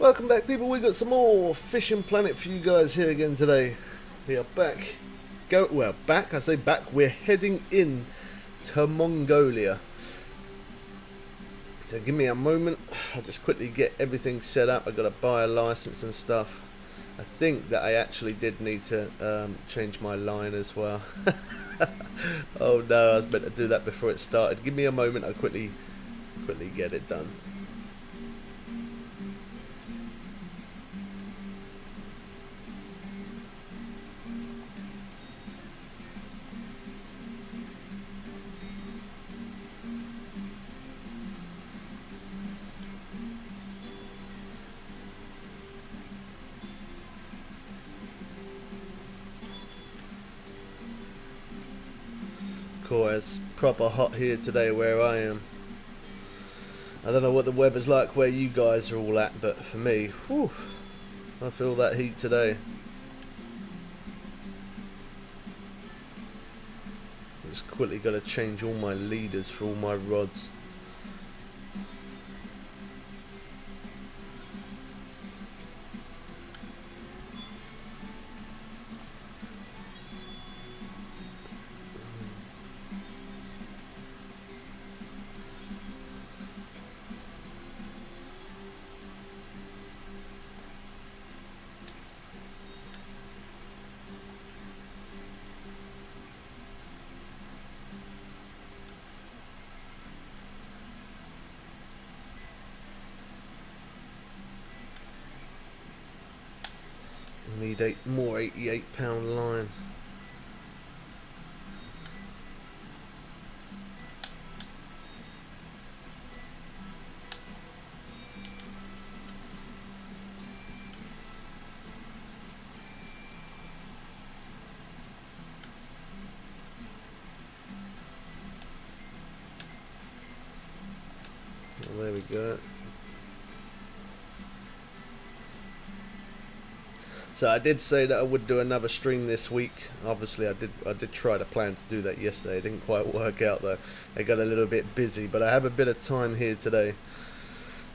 Welcome back, people. We got some more Fishing Planet for you guys here again today. We are back. I say back. We're heading in to Mongolia. So give me a moment. I'll just quickly get everything set up. I've got to buy a license and stuff. I think that I actually did need to change my line as well. Oh no, I was meant to do that before it started. Give me a moment. I'll quickly get it done. Cool, it's proper hot here today where I am. I don't know what the weather's like where you guys are all at, but for me, whew, I feel that heat today. Just quickly got to change all my leaders for all my rods. I need 8 more 88-pound line. Well, there we go. So I did say that I would do another stream this week. Obviously I did try to plan to do that yesterday. It didn't quite work out though. I got a little bit busy, but I have a bit of time here today.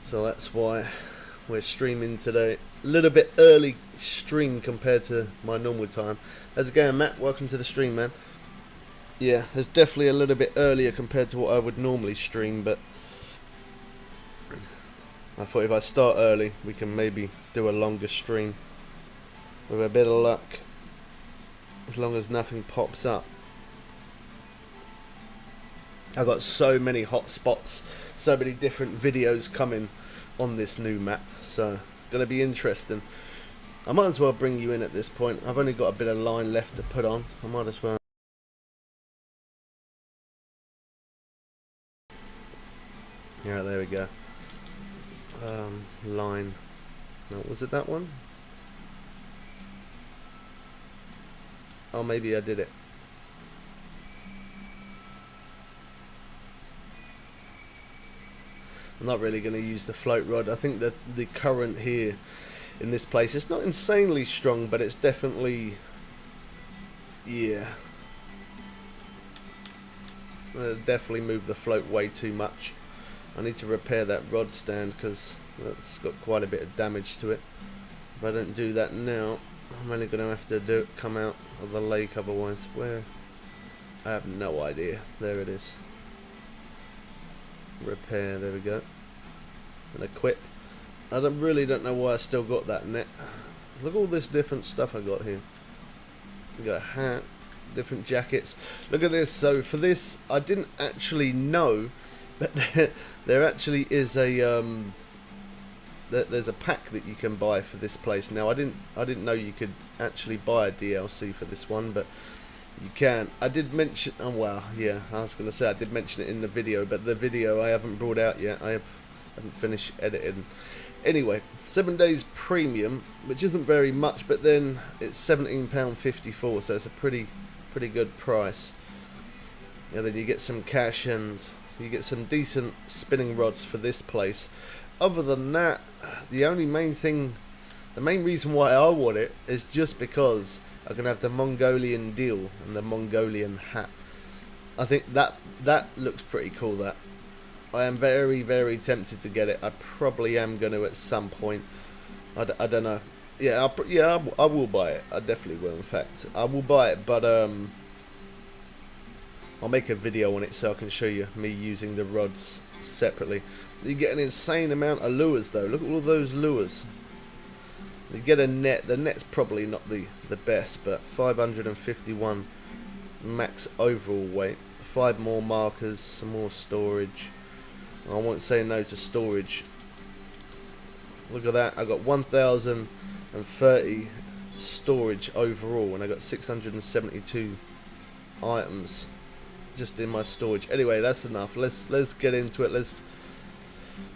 So that's why we're streaming today. A little bit early stream compared to my normal time. How's it going, Matt? Welcome to the stream, man. Yeah, it's definitely a little bit earlier compared to what I would normally stream, but I thought if I start early, we can maybe do a longer stream. With a bit of luck, as long as nothing pops up. I've got so many hot spots, so many different videos coming on this new map, so it's going to be interesting. I might as well bring you in at this point. I've only got a bit of line left to put on. I might as well. Yeah, there we go. Line. No, was it that one? Oh, maybe I did it. I'm not really going to use the float rod. I think that the current here in this place, it's not insanely strong, but it's definitely, yeah. It'll definitely move the float way too much. I need to repair that rod stand because that's got quite a bit of damage to it. If I don't do that now, I'm only going to have to come out of the lake otherwise. Where? I have no idea. There it is. Repair, there we go. And equip. I really don't know why I still got that net. Look at all this different stuff I got here. We got a hat, different jackets. Look at this. So for this, I didn't actually know that there actually is a there's a pack that you can buy for this place. Now I didn't know you could actually buy a DLC for this one, but you can. I did mention, oh wow, yeah, I was going to say I did mention it in the video, but the video I haven't brought out yet. I haven't finished editing. Anyway, 7 days premium, which isn't very much, but then it's £17.54, so it's a pretty good price. And then you get some cash and you get some decent spinning rods for this place. Other than that, the main reason why I want it is just because I can have the Mongolian deal and the Mongolian hat. I think that looks pretty cool. That I am very tempted to get it. I probably am going to at some point. I don't know. Yeah, I will buy it. I definitely will. In fact, I will buy it, but I'll make a video on it so I can show you me using the rods separately. You get an insane amount of lures though. Look at all those lures. You get a net. The net's probably not the best, but 551 max overall weight. 5 more markers, some more storage. I won't say no to storage. Look at that. I got 1,030 storage overall, and I got 672 items just in my storage. Anyway, that's enough. Let's get into it.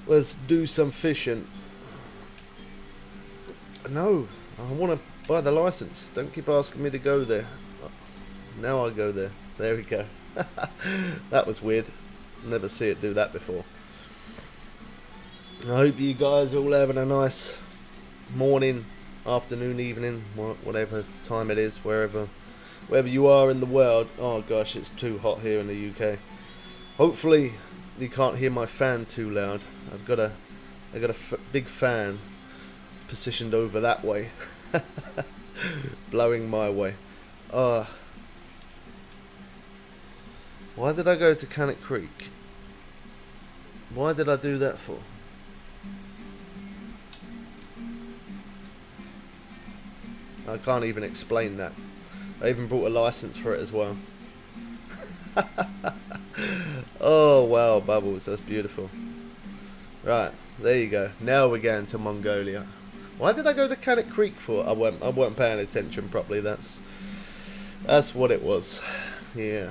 Let's do some fishing. No, I want to buy the license. Don't keep asking me to go there. Now I go there. There we go. That was weird. Never see it do that before. I hope you guys are all having a nice morning, afternoon, evening, whatever time it is, wherever you are in the world. Oh gosh, it's too hot here in the UK. Hopefully you can't hear my fan too loud. I've got a big fan positioned over that way, blowing my way. Why did I go to Cannock Creek? Why did I do that for? I can't even explain that. I even brought a license for it as well. Oh wow, bubbles, that's beautiful. Right, there you go. Now we're going to Mongolia. Why did I go to Cannock Creek for? I weren't paying attention properly. That's what it was. Yeah.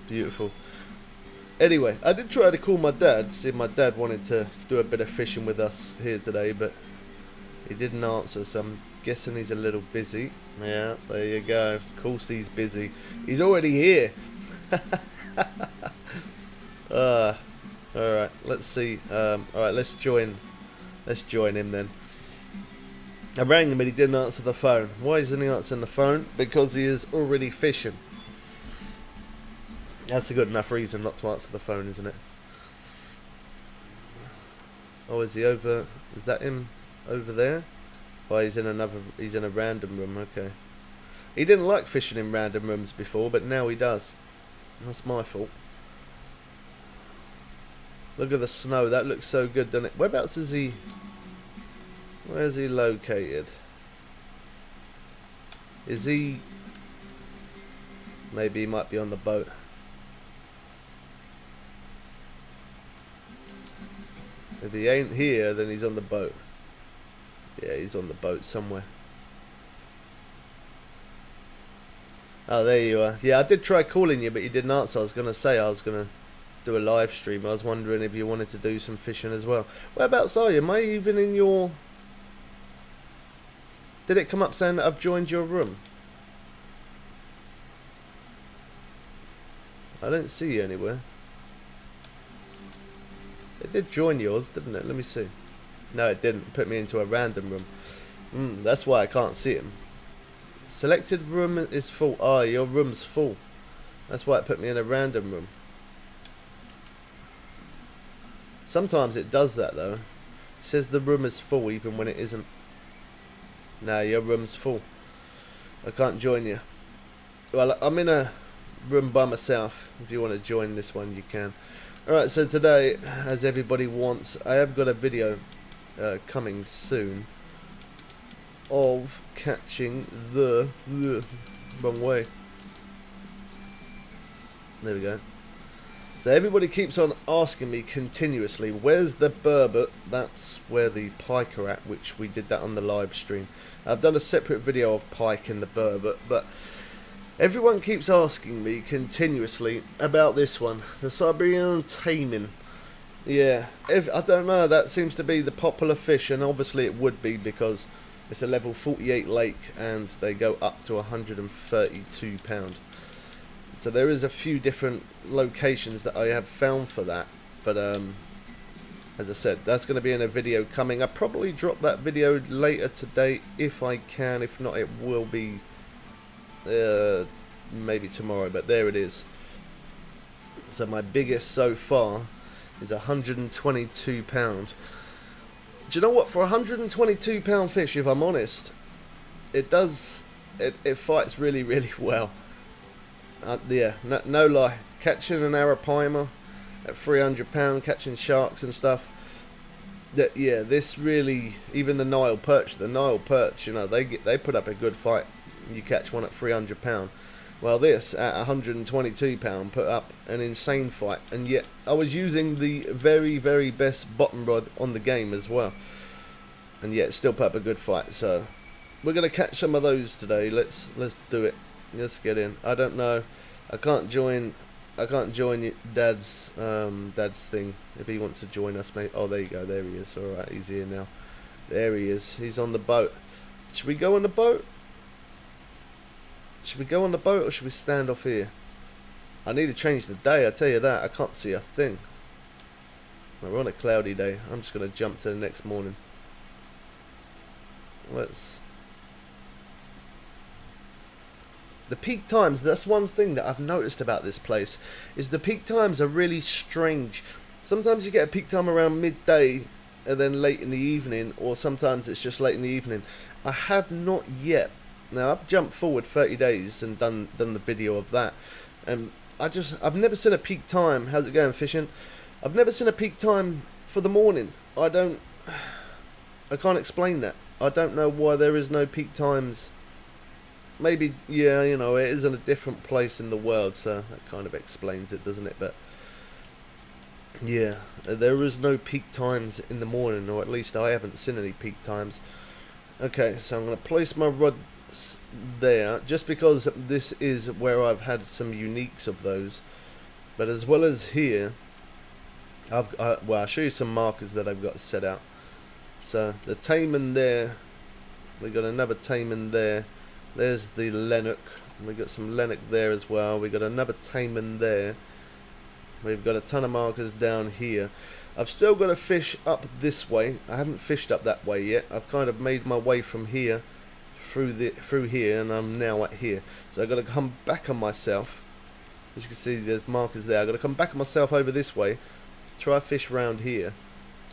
Beautiful. Anyway, I did try to call my dad, see if my dad wanted to do a bit of fishing with us here today, but he didn't answer, so I'm guessing he's a little busy. Yeah, there you go. Of course he's busy. He's already here. Alright, let's see. Alright, let's join him then. I rang him but he didn't answer the phone. Why isn't he answering the phone? Because he is already fishing. That's a good enough reason not to answer the phone, isn't it? Oh, is he over? Is that him over there? Oh, he's in a random room. Okay. He didn't like fishing in random rooms before, but now he does. That's my fault. Look at the snow. That looks so good, doesn't it? Whereabouts is he? Where is he located? Is he? Maybe he might be on the boat. If he ain't here, then he's on the boat. Yeah, he's on the boat somewhere. Oh, there you are. Yeah, I did try calling you, but you didn't answer. I was going to say I was going to do a live stream. I was wondering if you wanted to do some fishing as well. Whereabouts are you? Am I even in your... Did it come up saying that I've joined your room? I don't see you anywhere. It did join yours, didn't it? Let me see. No, it didn't. It put me into a random room. That's why I can't see him. Selected room is full. Ah, your room's full. That's why it put me in a random room. Sometimes it does that though. It says the room is full even when it isn't. No, your room's full. I can't join you. Well, I'm in a room by myself. If you want to join this one, you can. Alright, so today, as everybody wants, I have got a video coming soon of catching the wrong way. There we go. So everybody keeps on asking me continuously, where's the burbot? That's where the pike are at, which we did that on the live stream. I've done a separate video of pike and the burbot, but everyone keeps asking me continuously about this one, the Siberian taming. Yeah, I don't know, that seems to be the popular fish, and obviously it would be because it's a level 48 lake and they go up to £132. So there is a few different locations that I have found for that, but as I said, that's going to be in a video coming. I'll probably drop that video later today if I can. If not, it will be maybe tomorrow, but there it is. So my biggest so far is £122. Do you know what? For £122 fish, if I'm honest, it fights really, really well. Yeah, no lie. Catching an arapaima at £300, catching sharks and stuff. Yeah, this really, even the Nile perch, you know, they put up a good fight. You catch one at £300. Well, this at £122 put up an insane fight, and yet I was using the very, very best bottom rod on the game as well, and yet still put up a good fight. So we're gonna catch some of those today. Let's do it. Let's get in. I don't know. I can't join Dad's thing if he wants to join us, mate. Oh, there you go. There he is. All right, he's here now. There he is. He's on the boat. Should we go on the boat? Should we go on the boat or should we stand off here? I need to change the day, I tell you that. I can't see a thing. We're on a cloudy day. I'm just going to jump to the next morning. The peak times, that's one thing that I've noticed about this place, is the peak times are really strange. Sometimes you get a peak time around midday and then late in the evening, or sometimes it's just late in the evening. I have not yet. Now, I've jumped forward 30 days and done the video of that. And I've never seen a peak time. How's it going, fishing? I've never seen a peak time for the morning. I can't explain that. I don't know why there is no peak times. Maybe, yeah, you know, it is in a different place in the world, so that kind of explains it, doesn't it? But yeah, there is no peak times in the morning, or at least I haven't seen any peak times. Okay, so I'm going to place my rod there, just because this is where I've had some uniques of those. But as well as here, well, I'll show you some markers that I've got set out. So the taimen there, we got another taimen there. There's the Lennox. We got some Lennox there as well. We got another taimen there. We've got a ton of markers down here. I've still got to fish up this way. I haven't fished up that way yet. I've kind of made my way from here through here, and I'm now at here. So I've got to come back on myself. As you can see, there's markers there. I've got to come back on myself over this way, try fish round here,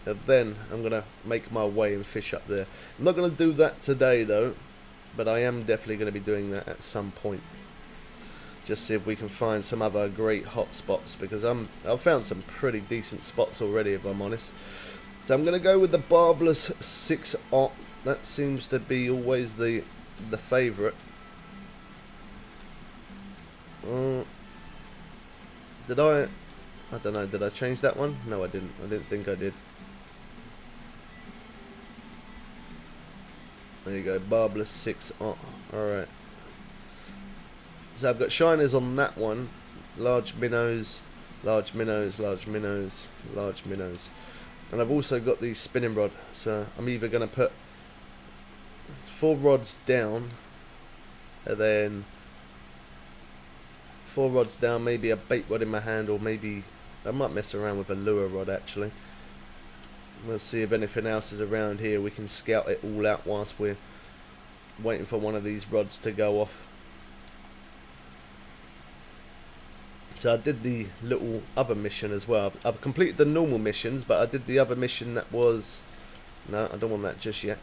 and then I'm going to make my way and fish up there. I'm not going to do that today though, but I am definitely going to be doing that at some point. Just see if we can find some other great hot spots, because I've found some pretty decent spots already, if I'm honest. So I'm going to go with the barbless 6/0. That seems to be always the favourite. Did I don't know, did I change that one? No, I didn't. I didn't think I did. There you go, barbless 6/0. Alright. So I've got shiners on that one. Large minnows, large minnows, large minnows, large minnows. And I've also got the spinning rod. So I'm either going to put 4 rods down, and then 4 rods down, maybe a bait rod in my hand, or maybe I might mess around with a lure rod actually. Let's see if anything else is around here. We can scout it all out whilst we're waiting for one of these rods to go off. So I did the little other mission as well. I've completed the normal missions, but I did the other mission that was... No, I don't want that just yet.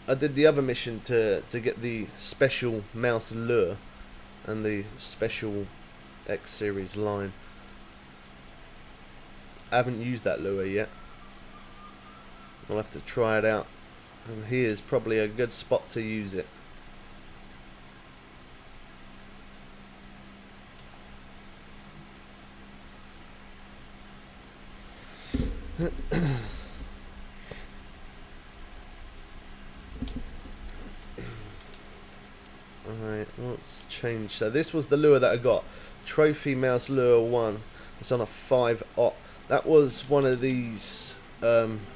I did the other mission to get the special mouse lure and the special X series line. I haven't used that lure yet. I'll have to try it out. And here's probably a good spot to use it. Alright, let's change. So this was the lure that I got. Trophy Mouse Lure 1. It's on a 5/0. That was one of these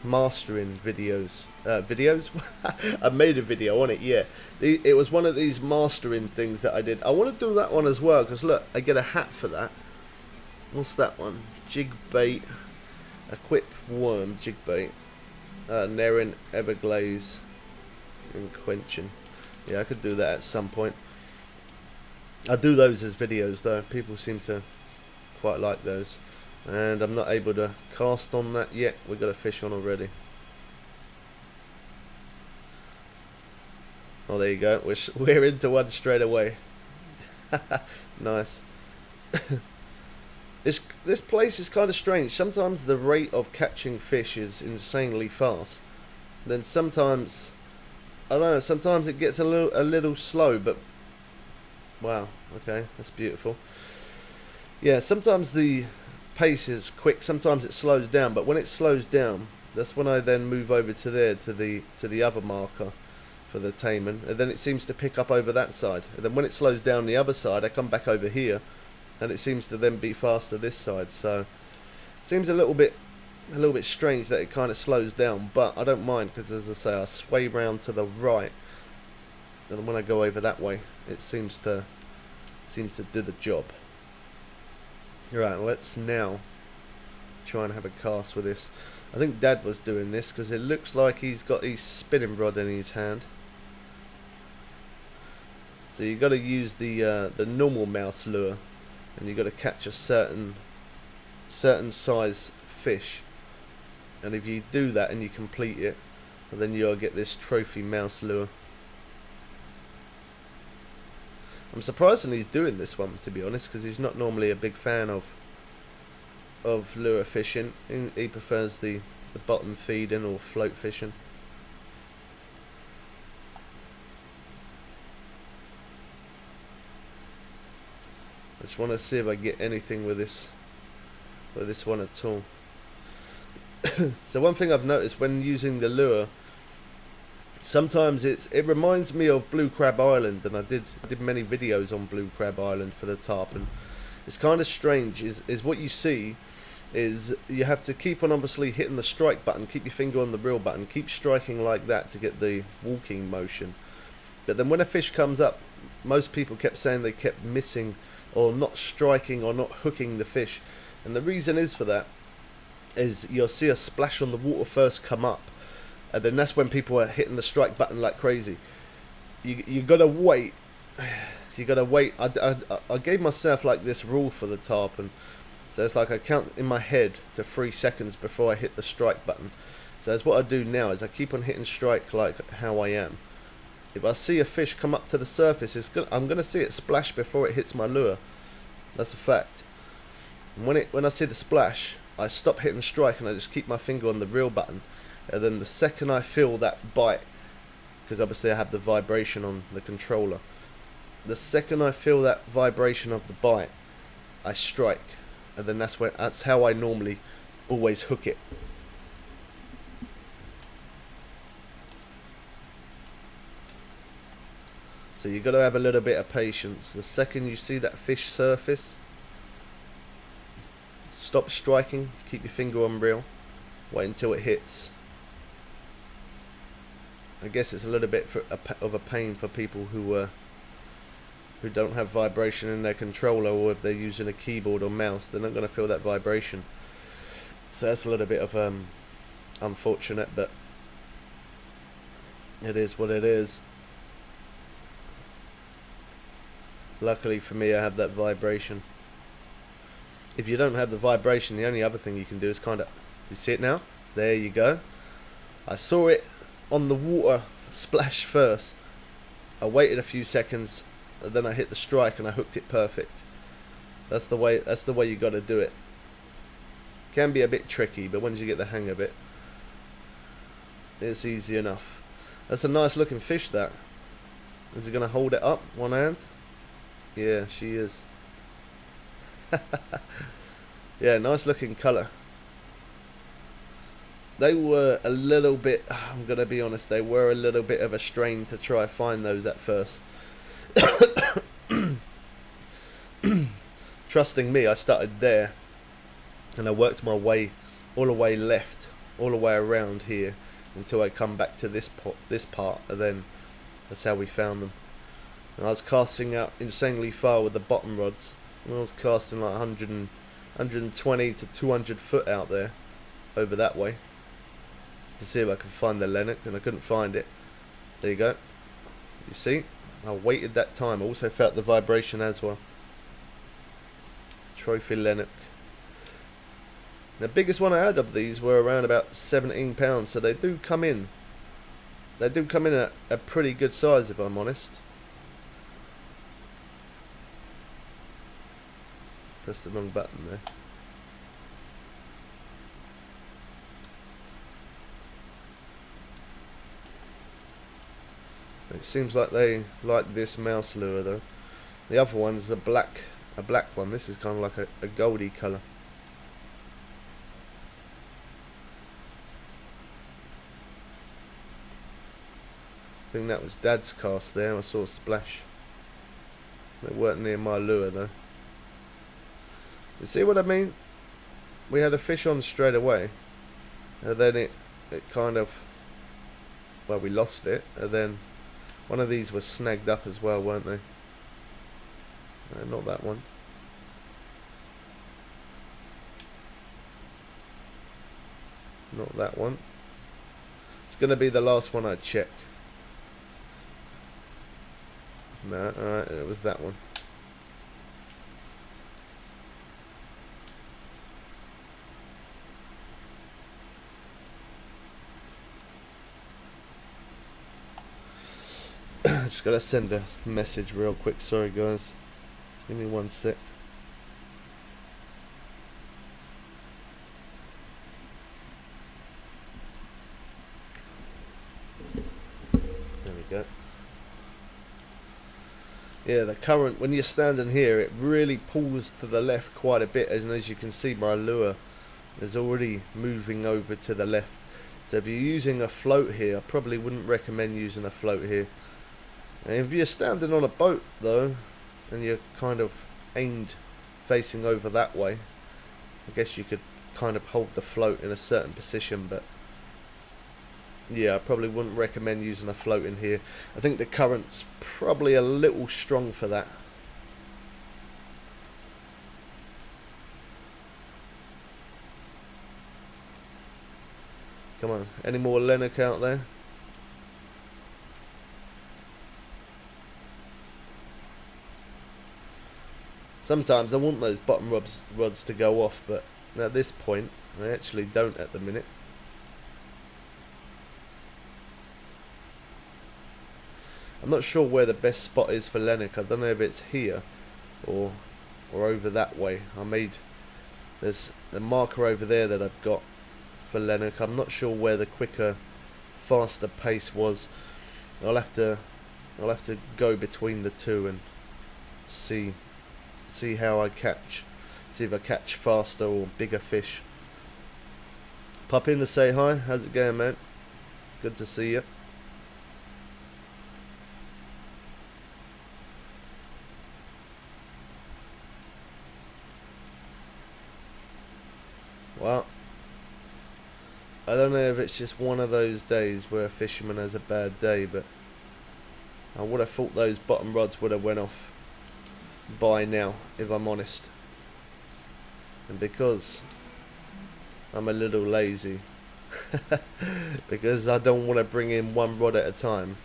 mastering videos. I made a video on it, yeah. It was one of these mastering things that I did. I want to do that one as well, because look, I get a hat for that. What's that one? Jig bait. Equip worm, jig bait. Nerin, Everglaze, and Quenching. Yeah, I could do that at some point. I do those as videos though. People seem to quite like those. And I'm not able to cast on that yet. We've got a fish on already. Oh, there you go. We're into one straight away. Nice. This place is kind of strange. Sometimes the rate of catching fish is insanely fast. Then sometimes, I don't know, sometimes it gets a little slow, but wow, okay, that's beautiful. Yeah, sometimes the pace is quick, sometimes it slows down, but when it slows down, that's when I then move over to there, to the other marker for the taimen, and then it seems to pick up over that side. And then when it slows down the other side, I come back over here, and it seems to then be faster this side. So it seems a little bit strange that it kind of slows down, but I don't mind, because as I say, I sway round to the right, and when I go over that way, it seems to do the job. Right, let's now try and have a cast with this. I think Dad was doing this because it looks like he's got his spinning rod in his hand. So you got to use the normal mouse lure, and you got to catch a certain size fish. And if you do that and you complete it, then you'll get this trophy mouse lure. I'm surprised that he's doing this one, to be honest, because he's not normally a big fan of lure fishing. He prefers the bottom feeding or float fishing. I just want to see if I get anything with this one at all. So one thing I've noticed when using the lure, sometimes it reminds me of Blue Crab Island, and I did many videos on Blue Crab Island for the tarpon. It's kind of strange. Is what you see is you have to keep on obviously hitting the strike button, keep your finger on the reel button, keep striking like that to get the walking motion. But then when a fish comes up, most people kept saying they kept missing or not striking or not hooking the fish, and the reason is for that is you'll see a splash on the water first come up, and then that's when people are hitting the strike button like crazy. You gotta wait. You gotta wait. I gave myself like this rule for the tarpon. So it's like I count in my head to 3 seconds before I hit the strike button. So that's what I do now, is I keep on hitting strike like how I am. If I see a fish come up to the surface, I'm gonna see it splash before it hits my lure. That's a fact. And when I see the splash, I stop hitting strike and I just keep my finger on the reel button. And then the second I feel that bite, because obviously I have the vibration on the controller, the second I feel that vibration of the bite, I strike, and then that's how I normally always hook it. So you got to have a little bit of patience. The second you see that fish surface, stop striking, keep your finger on reel, wait until it hits. I guess it's a little bit of a pain for people who don't have vibration in their controller, or if they're using a keyboard or mouse, they're not going to feel that vibration. So that's a little bit of unfortunate, but it is what it is. Luckily for me, I have that vibration. If you don't have the vibration, the only other thing you can do is kind of, you see it now? There you go. I saw it on the water splash first. I waited a few seconds, and then I hit the strike and I hooked it perfect. That's the way you got to do it. Can be a bit tricky, but once you get the hang of it, it's easy enough. That's a nice looking fish, that. Is he going to hold it up one hand? Yeah, she is. Yeah, nice looking colour. They were a little bit, I'm going to be honest, they were a little bit of a strain to try and find those at first. Trusting me, I started there and I worked my way all the way left, all the way around here until I come back to this part, and then that's how we found them. And I was casting out insanely far with the bottom rods. I was casting like 120 to 200 foot out there, over that way, to see if I could find the Lennox, and I couldn't find it. There you go. You see? I waited that time. I also felt the vibration as well. Trophy Lennox. The biggest one I had of these were around about £17, so they do come in. They do come in at a pretty good size, if I'm honest. Press the wrong button there. It seems like they like this mouse lure though. The other one is a black one. This is kind of like a goldy colour. I think that was Dad's cast there. I saw a splash. They weren't near my lure though. You see what I mean? We had a fish on straight away, and then it kind of, well, we lost it, and then one of these was snagged up as well, weren't they? No, not that one. Not that one. It's going to be the last one I check. No, alright, it was that one. Just gotta send a message real quick. Sorry guys, give me 1 sec. There we go. Yeah, the current, when you're standing here, it really pulls to the left quite a bit, and as you can see, my lure is already moving over to the left. So if you're using a float here, I probably wouldn't recommend using a float here. And if you're standing on a boat though, and you're kind of aimed facing over that way, I guess you could kind of hold the float in a certain position, but yeah, I probably wouldn't recommend using a float in here. I think the current's probably a little strong for that. Come on, any more Lennox out there? Sometimes I want those bottom rods to go off, but at this point I actually don't at the minute. I'm not sure where the best spot is for Lennox. I don't know if it's here or over that way. There's a marker over there that I've got for Lennox. I'm not sure where the quicker, faster pace was. I'll have to go between the two and see how I catch. See if I catch faster or bigger fish. Pop in to say hi. How's it going, man? Good to see you. Well, I don't know if it's just one of those days where a fisherman has a bad day, but I would have thought those bottom rods would have went off by now, if I'm honest. And because I'm a little lazy, because I don't want to bring in one rod at a time,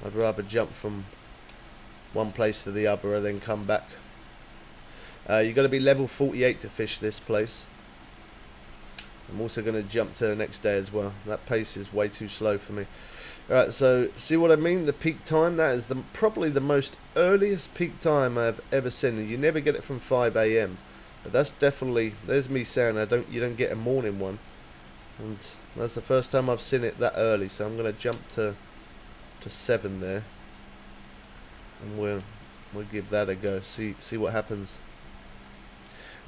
I'd rather jump from one place to the other and then come back. You got to be level 48 to fish this place. I'm also going to jump to the next day as well. That pace is way too slow for me. Alright, so see what I mean? The peak time, that is probably the most earliest peak time I've ever seen. And you never get it from 5 AM. But that's definitely, there's me saying you don't get a morning one. And that's the first time I've seen it that early. So I'm going to jump to 7 there. And we'll give that a go. See what happens.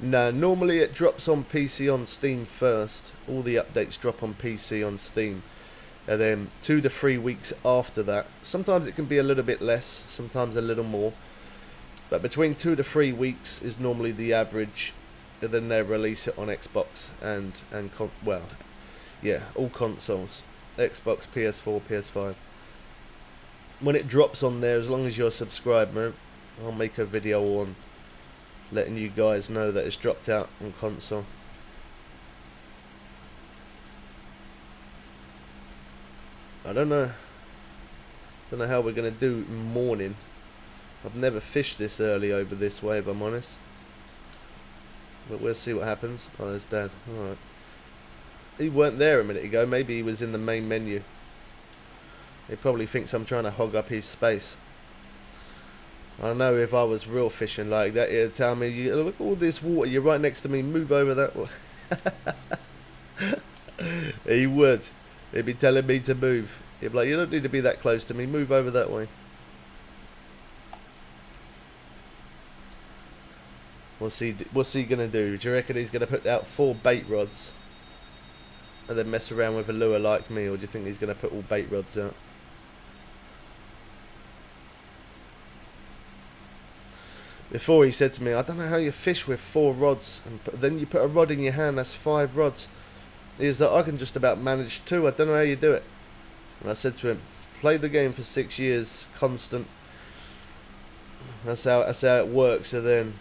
No, normally it drops on PC on Steam first. All the updates drop on PC on Steam. And then 2 to 3 weeks after that. Sometimes it can be a little bit less, sometimes a little more. But between 2 to 3 weeks is normally the average. And then they release it on Xbox and well, yeah, all consoles. Xbox, PS4, PS5. When it drops on there, as long as you're subscribed, man, I'll make a video on letting you guys know that it's dropped out on console. I don't know how we're gonna do morning. I've never fished this early over this way, if I'm honest. But we'll see what happens. Oh, there's Dad. Alright. He weren't there a minute ago. Maybe he was in the main menu. He probably thinks I'm trying to hog up his space. I know if I was real fishing like that, he'd tell me, look at all this water, you're right next to me, move over that way. He would. He'd be telling me to move. He'd be like, you don't need to be that close to me, move over that way. What's he going to do? Do you reckon he's going to put out 4 bait rods and then mess around with a lure like me, or do you think he's going to put all bait rods out? Before he said to me, I don't know how you fish with 4 rods, and then you put a rod in your hand, that's 5 rods. He was like, I can just about manage 2, I don't know how you do it. And I said to him, play the game for 6 years, constant. That's how it works. And then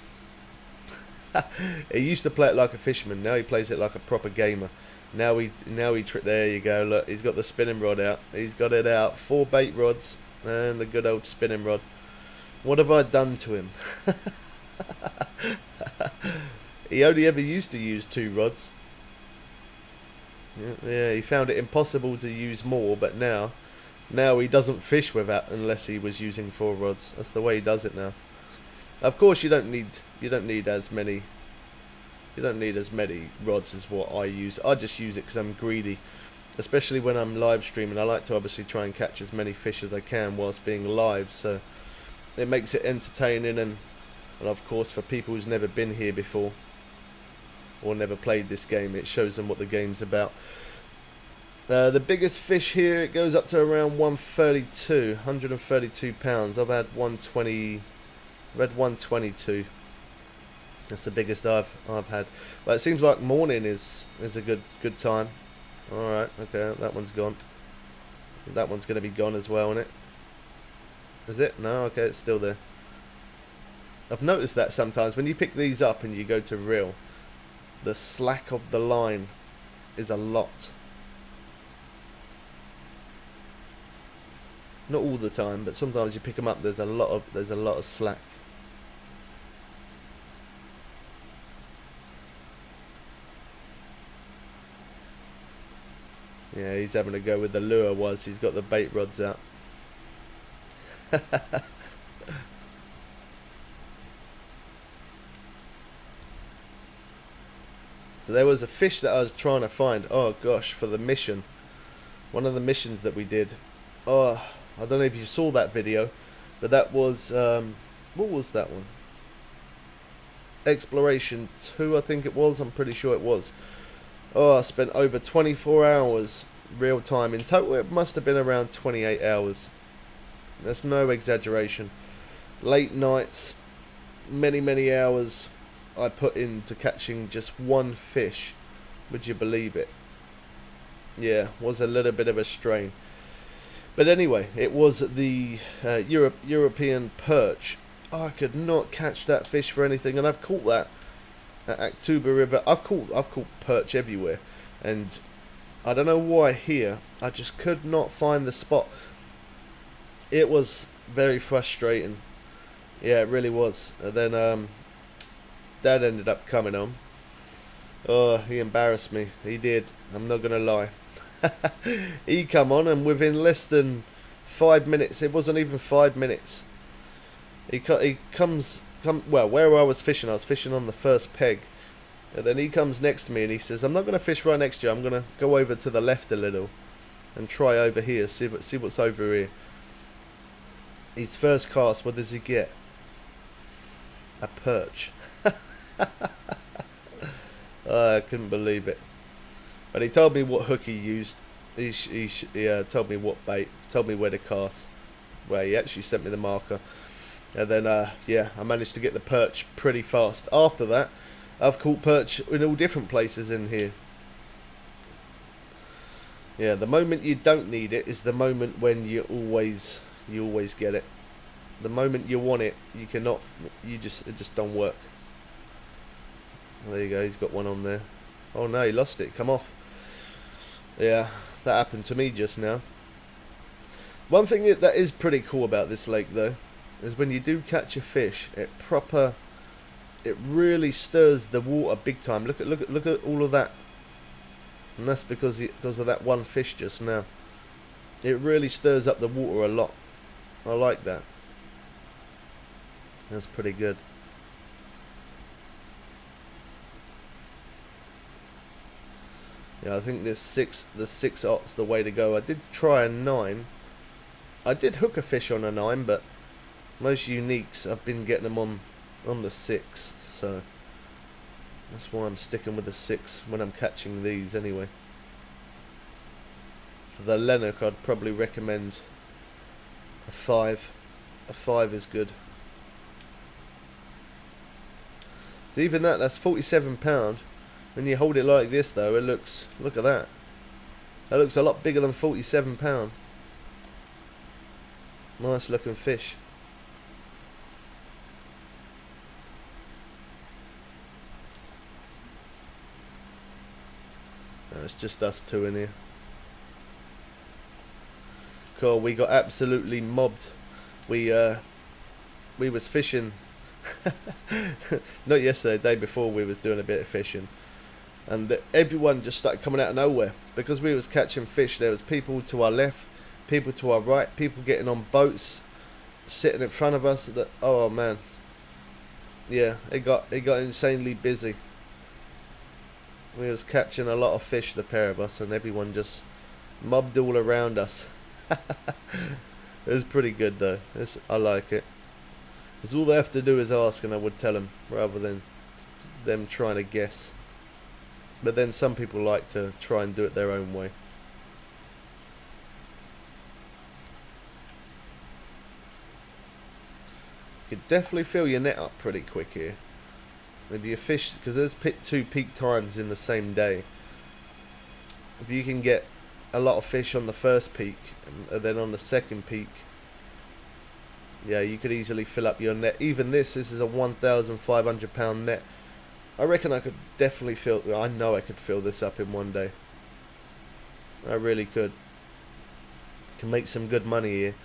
he used to play it like a fisherman, now he plays it like a proper gamer. Now there you go, look, he's got the spinning rod out. He's got it out, 4 bait rods and a good old spinning rod. What have I done to him? He only ever used to use 2 rods. Yeah, he found it impossible to use more, but now he doesn't fish without unless he was using 4 rods. That's the way he does it now. Of course, you don't need as many rods as what I use. I just use it because I'm greedy, especially when I'm live streaming. I like to obviously try and catch as many fish as I can whilst being live, so it makes it entertaining, and of course for people who's never been here before or never played this game, it shows them what the game's about. The biggest fish here, it goes up to around 132 pounds. I've had 120, I've had 122. That's the biggest I've had. But it seems like morning is a good time. Alright, okay, that one's gone. That one's going to be gone as well, isn't it? Is it? No, okay, it's still there. I've noticed that sometimes when you pick these up and you go to reel, the slack of the line is a lot. Not all the time, but sometimes you pick them up, there's a lot of slack. Yeah, he's having a go with the lure whilst he's got the bait rods out. So there was a fish that I was trying to find. Oh gosh, for the mission. One of the missions that we did. Oh, I don't know if you saw that video, but that was what was that one? Exploration 2, I think it was. I'm pretty sure it was. Oh, I spent over 24 hours real time. In total, it must have been around 28 hours. That's no exaggeration. Late nights, many hours I put into catching just one fish. Would you believe it? Yeah, was a little bit of a strain. But anyway, it was the European perch. Oh, I could not catch that fish for anything, and I've caught that at Aktuba River. I've caught perch everywhere, and I don't know why here I just could not find the spot. It was very frustrating. Yeah, it really was. And then Dad ended up coming on. Oh, he embarrassed me. He did. I'm not gonna lie. He come on, and within less than 5 minutes, it wasn't even 5 minutes. He comes where I was fishing on the first peg, and then he comes next to me and he says, "I'm not gonna fish right next to you. I'm gonna go over to the left a little, and try over here. See what's over here." His first cast, what does he get? A perch. I couldn't believe it. But he told me what hook he used. He told me what bait. Told me where to cast. Well, he actually sent me the marker. And then, yeah, I managed to get the perch pretty fast. After that, I've caught perch in all different places in here. Yeah, the moment you don't need it is the moment when you always get it. The moment you want it, you cannot. It just don't work. There you go. He's got one on there. Oh no, he lost it. Come off. Yeah, that happened to me just now. One thing that is pretty cool about this lake, though, is when you do catch a fish, it proper it really stirs the water big time. Look at all of that, and that's because of that one fish just now. It really stirs up the water a lot. I like that. That's pretty good. Yeah, I think the 6/0's the way to go. I did try a 9. I did hook a fish on a 9, but most uniques I've been getting them on the 6, so that's why I'm sticking with the 6 when I'm catching these anyway. For the Lennox, I'd probably recommend a 5. A 5 is good. So even that's £47. When you hold it like this though, it looks, look at that. That looks a lot bigger than £47. Nice looking fish. No, it's just us two in here. Cool, we got absolutely mobbed. We was fishing not yesterday, the day before we was doing a bit of fishing, and everyone just started coming out of nowhere because we was catching fish. There was people to our left, people to our right, people getting on boats, sitting in front of us. That, oh man, yeah, it got insanely busy. We was catching a lot of fish, the pair of us, and everyone just mobbed all around us. It was pretty good though. I like it. Because all they have to do is ask, and I would tell them, rather than them trying to guess. But then some people like to try and do it their own way. You could definitely fill your net up pretty quick here. If you fish, because there's 2 peak times in the same day. If you can get a lot of fish on the first peak, and then on the second peak, yeah, you could easily fill up your net. Even this is a £1,500 net. I reckon I could definitely fill. I know I could fill this up in one day. I really could. Can make some good money here.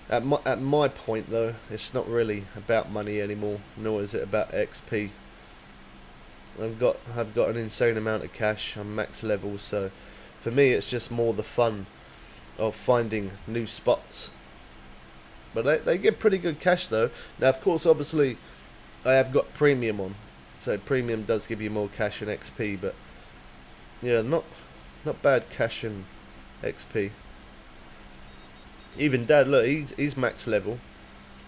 At my point though, it's not really about money anymore, nor is it about XP. I've got an insane amount of cash. I'm max level, so for me it's just more the fun of finding new spots. But they get pretty good cash though. Now of course obviously I have got premium on, so premium does give you more cash and XP, but yeah, not bad cash and XP. Even Dad, look, he's max level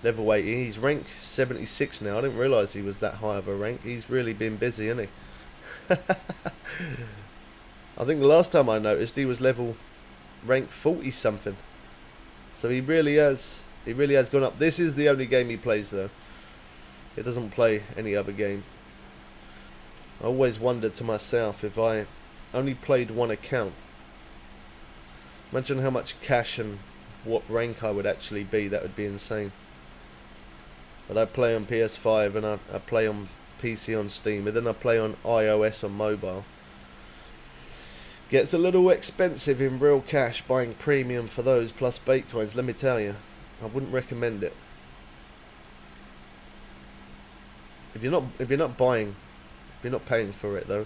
80. He's rank 76 now. I didn't realise he was that high of a rank. He's really been busy, hasn't he? I think the last time I noticed he was rank 40 something. So he really has gone up. This is the only game he plays though. He doesn't play any other game. I always wondered to myself, if I only played one account, imagine how much cash and what rank I would actually be. That would be insane. But I play on PS5 and I play on PC on Steam, and then I play on iOS on mobile. Gets a little expensive in real cash buying premium for those plus bait coins, let me tell you. I wouldn't recommend it. If you're not paying for it though,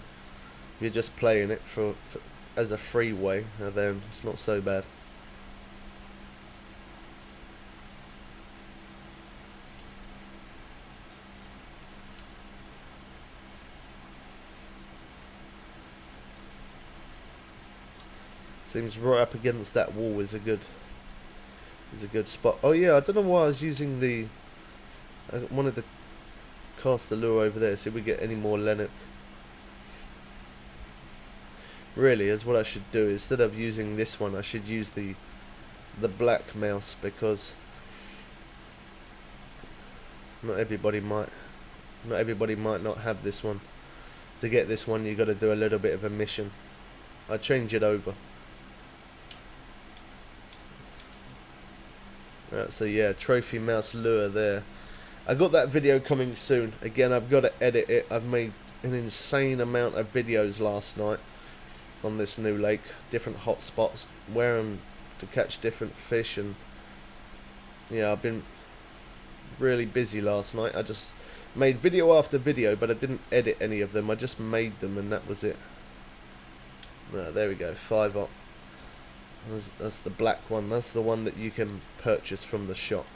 if you're just playing it for as a free way, then it's not so bad. Seems right up against that wall is a good spot. Oh yeah, I don't know why I was using I wanted to cast the lure over there, see if we get any more Lennox. Really, is what I should do. Instead of using this one, I should use the black mouse, because not everybody might not have this one. To get this one, you got to do a little bit of a mission. I change it over. Right, so yeah, trophy mouse lure there. I got that video coming soon. Again, I've got to edit it. I've made an insane amount of videos last night on this new lake, different hot spots, where to catch different fish, and yeah, I've been really busy last night. I just made video after video, but I didn't edit any of them. I just made them, and that was it. There we go, 5 op. That's the black one. That's the one that you can purchase from the shop.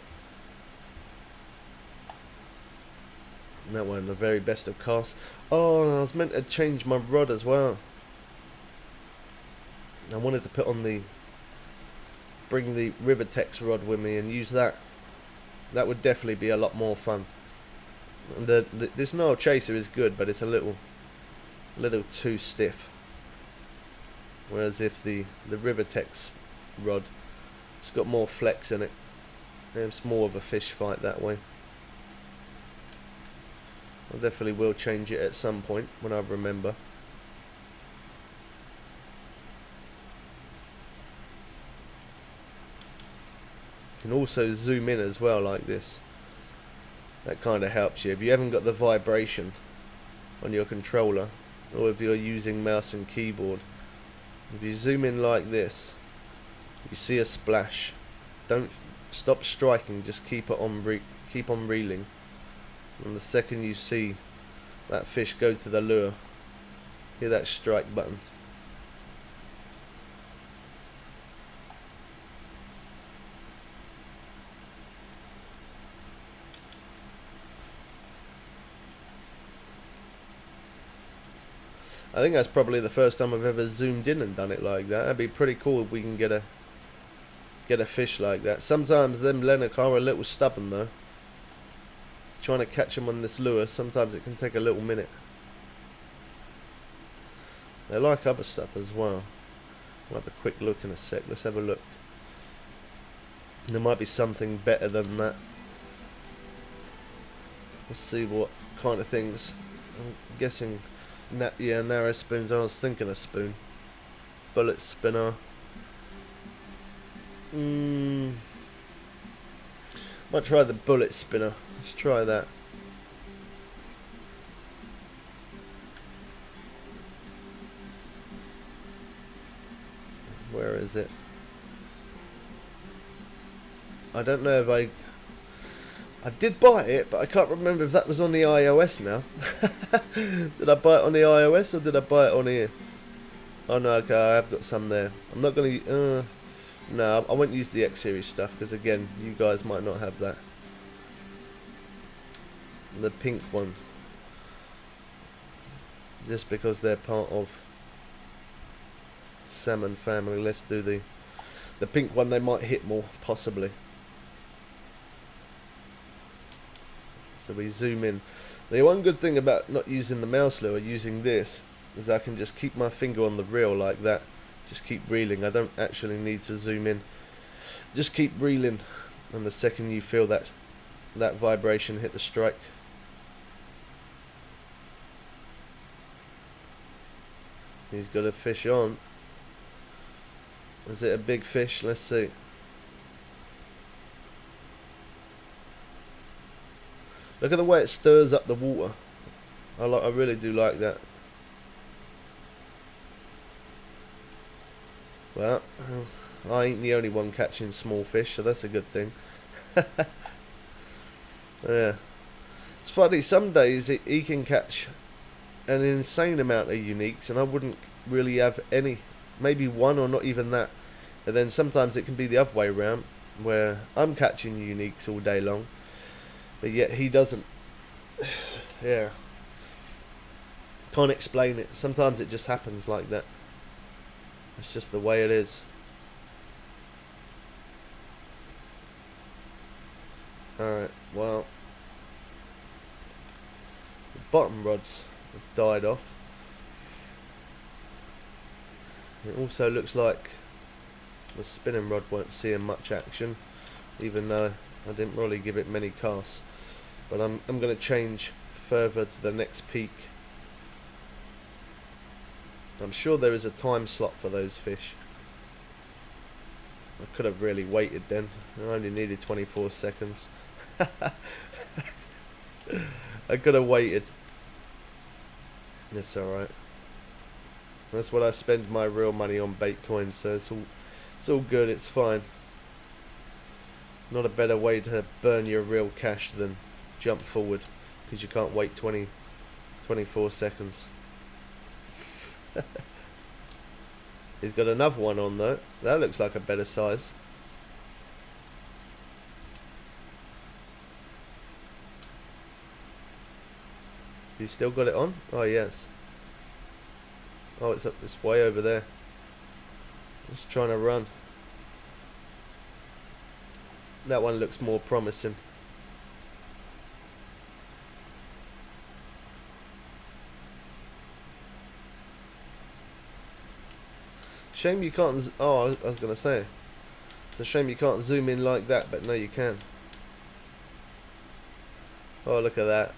And that one, the very best of casts. Oh, and I was meant to change my rod as well. I wanted to put on bring the Rivertex rod with me and use that. That would definitely be a lot more fun. And this Nile Chaser is good, but it's a little too stiff. Whereas if the Rivertex rod, it's got more flex in it. It's more of a fish fight that way. I definitely will change it at some point when I remember. You can also zoom in as well like this. That kind of helps you. If you haven't got the vibration on your controller, or if you're using mouse and keyboard, if you zoom in like this, you see a splash. Don't stop striking, just keep on reeling. And the second you see that fish go to the lure, hear that strike button. I think that's probably the first time I've ever zoomed in and done it like that. That'd be pretty cool if we can get a fish like that. Sometimes them Lennox are a little stubborn though. Trying to catch them on this lure, sometimes it can take a little minute. They like other stuff as well. We'll have a quick look in a sec. Let's have a look. There might be something better than that. Let's see what kind of things. I'm guessing, yeah, narrow spoons. I was thinking a spoon. Bullet spinner. Might try the bullet spinner. Let's try that. Where is it? I don't know if I did buy it, but I can't remember if that was on the iOS now. Did I buy it on the iOS or did I buy it on here? Oh no, okay, I have got some there. I'm not going to... no, I won't use the X series stuff because again, you guys might not have that. The pink one. Just because they're part of salmon family. Let's do the pink one. They might hit more, possibly. So we zoom in. The one good thing about not using the mouse lure, using this, is I can just keep my finger on the reel like that. Just keep reeling. I don't actually need to zoom in. Just keep reeling, and the second you feel that vibration hit the strike. He's got a fish on. Is it a big fish? Let's see. Look at the way it stirs up the water. I really do like that. Well, I ain't the only one catching small fish, so that's a good thing. Yeah. It's funny, some days he can catch an insane amount of uniques and I wouldn't really have any, maybe one or not even that. And then sometimes it can be the other way around where I'm catching uniques all day long but yet he doesn't. Yeah, can't explain it. Sometimes it just happens like that. It's just the way it is. Alright, well, the bottom rods have died off. It also looks like the spinning rod won't see much action, even though I didn't really give it many casts. But I'm going to change further to the next peak. I'm sure there is a time slot for those fish. I could have really waited then. I only needed 24 seconds. I could have waited. It's alright. That's what I spend my real money on, bait coins, so it's all good, it's fine. Not a better way to burn your real cash than jump forward, because you can't wait 24 seconds. He's got another one on though. That looks like a better size. He's still got it on? Oh yes. Oh, it's up this way over there. Just trying to run. That one looks more promising. Shame you can't. Oh, I was gonna say. It's a shame you can't zoom in like that, but no, you can. Oh, look at that.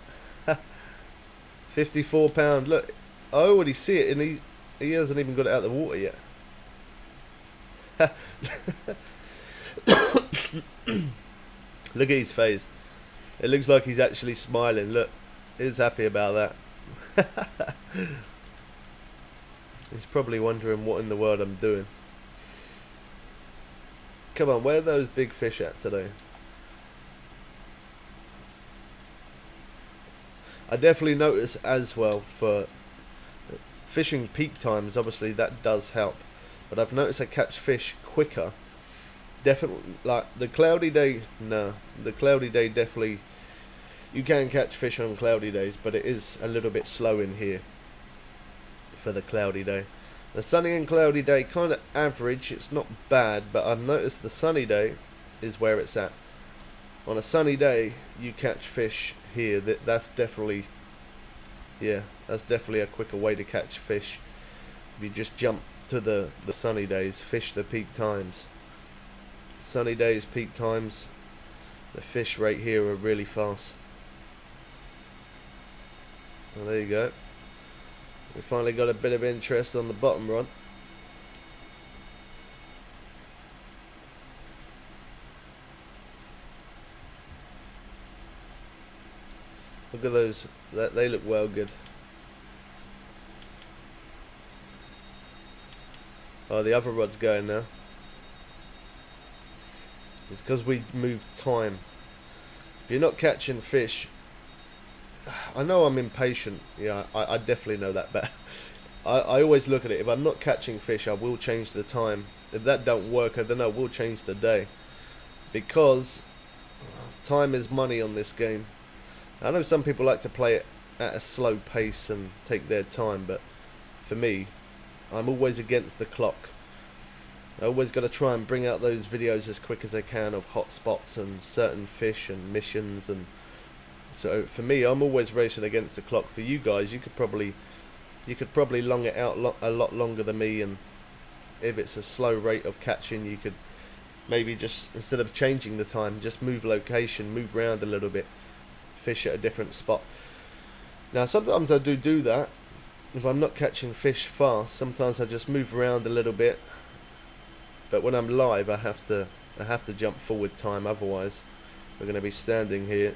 £54. Look, I already see it, and he hasn't even got it out of the water yet. Look at his face. It looks like he's actually smiling. Look, he's happy about that. He's probably wondering what in the world I'm doing. Come on, where are those big fish at today? I definitely notice as well for fishing peak times, obviously that does help. But I've noticed I catch fish quicker. Definitely, like the cloudy day, no. The cloudy day definitely, you can catch fish on cloudy days, but it is a little bit slow in here for the cloudy day. The sunny and cloudy day kind of average, it's not bad, but I've noticed the sunny day is where it's at. On a sunny day, you catch fish here. That's definitely, yeah, that's definitely a quicker way to catch fish. If you just jump to the sunny days, fish the peak times. Sunny days, peak times, the fish right here are really fast. Well, there you go. We finally got a bit of interest on the bottom rod. Look at those, they look well good. Oh, the other rod's going now. It's because we moved time. If you're not catching fish, I know I'm impatient. Yeah, I definitely know that. But I always look at it. If I'm not catching fish, I will change the time. If that don't work, then I will change the day. Because time is money on this game. I know some people like to play it at a slow pace and take their time, but for me, I'm always against the clock. I always got to try and bring out those videos as quick as I can of hot spots and certain fish and missions, and so for me, I'm always racing against the clock. For you guys, you could probably long it out a lot longer than me, and if it's a slow rate of catching, you could maybe just, instead of changing the time, just move location, move around a little bit, fish at a different spot. Now sometimes I do that. If I'm not catching fish fast, sometimes I just move around a little bit. But when I'm live, I have to jump forward time. Otherwise, we're going to be standing here,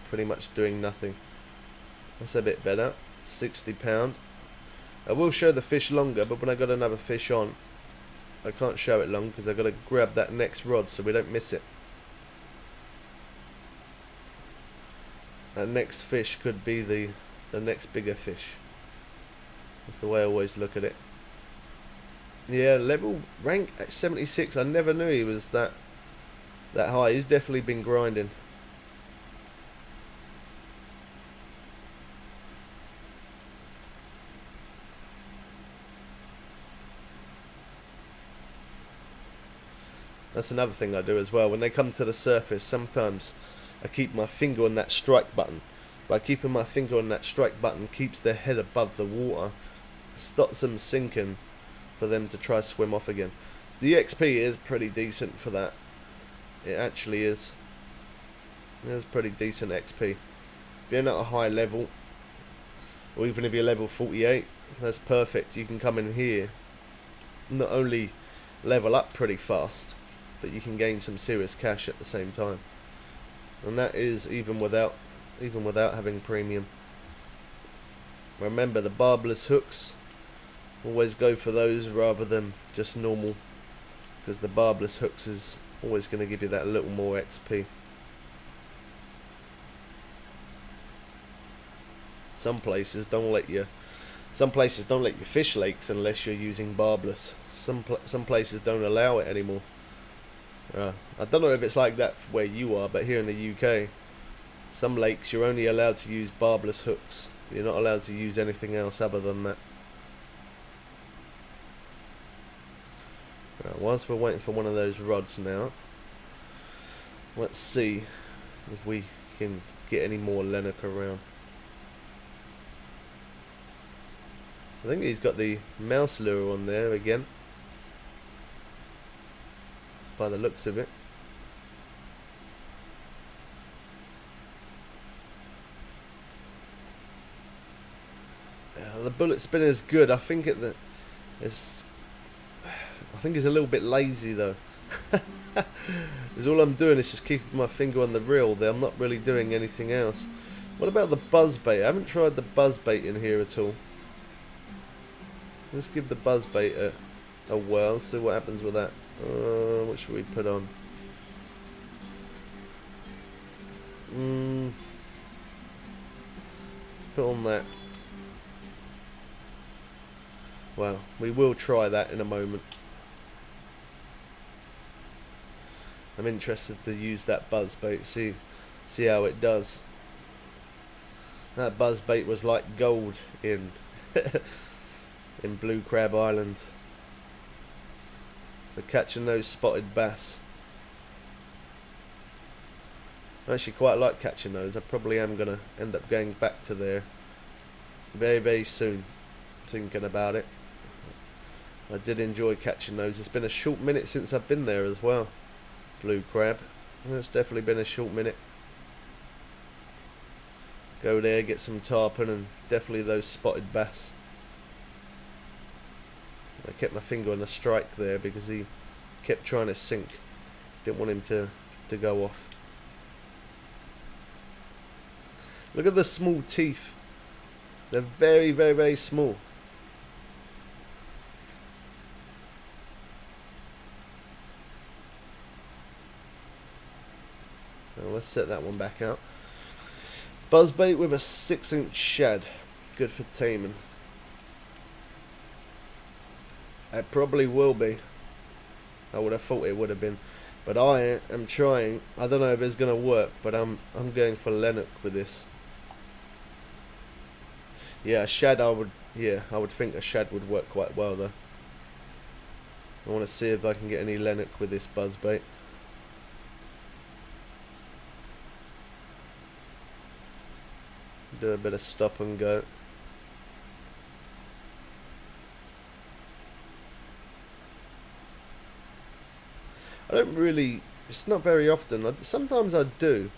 pretty much doing nothing. That's a bit better. £60. I will show the fish longer, but when I got another fish on, I can't show it long because I've got to grab that next rod so we don't miss it. That next fish could be the next bigger fish. That's the way I always look at it. Yeah, level rank at 76. I never knew he was that high. He's definitely been grinding. That's another thing I do as well. When they come to the surface, sometimes I keep my finger on that strike button. By keeping my finger on that strike button keeps their head above the water, stops them sinking for them to try swim off again. The XP is pretty decent for that. It actually is. It's pretty decent XP. Being at a high level, or even if you're level 48, that's perfect. You can come in here, not only level up pretty fast, but you can gain some serious cash at the same time. And that is even without having premium. Remember the barbless hooks, always go for those rather than just normal, because the barbless hooks is Always going to give you that little more XP. Some places don't let you fish lakes unless you're using barbless. Some places don't allow it anymore. I don't know if it's like that where you are, but here in the UK, some lakes you're only allowed to use barbless hooks. You're not allowed to use anything else other than that. Right, whilst we're waiting for one of those rods now, let's see if we can get any more Lennox around. I think he's got the mouse lure on there again, by the looks of it. The bullet spinner is good. I think it's a little bit lazy though. Because all I'm doing is just keeping my finger on the reel there. I'm not really doing anything else. What about the buzzbait? I haven't tried the buzzbait in here at all. Let's give the buzzbait a whirl, see what happens with that. What should we put on? Let's put on that. Well, we will try that in a moment. I'm interested to use that buzzbait, see how it does. That buzzbait was like gold in in Blue Crab Island for catching those spotted bass. I actually quite like catching those. I probably am going to end up going back to there very, very soon, thinking about it. I did enjoy catching those. It's been a short minute since I've been there as well. Blue crab. It's definitely been a short minute. Go there, get some tarpon, and definitely those spotted bass. I kept my finger on the strike there because he kept trying to sink. Didn't want him to go off. Look at the small teeth. They're very, very, very small. Now let's set that one back out. Buzzbait with a 6-inch shad. Good for taming. It probably will be. I would have thought it would have been. But I am trying. I don't know if it's going to work, but I'm going for Lennox with this. Yeah, a shad I would think a shad would work quite well though. I want to see if I can get any Lennox with this buzzbait. Do a bit of stop and go. I don't really, it's not very often, sometimes I do.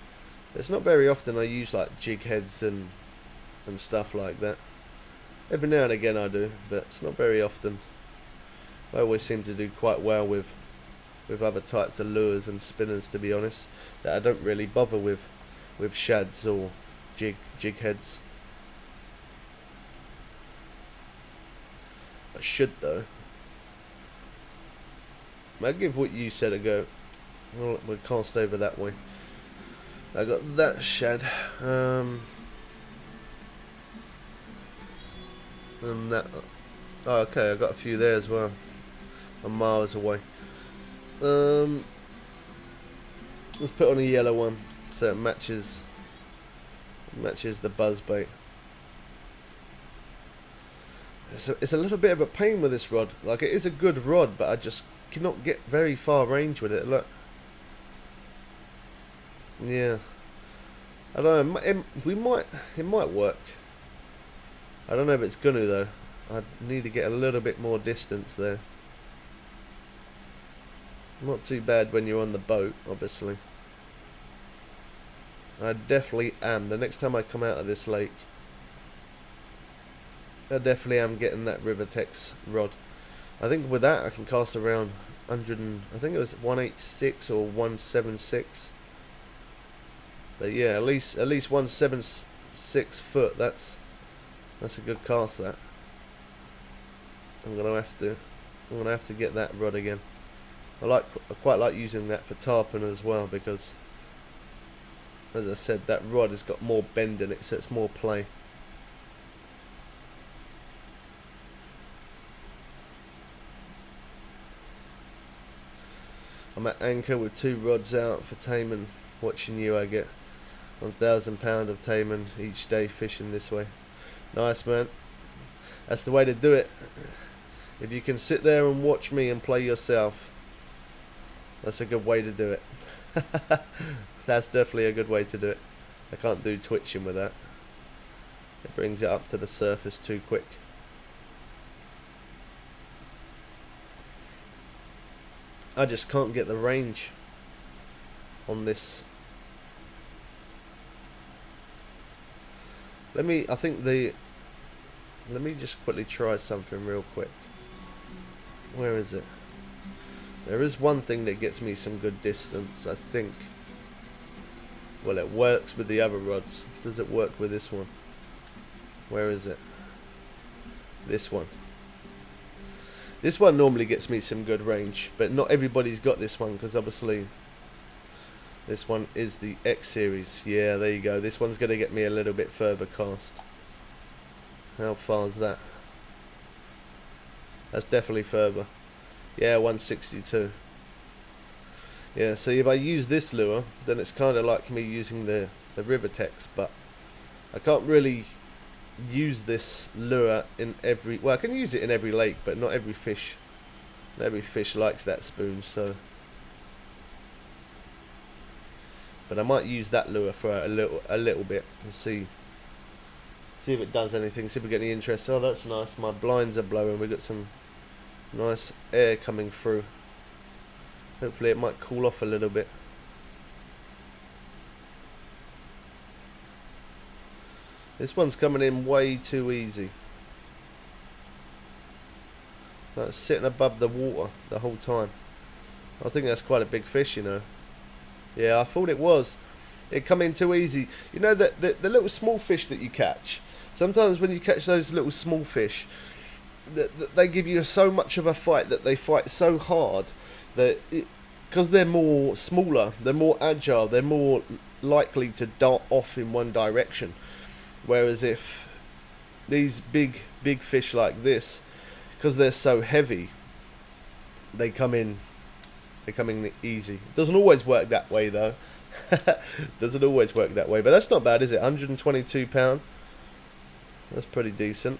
It's not very often I use like jig heads and stuff like that. Every now and again I do, but it's not very often. I always seem to do quite well with other types of lures and spinners, to be honest, that I don't really bother with shads or jig heads. I should though. I'll give what you said a go. We'll cast over that way. I got that shad. And that. Oh, okay, I got a few there as well. I'm miles away. Let's put on a yellow one so it matches the buzzbait. It's a little bit of a pain with this rod. Like, it is a good rod, but I just cannot get very far range with it. Look. Yeah. I don't know. It might work. I don't know if it's gonna though. I need to get a little bit more distance there. Not too bad when you're on the boat, obviously. I definitely am. The next time I come out of this lake, I definitely am getting that Rivertex rod. I think with that I can cast around 100 and, I think it was 186 or 176. But yeah, at least 176 foot. That's a good cast. That I'm gonna have to get that rod again. I quite like using that for tarpon as well, because as I said, that rod has got more bend in it, so it's more play. I'm at anchor with 2 rods out for taimen. Watching you, I get £1,000 of taimen each day fishing this way. Nice, man. That's the way to do it. If you can sit there and watch me and play yourself, that's a good way to do it. That's definitely a good way to do it. I can't do twitching with that. It brings it up to the surface too quick. I just can't get the range on this. Let me just quickly try something real quick. Where is it? There is one thing that gets me some good distance, I think. Well, it works with the other rods. Does it work with this one? Where is it? This one. This one normally gets me some good range, but not everybody's got this one, because obviously this one is the X series. Yeah, there you go. This one's going to get me a little bit further cast. How far is that? That's definitely further. Yeah, 162. Yeah, so if I use this lure, then it's kind of like me using the Rivertex, but I can't really use this lure in every, well, I can use it in every lake, but not every fish likes that spoon. So, but I might use that lure for a little bit and see if it does anything, see if we get any interest. Oh, that's nice. My blinds are blowing. We've got some nice air coming through. Hopefully it might cool off a little bit. This one's coming in way too easy. Like sitting above the water the whole time. I think that's quite a big fish, you know. Yeah, I thought it was. It come in too easy. You know that the little small fish that you catch. Sometimes when you catch those little small fish, they give you so much of a fight, that they fight so hard that because they're more smaller, they're more agile, they're more likely to dart off in one direction. Whereas if these big fish like this, because they're so heavy, they come in easy. Doesn't always work that way though. Doesn't always work that way, but that's not bad, is it? £122. That's pretty decent.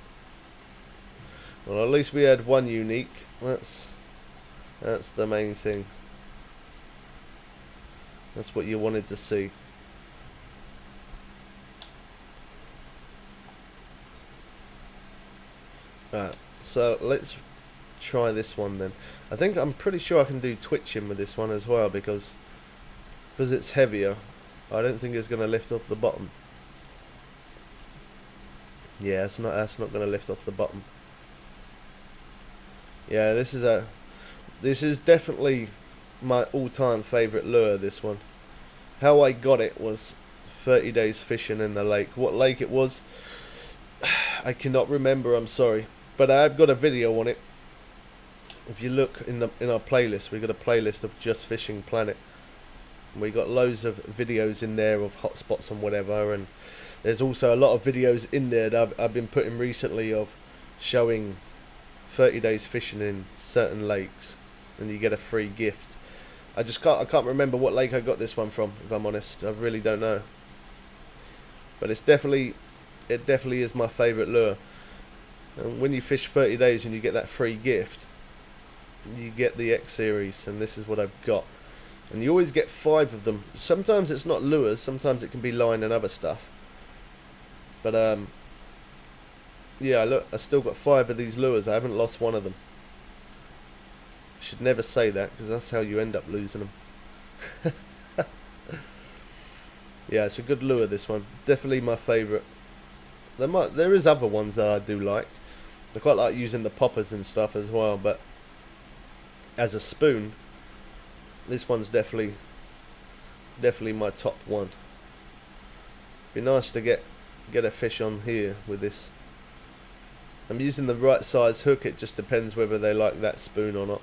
Well, at least we had one unique. That's the main thing. That's what you wanted to see. Right, so let's try this one then. I'm pretty sure I can do twitching with this one as well, because it's heavier. I don't think it's going to lift off the bottom. Yeah, that's not going to lift off the bottom. Yeah, this is definitely my all-time favourite lure, this one. How I got it was 30 days fishing in the lake. What lake it was, I cannot remember, I'm sorry. But I've got a video on it. If you look in our playlist, we've got a playlist of Just Fishing Planet. We got loads of videos in there of hotspots and whatever, and there's also a lot of videos in there that I've been putting recently of showing 30 days fishing in certain lakes, and you get a free gift. I can't remember what lake I got this one from, if I'm honest. I really don't know. But it definitely is my favourite lure. And when you fish 30 days and you get that free gift, you get the X series, and this is what I've got. And you always get 5 of them. Sometimes it's not lures, sometimes it can be line and other stuff. But yeah, look, I still got 5 of these lures. I haven't lost one of them. I should never say that, because that's how you end up losing them. Yeah, it's a good lure, this one. Definitely my favourite. There is other ones that I do like. I quite like using the poppers and stuff as well, but as a spoon, this one's definitely my top one. Be nice to get a fish on here with this. I'm using the right size hook. It just depends whether they like that spoon or not.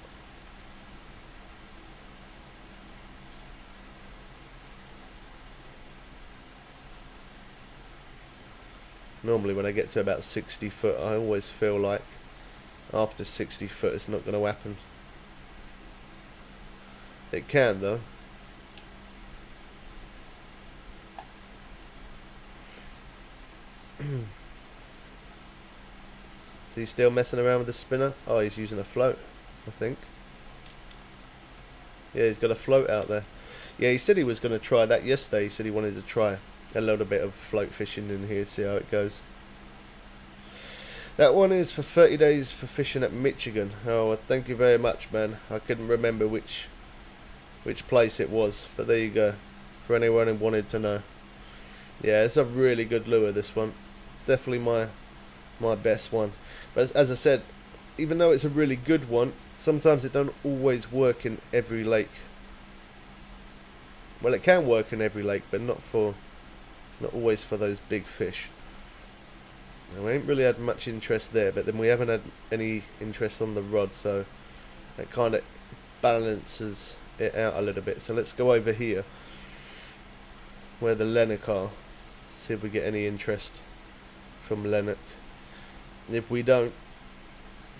Normally when I get to about 60 foot, I always feel like after 60 foot it's not going to happen. It can though. So he's still messing around with the spinner? Oh, he's using a float, I think. Yeah, he's got a float out there. Yeah, he said he was going to try that yesterday. He said he wanted to try a little bit of float fishing in here, see how it goes. That one is for 30 days for fishing at Michigan. Oh, well, thank you very much, man. I couldn't remember which place it was, but there you go. For anyone who wanted to know. Yeah, it's a really good lure, this one. Definitely my best one. But as I said, even though it's a really good one, sometimes it don't always work in every lake. Well, it can work in every lake, but not always for those big fish. And we ain't really had much interest there, but then we haven't had any interest on the rod, so it kind of balances it out a little bit. So let's go over here where the Lennox are, see if we get any interest from Lennox. If we don't,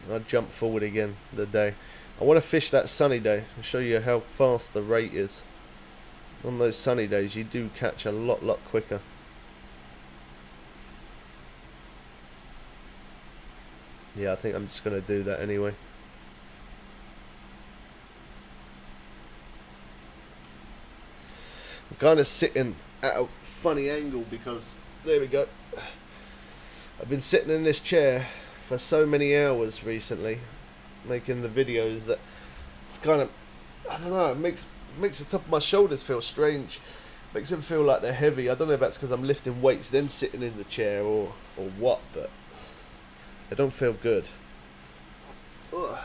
I'll jump forward again the day. I want to fish that sunny day and show you how fast the rate is. On those sunny days you do catch a lot quicker. Yeah, I think I'm just going to do that anyway. I'm kind of sitting at a funny angle because, there we go, I've been sitting in this chair for so many hours recently making the videos that it's kind of, I don't know, it makes the top of my shoulders feel strange, makes them feel like they're heavy. I don't know if that's because I'm lifting weights then sitting in the chair or what, but they don't feel good. Ugh.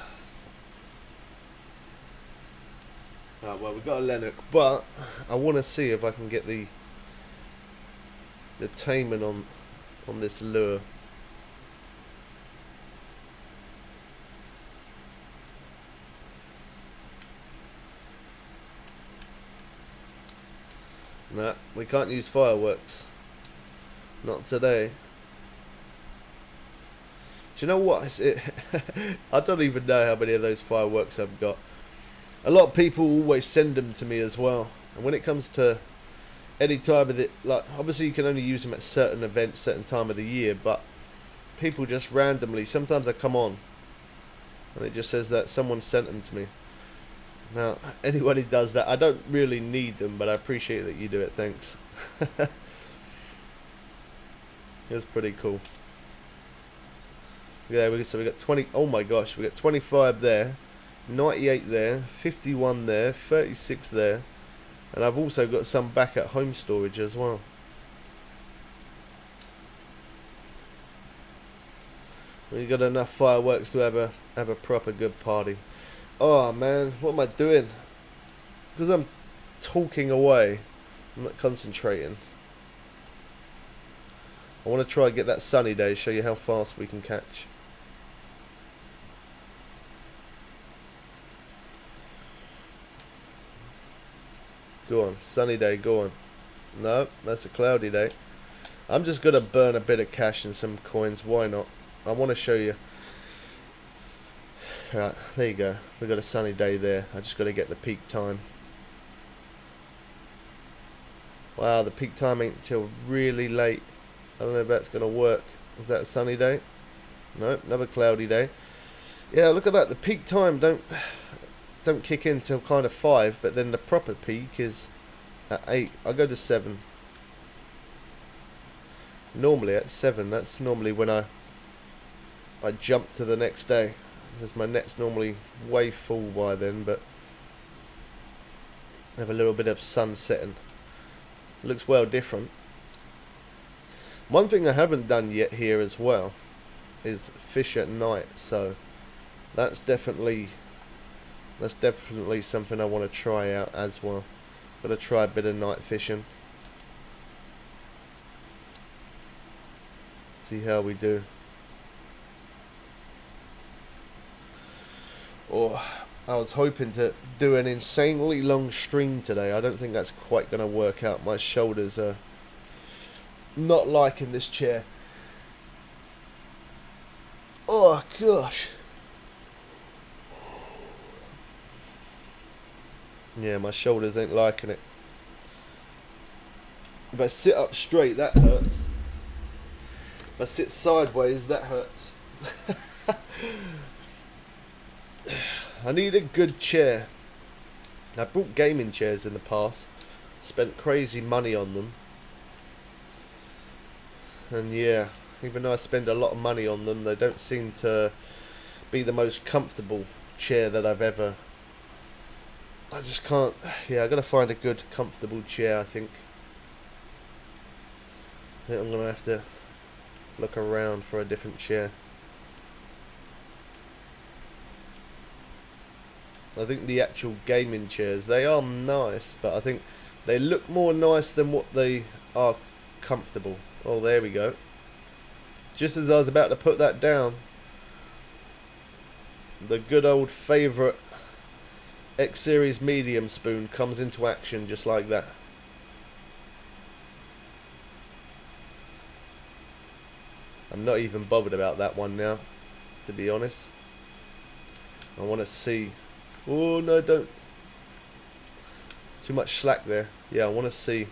Right, well, we've got a Lennox, but I want to see if I can get the taming on this lure. No, we can't use fireworks. Not today. Do you know what? I don't even know how many of those fireworks I've got. A lot of people always send them to me as well. And when it comes to any time of the, like, obviously you can only use them at certain events, certain time of the year, but people just randomly, sometimes I come on and it just says that someone sent them to me. Now, anyone who does that, I don't really need them, but I appreciate that you do it, thanks. It was pretty cool. Yeah, so we got 20, oh my gosh, we got 25 there, 98 there, 51 there, 36 there, and I've also got some back at home storage as well. We got enough fireworks to have a proper good party. Oh man, what am I doing? Because I'm talking away, I'm not concentrating. I want to try and get that sunny day, show you how fast we can catch. Go on, sunny day, go on. No, that's a cloudy day. I'm just going to burn a bit of cash and some coins, why not? I want to show you. Right, there you go. We've got a sunny day there. I just got to get the peak time. Wow, the peak time ain't till really late. I don't know if that's going to work. Is that a sunny day? No, another cloudy day. Yeah, look at that. The peak time don't kick in till kind of 5, but then the proper peak is at 8. I'll go to 7. Normally at 7, that's normally when I jump to the next day. Because my net's normally way full by then, but I have a little bit of sun setting. Looks well different. One thing I haven't done yet here as well is fish at night, so that's definitely something I want to try out as well. Got to try a bit of night fishing. See how we do. Oh, I was hoping to do an insanely long stream today. I don't think that's quite going to work out. My shoulders are not liking this chair. Oh gosh. Yeah, my shoulders ain't liking it. If I sit up straight, that hurts. If I sit sideways, that hurts. I need a good chair. I bought gaming chairs in the past. Spent crazy money on them. And yeah, even though I spend a lot of money on them, they don't seem to be the most comfortable chair that I've ever... I just can't... Yeah, I gotta find a good, comfortable chair, I think. I think I'm gonna have to look around for a different chair. I think the actual gaming chairs, they are nice, but I think they look more nice than what they are comfortable. Oh, there we go. Just as I was about to put that down, the good old favourite X-Series medium spoon comes into action just like that. I'm not even bothered about that one now, to be honest. I want to see... Oh no, don't. Too much slack there. Yeah, I want to see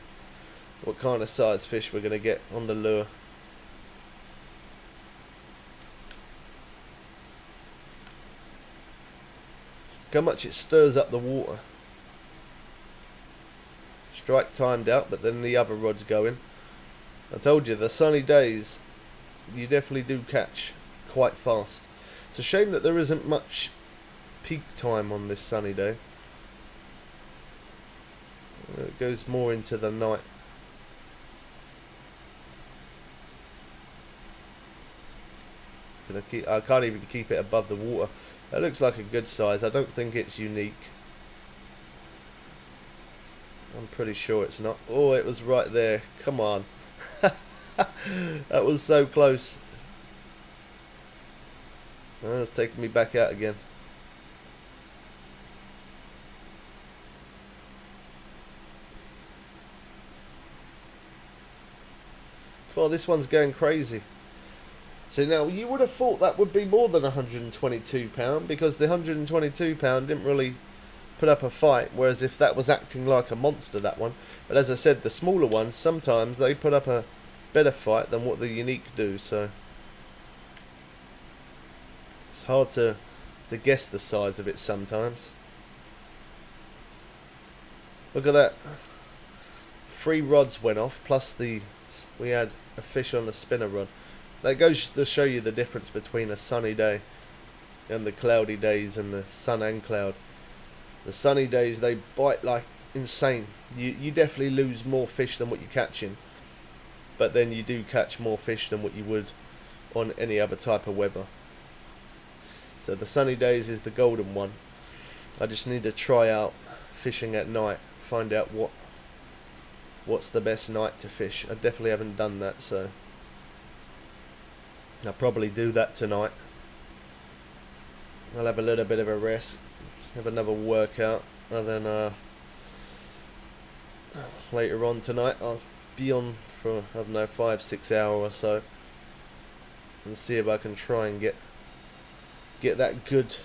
what kind of size fish we're going to get on the lure. Look how much it stirs up the water. Strike timed out, but then the other rod's going. I told you, the sunny days, you definitely do catch quite fast. It's a shame that there isn't much peak time on this sunny day. It goes more into the night. I can't even keep it above the water. That looks like a good size. I don't think it's unique. I'm pretty sure it's not. Oh, it was right there. Come on. That was so close. Oh, it's taking me back out again. Oh, this one's going crazy. So now, you would have thought that would be more than £122 because the £122 didn't really put up a fight, whereas if that was acting like a monster, that one. But as I said, the smaller ones, sometimes they put up a better fight than what the unique do, so it's hard to guess the size of it sometimes. Look at that. 3 rods went off, plus we had a fish on the spinner rod. That goes to show you the difference between a sunny day and the cloudy days and the sun and cloud. The sunny days, they bite like insane. You definitely lose more fish than what you're catching, but then you do catch more fish than what you would on any other type of weather. So the sunny days is the golden one. I just need to try out fishing at night, find out what's the best night to fish. I definitely haven't done that, so I'll probably do that tonight. I'll have a little bit of a rest, have another workout, and then later on tonight I'll be on for, I don't know, 5-6 hours or so, and see if I can try and get that good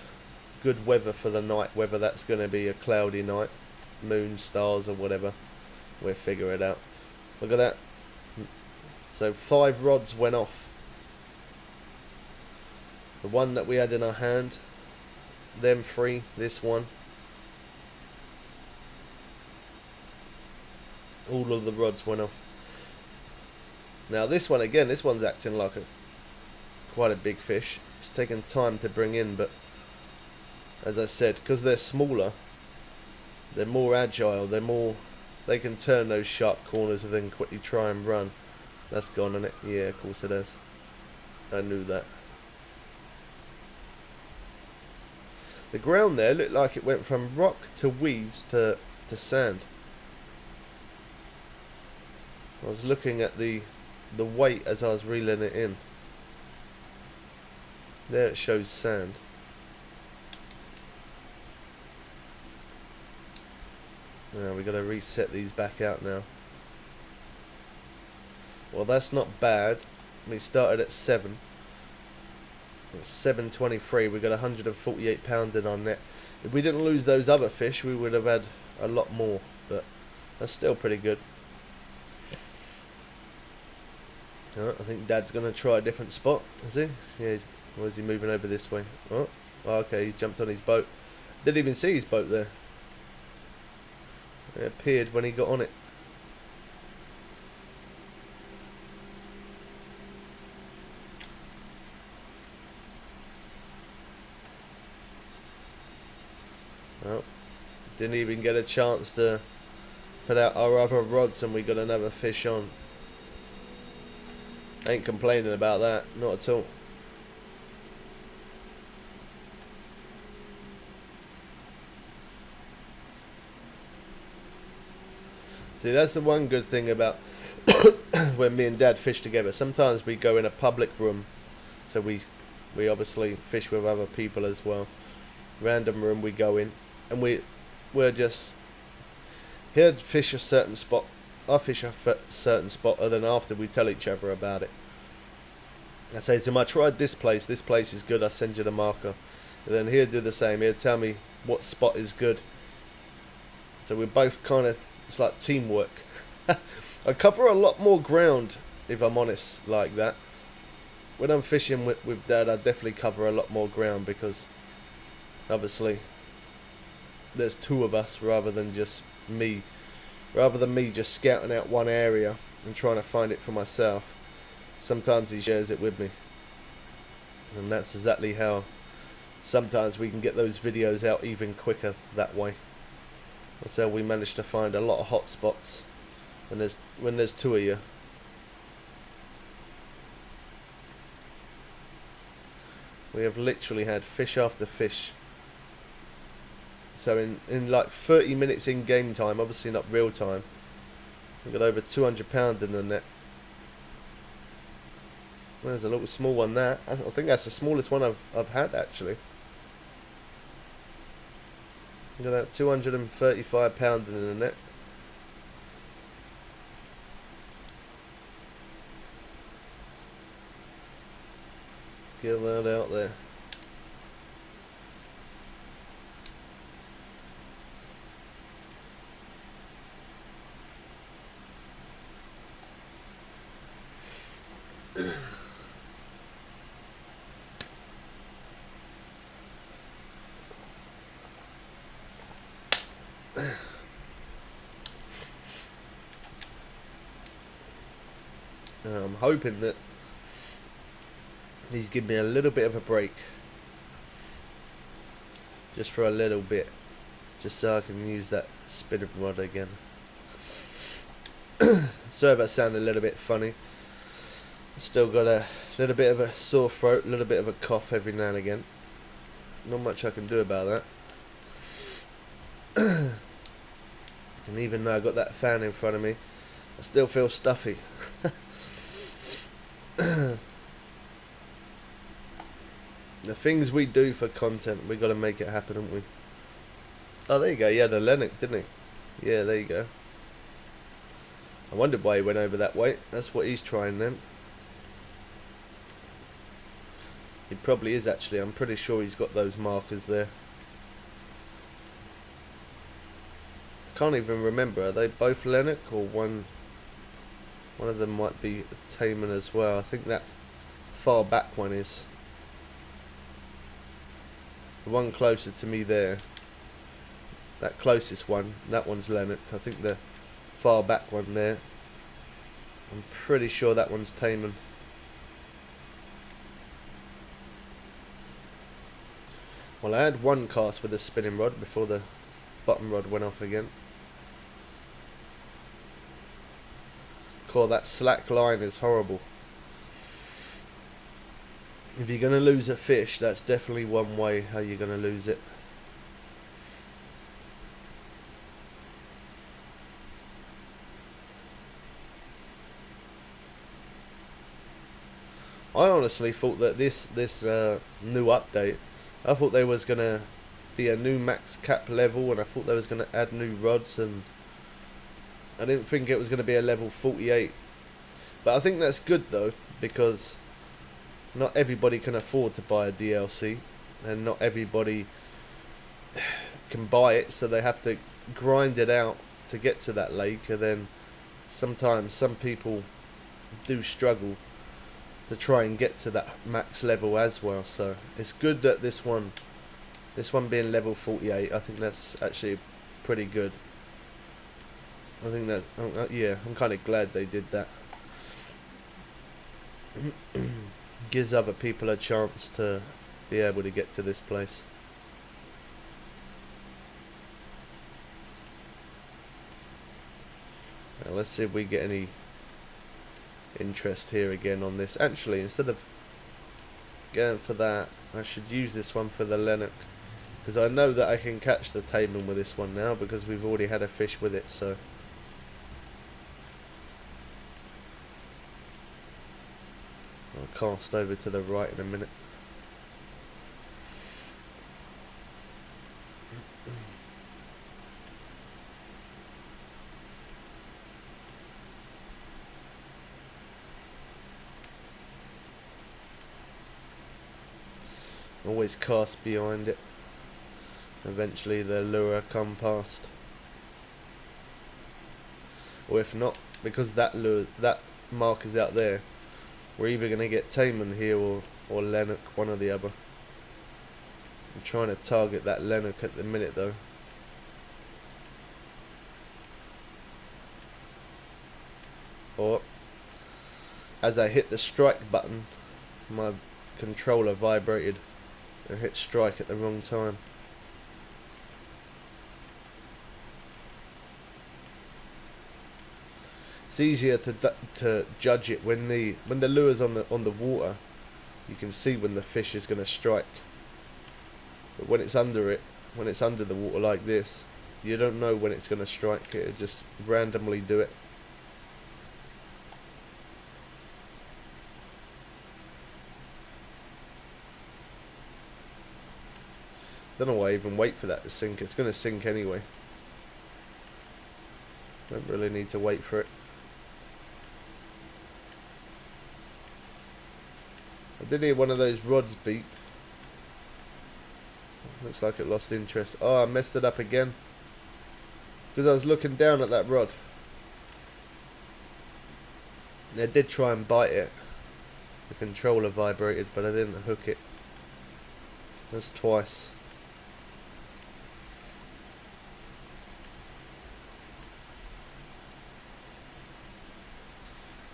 weather for the night, whether that's going to be a cloudy night, moon, stars or whatever. We'll figure it out. Look at that. So 5 rods went off. The one that we had in our hand, them 3, this one. All of the rods went off. Now this one again, this one's acting like quite a big fish. It's taking time to bring in, but as I said, because they're smaller, they're more agile, they can turn those sharp corners and then quickly try and run. That's gone, isn't it? Yeah, of course it has. I knew that. The ground there looked like it went from rock to weeds to sand. I was looking at the weight as I was reeling it in. There it shows sand. Now we've got to reset these back out now. Well, that's not bad. We started at 7. It's 723. We got 148 pound in our net. If we didn't lose those other fish, we would have had a lot more, but that's still pretty good. I think Dad's gonna try a different spot. Is he? Yeah. Or is he moving over this way? Oh, okay. He's jumped on his boat. Didn't even see his boat there. It appeared when he got on it. Well, didn't even get a chance to put out our other rods and we got another fish on. Ain't complaining about that, not at all. See, that's the one good thing about when me and Dad fish together. Sometimes we go in a public room, so we obviously fish with other people as well. Random room we go in, and we're just, he'll fish a certain spot, I fish a certain spot, and then after we tell each other about it. I say to him, I tried this place is good, I send you the marker. And then he'll do the same, he'll tell me what spot is good. So we're both kind of, it's like teamwork. I cover a lot more ground, if I'm honest, like that. When I'm fishing with Dad, I definitely cover a lot more ground because obviously there's two of us rather than just me. Rather than me just scouting out one area and trying to find it for myself, sometimes he shares it with me. And that's exactly how sometimes we can get those videos out even quicker that way. That's how we managed to find a lot of hot spots when there's two of you. We have literally had fish after fish. So in like 30 minutes in game time, obviously not real time, we got over 200 pound in the net. There's a little small one there. I think that's the smallest one I've had actually. Look at that, 235 pound in the net. Get that out there. I'm hoping that he's given me a little bit of a break, just for a little bit, just so I can use that spinning rod again. Sorry if that sounded a little bit funny. Still got a little bit of a sore throat, a little bit of a cough every now and again. Not much I can do about that. And even though I got that fan in front of me, I still feel stuffy. The things we do for content, we got to make it happen, haven't we? Oh, there you go. He had a Lennox, didn't he? Yeah, there you go. I wondered why he went over that way. That's what he's trying then. He probably is actually. I'm pretty sure he's got those markers there. Can't even remember. Are they both Lennox or one? One of them might be Taman as well. I think that far back one is. The one closer to me there. That closest one. That one's Lennox. I think the far back one there. I'm pretty sure that one's Taman. Well, I had one cast with a spinning rod before the bottom rod went off again. God, that slack line is horrible. If you're going to lose a fish, that's definitely one way how you're going to lose it. I honestly thought that this new update, I thought there was going to be a new max cap level, and I thought they was going to add new rods, and I didn't think it was going to be a level 48. But I think that's good though, because not everybody can afford to buy a DLC, and not everybody can buy it, so they have to grind it out to get to that lake, and then sometimes some people do struggle to try and get to that max level as well. So it's good that this one being level 48, I think that's actually pretty good. I think that, yeah, I'm kind of glad they did that. Gives other people a chance to be able to get to this place. Now let's see if we get any interest here again on this. Actually, instead of going for that, I should use this one for the Lennox, because I know that I can catch the taimen with this one now, because we've already had a fish with it. So I'll cast over to the right in a minute. Always cast behind it. Eventually the lure come past. Or if not, because that mark is out there, we're either going to get taimen here or Lennox, one or the other. I'm trying to target that Lennox at the minute though. Or as I hit the strike button, my controller vibrated. I hit strike at the wrong time. It's easier to judge it when the lure's on the water. You can see when the fish is going to strike. But when it's under it, when it's under the water like this, you don't know when it's going to strike. It'll just randomly do it. Don't know why I even wait for that to sink. It's going to sink anyway. Don't really need to wait for it. I did hear one of those rods beep. Looks like it lost interest. Oh, I messed it up again, because I was looking down at that rod. I did try and bite it. The controller vibrated, but I didn't hook it. That's twice.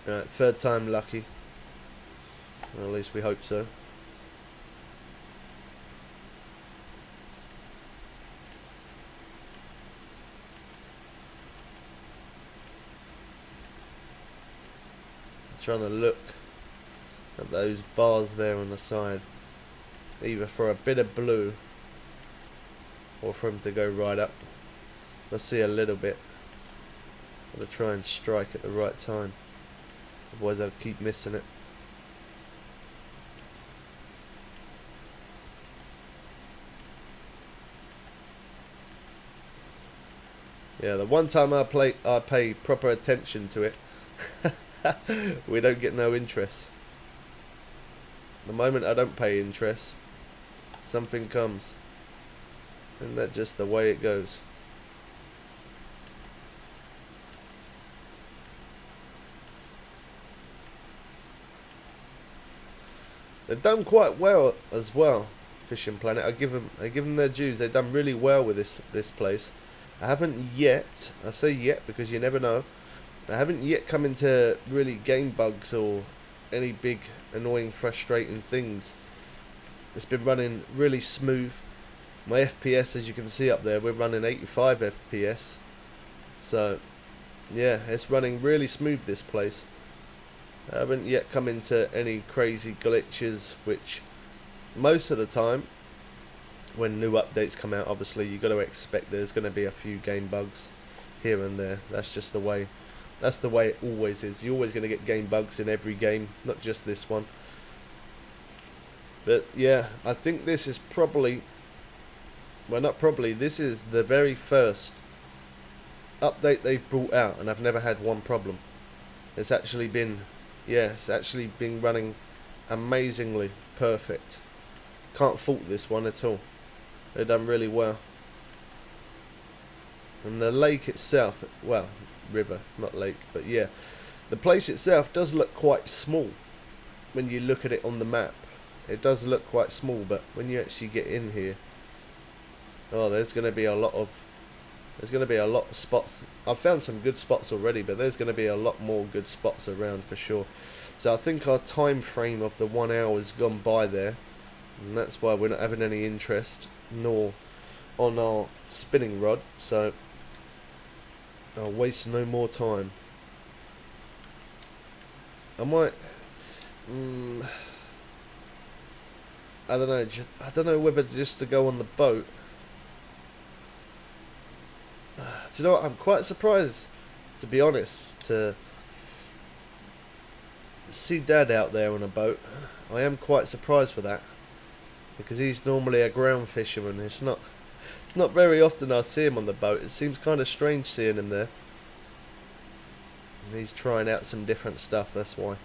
Right, third time lucky. Well, at least we hope so. Trying to look at those bars there on the side, either for a bit of blue or for him to go right up. Let's see a little bit. I'm going to try and strike at the right time, otherwise I'll keep missing it. Yeah, the one time I pay proper attention to it, we don't get no interest. The moment I don't pay interest, something comes. Isn't that just the way it goes? They've done quite well as well, Fishing Planet. I give them their dues. They've done really well with this place. I haven't yet, I say yet because you never know, I haven't yet come into really game bugs or any big annoying frustrating things. It's been running really smooth. My FPS, as you can see up there, we're running 85 FPS. So yeah, it's running really smooth, this place. I haven't yet come into any crazy glitches, which most of the time when new updates come out, obviously you got to expect there's going to be a few game bugs here and there. That's just the way. That's the way it always is. You're always going to get game bugs in every game, not just this one. But yeah, I think this is probably, well, not probably, this is the very first update they've brought out, and I've never had one problem. It's actually been, yeah, it's actually been running amazingly perfect. Can't fault this one at all. They've done really well. And the lake itself, well, river, not lake, but yeah, the place itself does look quite small when you look at it on the map. It does look quite small, but when you actually get in here, oh, there's going to be a lot of spots. I've found some good spots already, but there's going to be a lot more good spots around for sure. So I think our time frame of the 1 hour has gone by there, and that's why we're not having any interest, nor on our spinning rod. So I'll waste no more time. I might, I don't know. I don't know whether just to go on the boat. Do you know what? I'm quite surprised, to be honest, to see Dad out there on a boat. I am quite surprised with that, because he's normally a ground fisherman. It's not very often I see him on the boat. It seems kind of strange seeing him there. And he's trying out some different stuff. That's why.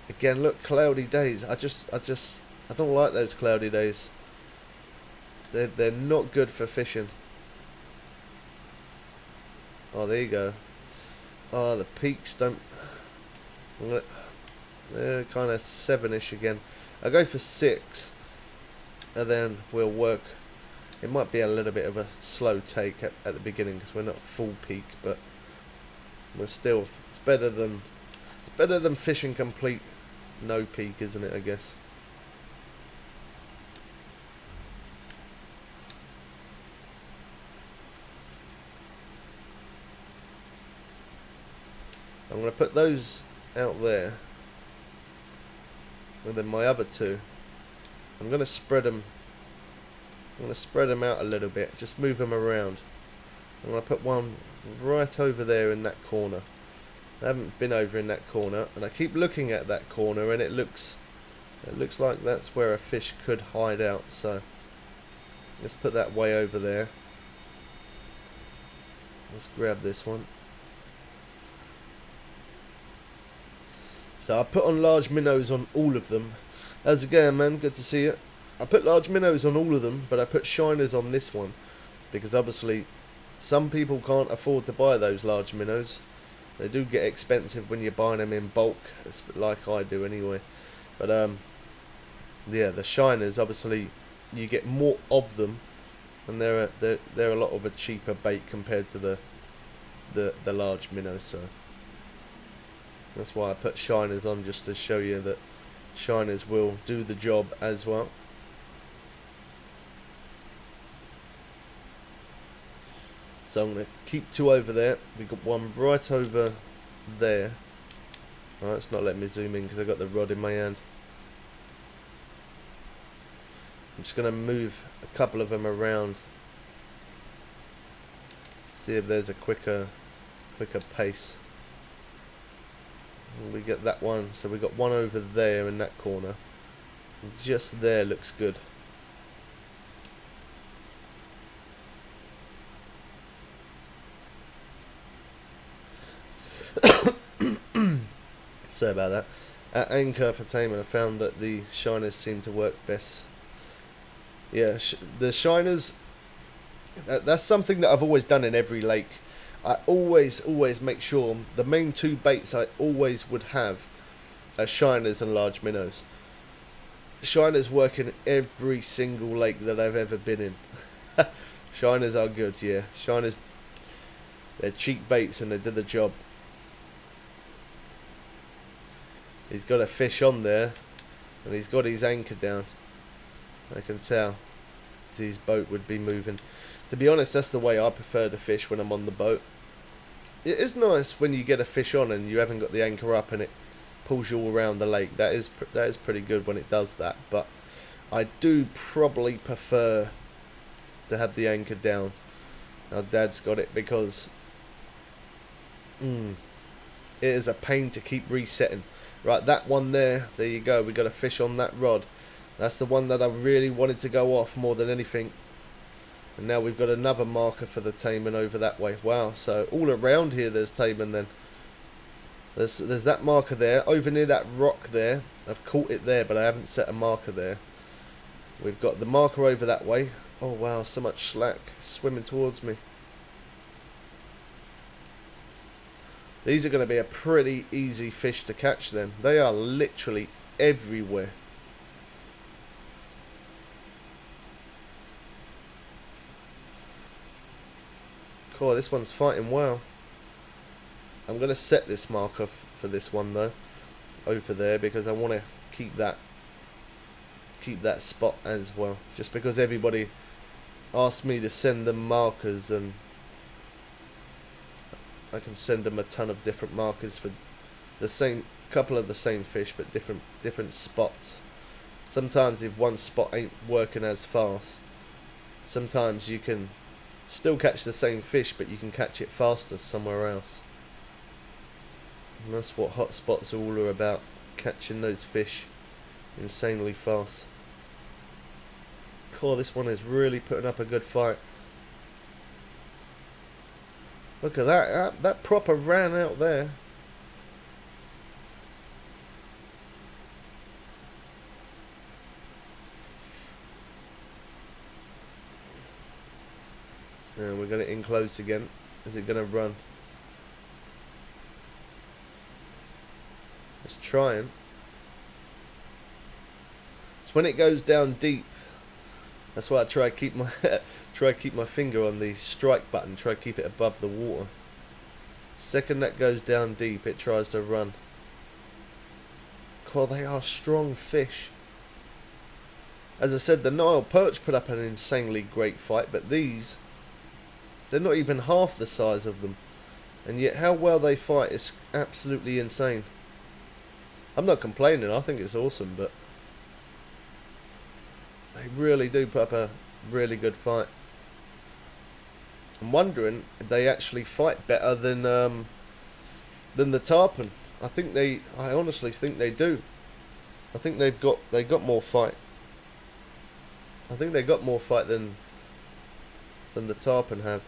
Again, look, cloudy days. I don't like those cloudy days. They're not good for fishing. Oh, there you go. Oh, the peaks don't. They're kind of 7-ish again. I'll go for 6, and then we'll work. It might be a little bit of a slow take at the beginning because we're not full peak, but we're still. It's better than fishing complete no peak, isn't it? I guess. I'm going to put those out there, and then my other 2, I'm going to spread them. I'm going to spread them out a little bit, just move them around. I'm going to put one right over there in that corner. I haven't been over in that corner, and I keep looking at that corner, and it looks like that's where a fish could hide out. So let's put that way over there. Let's grab this one. So I put on large minnows on all of them. How's it going, man? Good to see you. I put large minnows on all of them, but I put shiners on this one, because obviously some people can't afford to buy those large minnows. They do get expensive when you're buying them in bulk, like I do anyway. But yeah, the shiners, obviously you get more of them, and they're a lot of a cheaper bait compared to the large minnows. So that's why I put shiners on, just to show you that shiners will do the job as well. So I'm going to keep 2 over there. We've got one right over there. Alright, it's not letting me zoom in because I've got the rod in my hand. I'm just going to move a couple of them around. See if there's a quicker pace. We get that one, so we got one over there in that corner. Just there looks good. Sorry about that. At anchor for taming, I found that the shiners seem to work best. Yeah, the shiners. That's something that I've always done in every lake. I always make sure the main 2 baits I always would have are shiners and large minnows. Shiners work in every single lake that I've ever been in. Shiners are good, yeah. Shiners, they're cheap baits and they do the job. He's got a fish on there, and he's got his anchor down. I can tell. His boat would be moving. To be honest, that's the way I prefer to fish when I'm on the boat. It is nice when you get a fish on and you haven't got the anchor up and it pulls you all around the lake. That is pretty good when it does that. But I do probably prefer to have the anchor down. Now Dad's got it because it is a pain to keep resetting. Right, that one there you go. We got a fish on that rod. That's the one that I really wanted to go off more than anything. And now we've got another marker for the taimen over that way. Wow, so all around here there's taimen then. There's that marker there. Over near that rock there. I've caught it there, but I haven't set a marker there. We've got the marker over that way. Oh wow, so much slack swimming towards me. These are going to be a pretty easy fish to catch then. They are literally everywhere. Cool, this one's fighting well. I'm going to set this marker for this one though, over there, because I want to keep that spot as well. Just because everybody asked me to send them markers, and I can send them a ton of different markers for the same couple of the same fish, but different spots. Sometimes if one spot ain't working as fast, sometimes you can still catch the same fish, but you can catch it faster somewhere else. And that's what hotspots all are about, catching those fish insanely fast. Cool, this one is really putting up a good fight. Look at that, that proper ran out there. And we're going to in close again. Is it going to run? It's trying. It's when it goes down deep. That's why I try to keep my finger on the strike button. Try to keep it above the water. Second that goes down deep, it tries to run. God, they are strong fish. As I said, the Nile perch put up an insanely great fight, but these, they're not even half the size of them. And yet how well they fight is absolutely insane. I'm not complaining, I think it's awesome, but they really do put up a really good fight. I'm wondering if they actually fight better than the tarpon. I honestly think they do. I think they got more fight. I think they got more fight than the tarpon have.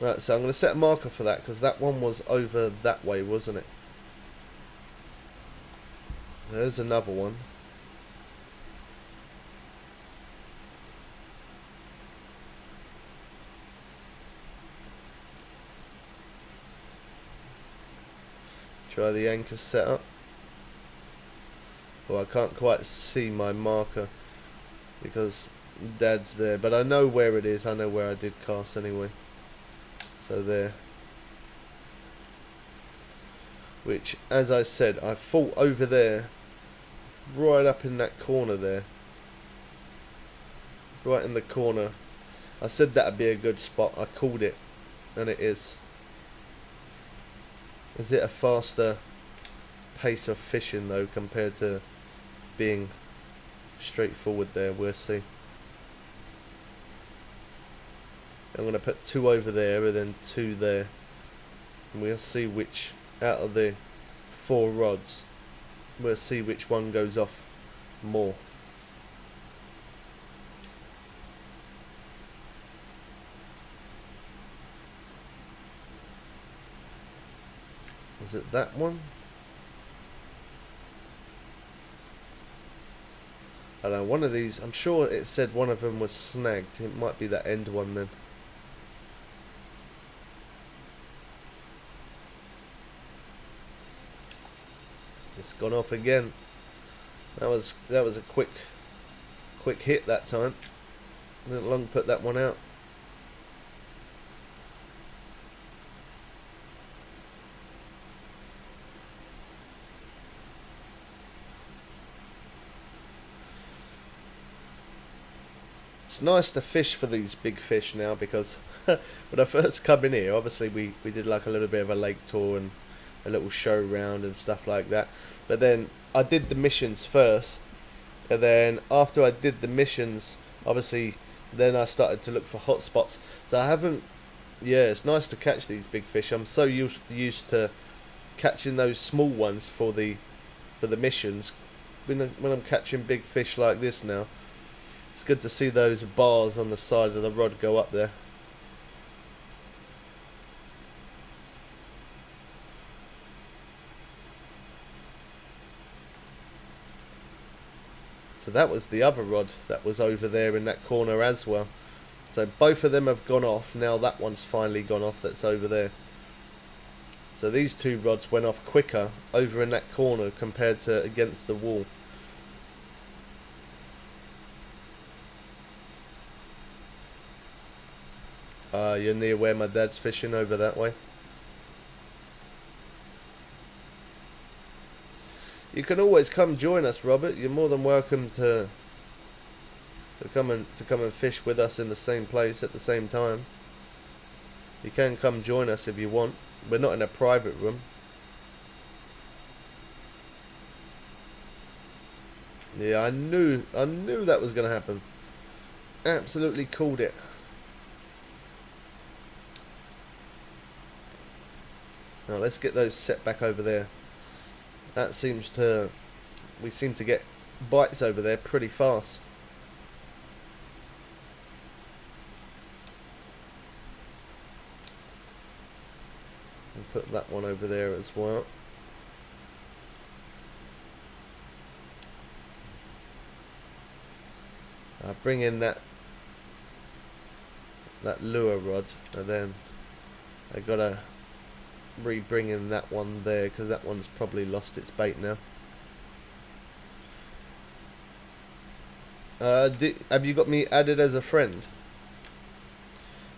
Right, so I'm going to set a marker for that, because that one was over that way, wasn't it? There's another one. Try the anchor setup. Well, I can't quite see my marker because Dad's there, but I know where it is. I know where I did cast anyway. So there. Which, as I said, I fought over there, right up in that corner there. Right in the corner. I said that'd be a good spot. I called it, and it is. Is it a faster pace of fishing though compared to being straightforward there? We'll see. I'm going to put 2 over there and then 2 there. And we'll see which, out of the 4 rods, we'll see which one goes off more. Is it that one? I don't know, one of these, I'm sure it said one of them was snagged. It might be that end one then. It's gone off again. That was a quick hit that time. Didn't long put that one out. It's nice to fish for these big fish now, because when I first come in here, obviously we did like a little bit of a lake tour and a little show round and stuff like that. But then I did the missions first, and then after I did the missions, obviously then I started to look for hot spots. So I haven't, yeah, it's nice to catch these big fish. I'm so used to catching those small ones for the missions. When I'm catching big fish like this now, it's good to see those bars on the side of the rod go up there. So that was the other rod that was over there in that corner as well. So both of them have gone off. Now that one's finally gone off that's over there. So these two rods went off quicker over in that corner compared to against the wall. You're near where my dad's fishing over that way. You can always come join us, Robert. You're more than welcome to come and fish with us in the same place at the same time. You can come join us if you want. We're not in a private room. Yeah, I knew that was going to happen. Absolutely called it. Now let's get those set back over there. That seems to... we seem to get bites over there pretty fast. And put that one over there as well. I'll bring in that lure rod, and then I gotta re-bring in that one there because that one's probably lost its bait now. Have you got me added as a friend?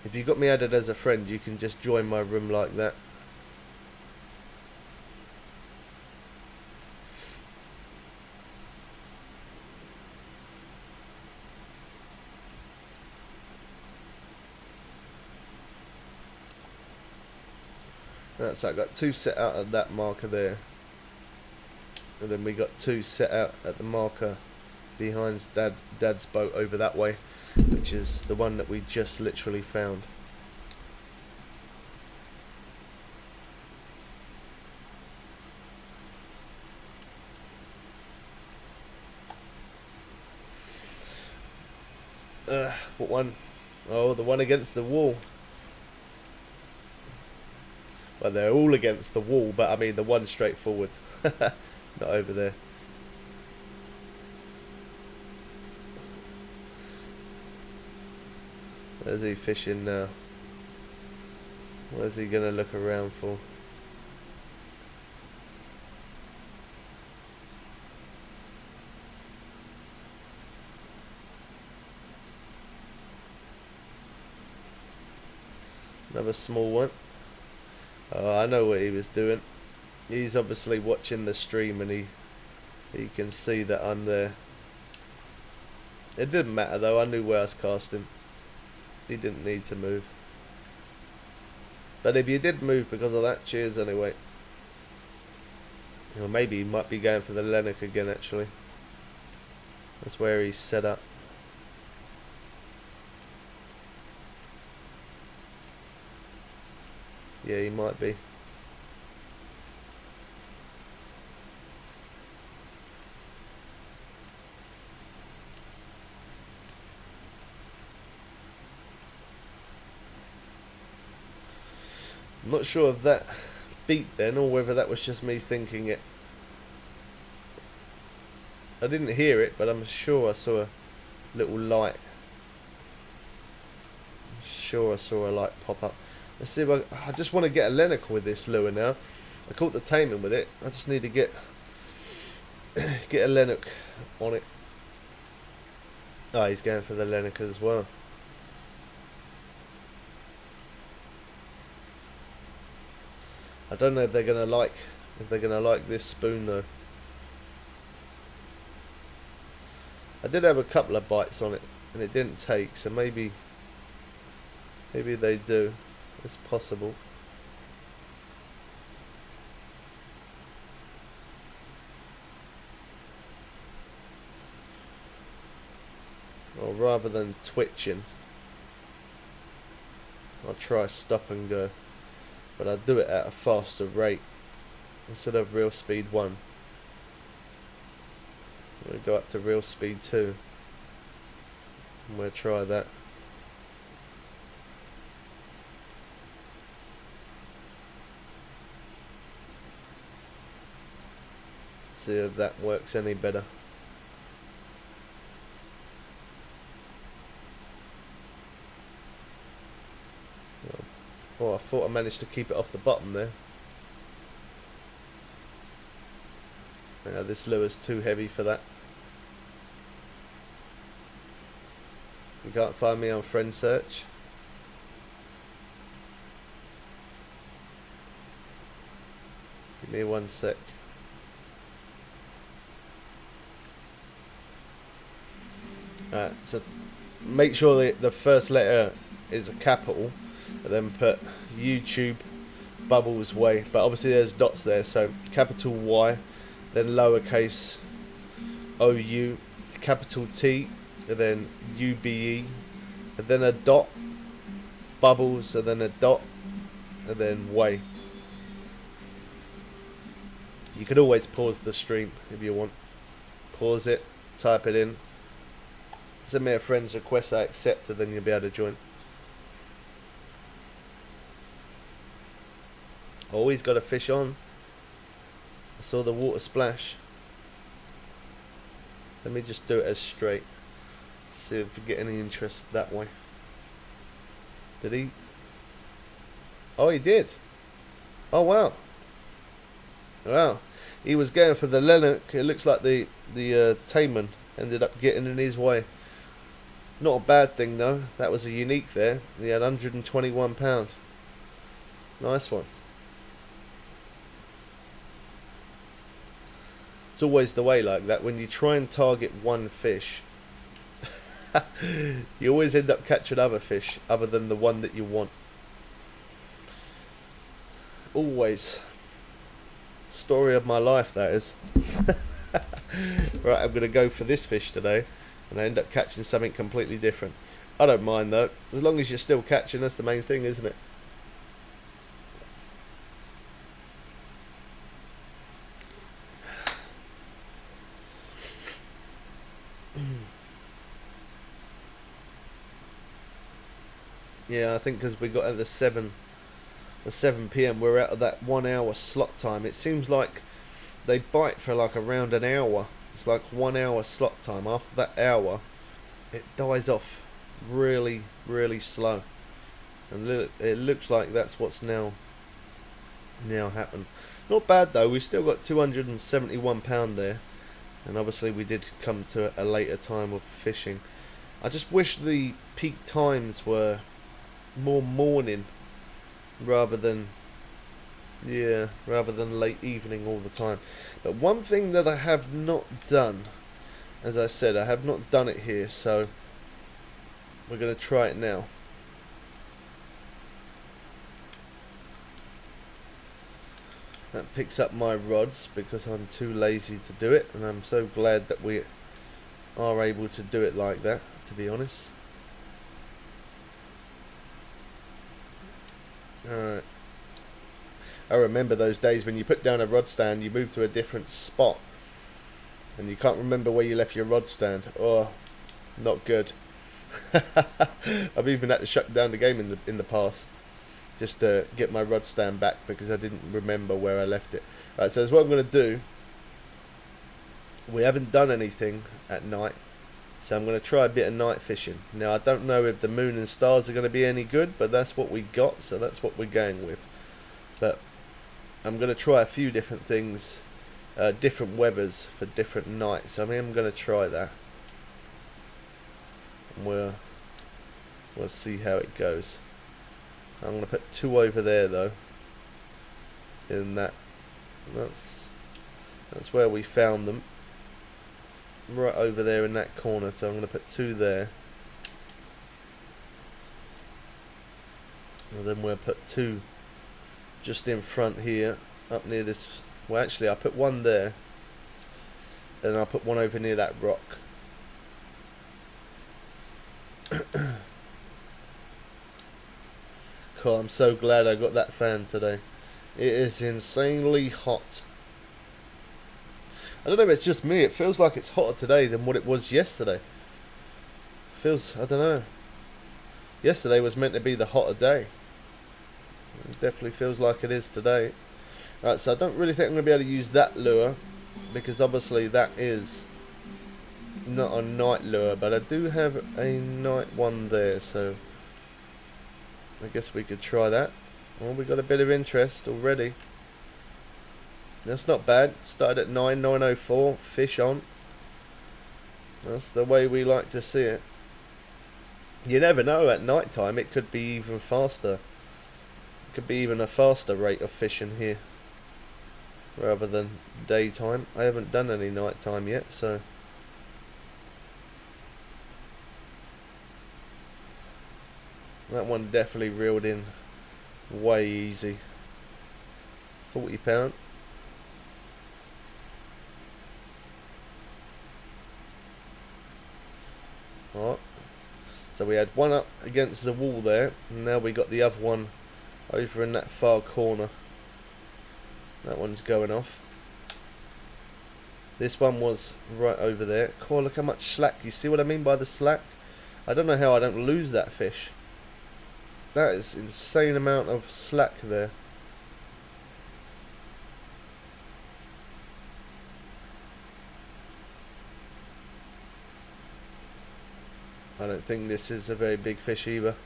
If you got me added as a friend, you can just join my room like that. That's I got two set out at that marker there, and then we got two set out at the marker behind Dad's boat over that way, which is the one that we just literally found. What one? Oh, the one against the wall. Well, they're all against the wall, but I mean the one straight forward. Not over there. Where's he fishing now? Where's he gonna look around for? Another small one. Oh, I know what he was doing. He's obviously watching the stream, and he can see that I'm there. It didn't matter though, I knew where I was casting. He didn't need to move. But if you did move because of that, cheers anyway. Or maybe he might be going for the Lennox again actually. That's where he's set up. Yeah, he might be. I'm not sure if that beat then, or whether that was just me thinking it. I didn't hear it, but I'm sure I saw a little light. I'm sure I saw a light pop up. Let's see if I just want to get a Lennox with this lure now. I caught the taming with it. I just need to get a Lennox on it. Oh, he's going for the Lennox as well. I don't know if they're gonna like this spoon though. I did have a couple of bites on it and it didn't take, so maybe they do. It's possible. Or rather than twitching, I'll try stop and go, but I'll do it at a faster rate instead of real speed 1. We'll go up to real speed 2 and we'll try that. See if that works any better. thought I managed to keep it off the bottom there. This lure's too heavy for that. You can't find me on friend search. Give me 1 sec. So make sure the first letter is a capital, and then put YouTube Bubbles Way. But obviously there's dots there, so capital Y, then lowercase OU, capital T, and then UBE, and then a dot, Bubbles, and then a dot, and then Way. You could always pause the stream if you want. Pause it, type it in. Send me a friend's request, I accept, and then you'll be able to join. Always got a fish on. I saw the water splash. Let me just do it as straight. See if we get any interest that way. Did he? Oh, he did. Oh, wow. Wow. He was going for the Lennox. It looks like the Tayman ended up getting in his way. Not a bad thing though. That was a unique there. He had £121. Nice one. It's always the way like that. When you try and target one fish, you always end up catching other fish other than the one that you want. Always. Story of my life, that is. Right, I'm going to go for this fish today, and I end up catching something completely different. I don't mind though, as long as you're still catching, that's the main thing, isn't it? Yeah, I think because we got at the 7 p.m. we're out of that 1 hour slot time. It seems like they bite for like around an hour. It's like 1 hour slot time. After that hour, it dies off really, really slow. And it looks like that's what's now happened. Not bad though. We've still got £271 there, and obviously we did come to a later time of fishing. I just wish the peak times were more morning rather than late evening all the time. But one thing that I have not done, as I said, I have not done it here, so we're going to try it now. That picks up my rods because I'm too lazy to do it, and I'm so glad that we are able to do it like that, to be honest. Alright. I remember those days when you put down a rod stand, you move to a different spot, and you can't remember where you left your rod stand. Oh, not good. I've even had to shut down the game in the past just to get my rod stand back because I didn't remember where I left it. Right, so that's what I'm going to do. We haven't done anything at night, so I'm going to try a bit of night fishing. Now, I don't know if the moon and stars are going to be any good, but that's what we got, so that's what we're going with. But I'm going to try a few different things, different weathers for different nights. So I mean, I'm going to try that. And we'll see how it goes. I'm going to put 2 over there though. In that's where we found them. Right over there in that corner. So I'm going to put 2 there. And then we'll put 2 just in front here, up near this. Well, actually, I put 1 there, and I'll put 1 over near that rock. Cool, I'm so glad I got that fan today. It is insanely hot. I don't know if it's just me, it feels like it's hotter today than what it was yesterday. Feels, I don't know. Yesterday was meant to be the hotter day. It definitely feels like it is today. Right, so I don't really think I'm going to be able to use that lure, because obviously that is not a night lure, but I do have a night one there, so I guess we could try that. Well, we got a bit of interest already. That's not bad. Started at 9:04. Fish on. That's the way we like to see it. You never know, at night time it could be even faster. It could be even a faster rate of fishing here rather than daytime. I haven't done any nighttime yet, so that one definitely reeled in way easy. £40. Alright. So we had one up against the wall there, and now we got the other one over in that far corner. That one's going off. This one was right over there. Cool, look how much slack. You see what I mean by the slack? I don't know how I don't lose that fish. That is insane amount of slack there. I don't think this is a very big fish either.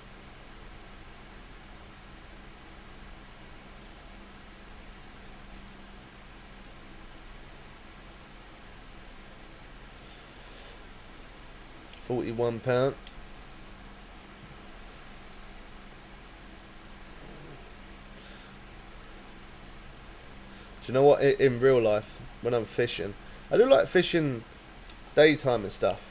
£41. Do you know what? In real life, when I'm fishing, I do like fishing daytime and stuff,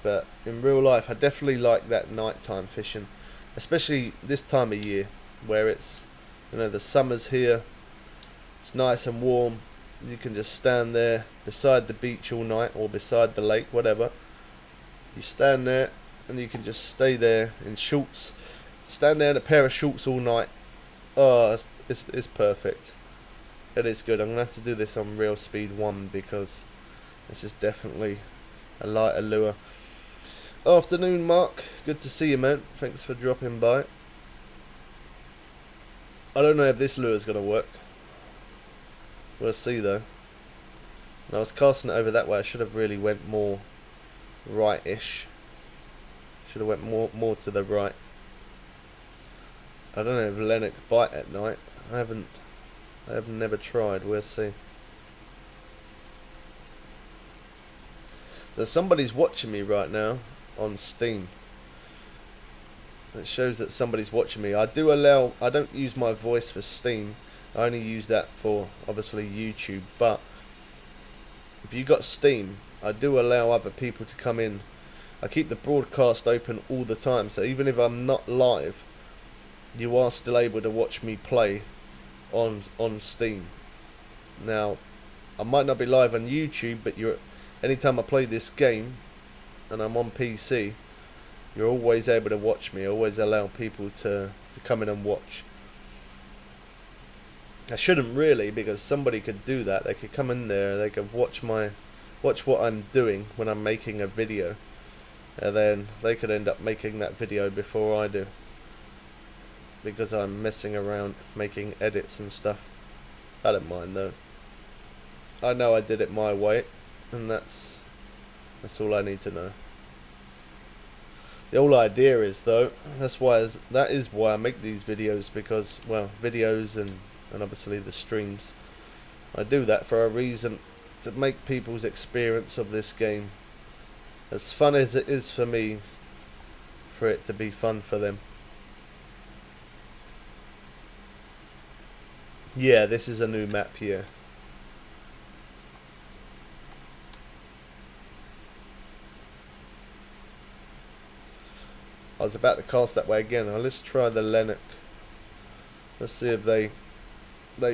but in real life, I definitely like that nighttime fishing, especially this time of year where it's, you know, the summer's here. It's nice and warm. You can just stand there beside the beach all night or beside the lake, whatever. You stand there and you can just stay there in shorts. Stand there in a pair of shorts all night. Oh, it's perfect. It is good. I'm going to have to do this on real speed 1 because this is definitely a lighter lure. Afternoon, Mark. Good to see you, man. Thanks for dropping by. I don't know if this lure is going to work. We'll see though. And I was casting it over that way. I should have really went more right-ish. Should have went more to the right. I don't know if Lennox bite at night. I have never tried. We'll see. So somebody's watching me right now on Steam. It shows that somebody's watching me. I don't use my voice for Steam. I only use that for obviously YouTube. But if you got Steam, I do allow other people to come in. I keep the broadcast open all the time, so even if I'm not live, you are still able to watch me play on Steam. Now, I might not be live on YouTube, but anytime I play this game and I'm on PC, you're always able to watch me. I always allow people to come in and watch. I shouldn't really, because somebody could do that. They could come in there, they could watch what I'm doing when I'm making a video, and then they could end up making that video before I do, because I'm messing around making edits and stuff. I don't mind though. I know I did it my way, and that's all I need to know. The whole idea is though, that is why I make these videos, because, well, videos and obviously the streams, I do that for a reason, to make people's experience of this game as fun as it is for me, for it to be fun for them. Yeah, this is a new map here. I was about to cast that way again. Now let's try the Lennox. Let's see if they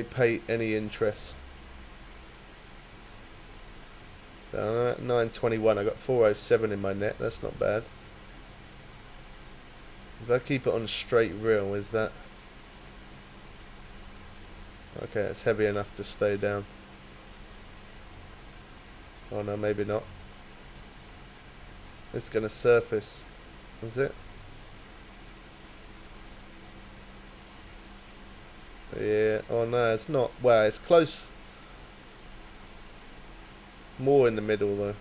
pay any interest. So I'm at 921. I got 407 in my net. That's not bad. If I keep it on straight reel, is that okay? It's heavy enough to stay down. Oh no, maybe not. It's gonna surface. Is it? Yeah. Oh no, it's not. Well, it's close. More in the middle though.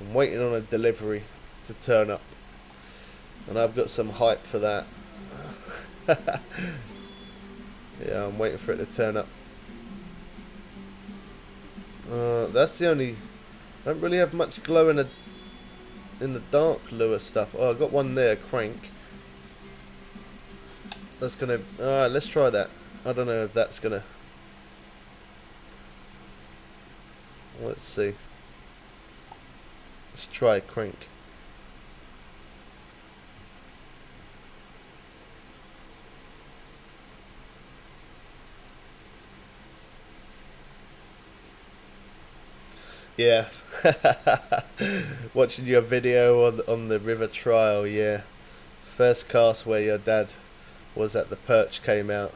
I'm waiting on a delivery. to turn up, and I've got some hype for that. Yeah, I'm waiting for it to turn up. That's the only. I don't really have much glow in the dark lure stuff. Oh, I got one there, crank. That's gonna. Alright, let's try that. I don't know if that's gonna. Let's see. Let's try crank. Yeah. Watching your video on the river trial, yeah. First cast where your dad was at the perch came out.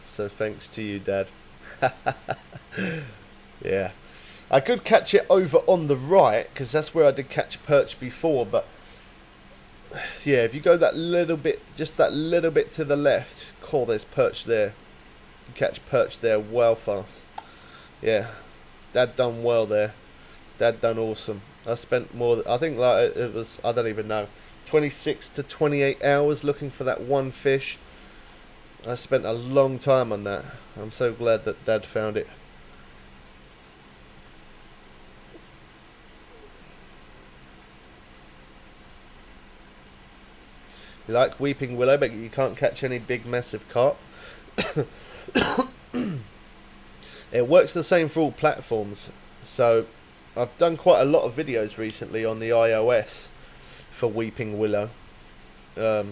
So thanks to you, Dad. Yeah. I could catch it over on the right, because that's where I did catch perch before, but yeah, if you go that little bit, just that little bit to the left, call there's perch there. You catch perch there well fast. Yeah. Dad done well there. Dad done awesome. I spent more, I think like it was, I don't even know, 26 to 28 hours looking for that one fish. I spent a long time on that. I'm so glad that Dad found it. You like weeping willow, but you can't catch any big massive carp. It works the same for all platforms. So I've done quite a lot of videos recently on the iOS for weeping willow,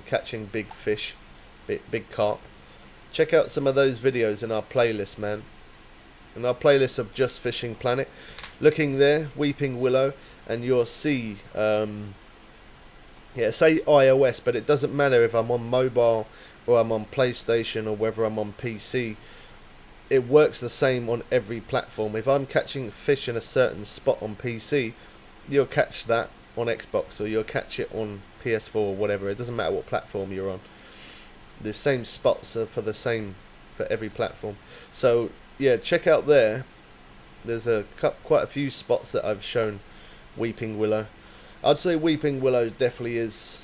catching big fish, big carp. Check out some of those videos in our playlist, man. In our playlist of Just Fishing Planet. Looking there, weeping willow, and you'll see, yeah, say iOS, but it doesn't matter if I'm on mobile or I'm on PlayStation or whether I'm on PC. It works the same on every platform. If I'm catching fish in a certain spot on PC, you'll catch that on Xbox, or you'll catch it on PS4 or whatever. It doesn't matter what platform you're on. The same spots are for every platform. So yeah, check out there. There's quite a few spots that I've shown weeping willow. I'd say weeping willow definitely is.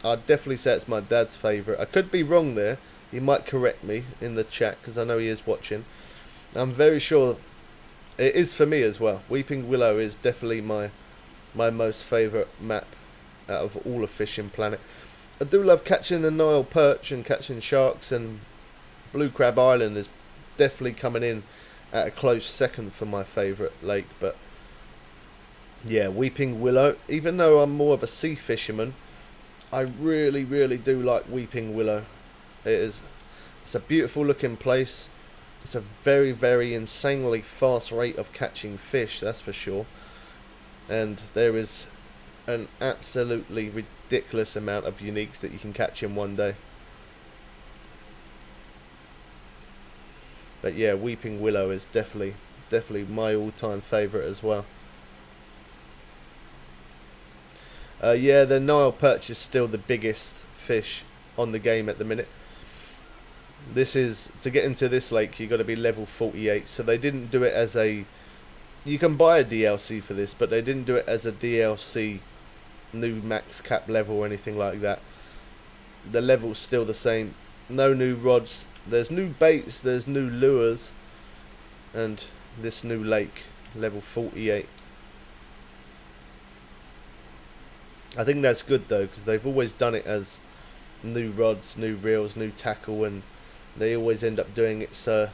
I'd definitely say it's my dad's favourite. I could be wrong there. He might correct me in the chat, because I know he is watching. I'm very sure it is for me as well. Weeping willow is definitely my most favourite map out of all of Fishing Planet. I do love catching the Nile perch and catching sharks, and Blue Crab Island is definitely coming in at a close second for my favourite lake. But yeah, weeping willow, even though I'm more of a sea fisherman, I really, really do like weeping willow. It's a beautiful looking place. It's a very, very insanely fast rate of catching fish, that's for sure. And there is an absolutely ridiculous amount of uniques that you can catch in one day. But yeah, weeping willow is definitely my all-time favourite as well. Yeah, the Nile perch is still the biggest fish on the game at the minute. This is, to get into this lake, you got to be level 48. So they didn't do it as a, you can buy a DLC for this, but they didn't do it as a DLC new max cap level or anything like that. The level's still the same. No new rods. There's new baits, there's new lures, and this new lake, level 48. I think that's good though, because they've always done it as new rods, new reels, new tackle, and they always end up doing it so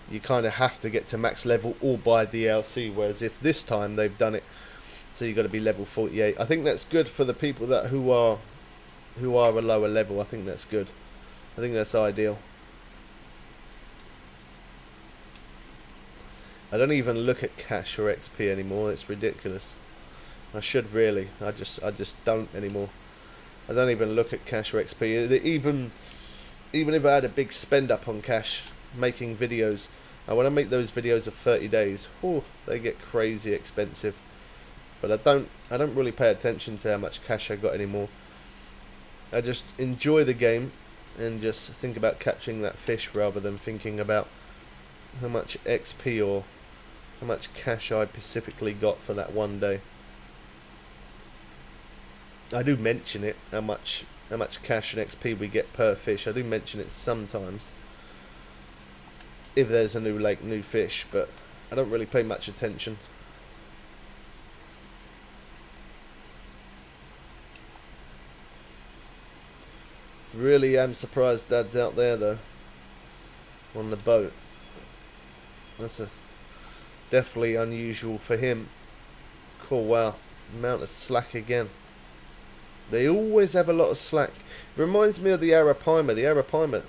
you kind of have to get to max level or buy DLC, whereas if this time they've done it so you got to be level 48. I think that's good for the people that who are a lower level. I think that's good. I think that's ideal. I don't even look at cash or XP anymore. It's ridiculous. I should really. I just don't anymore. I don't even look at cash or XP. Even if I had a big spend up on cash making videos, and when I make those videos of 30 days, they get crazy expensive. But I don't really pay attention to how much cash I got anymore. I just enjoy the game and just think about catching that fish rather than thinking about how much XP or how much cash I specifically got for that one day. I do mention it, how much cash and XP we get per fish. I do mention it sometimes if there's a new lake, new fish, but I don't really pay much attention. Really am surprised Dad's out there though, on the boat. That's definitely unusual for him. Cool, wow. Amount of slack again. They always have a lot of slack. It reminds me of the Arapaima. The Arapaima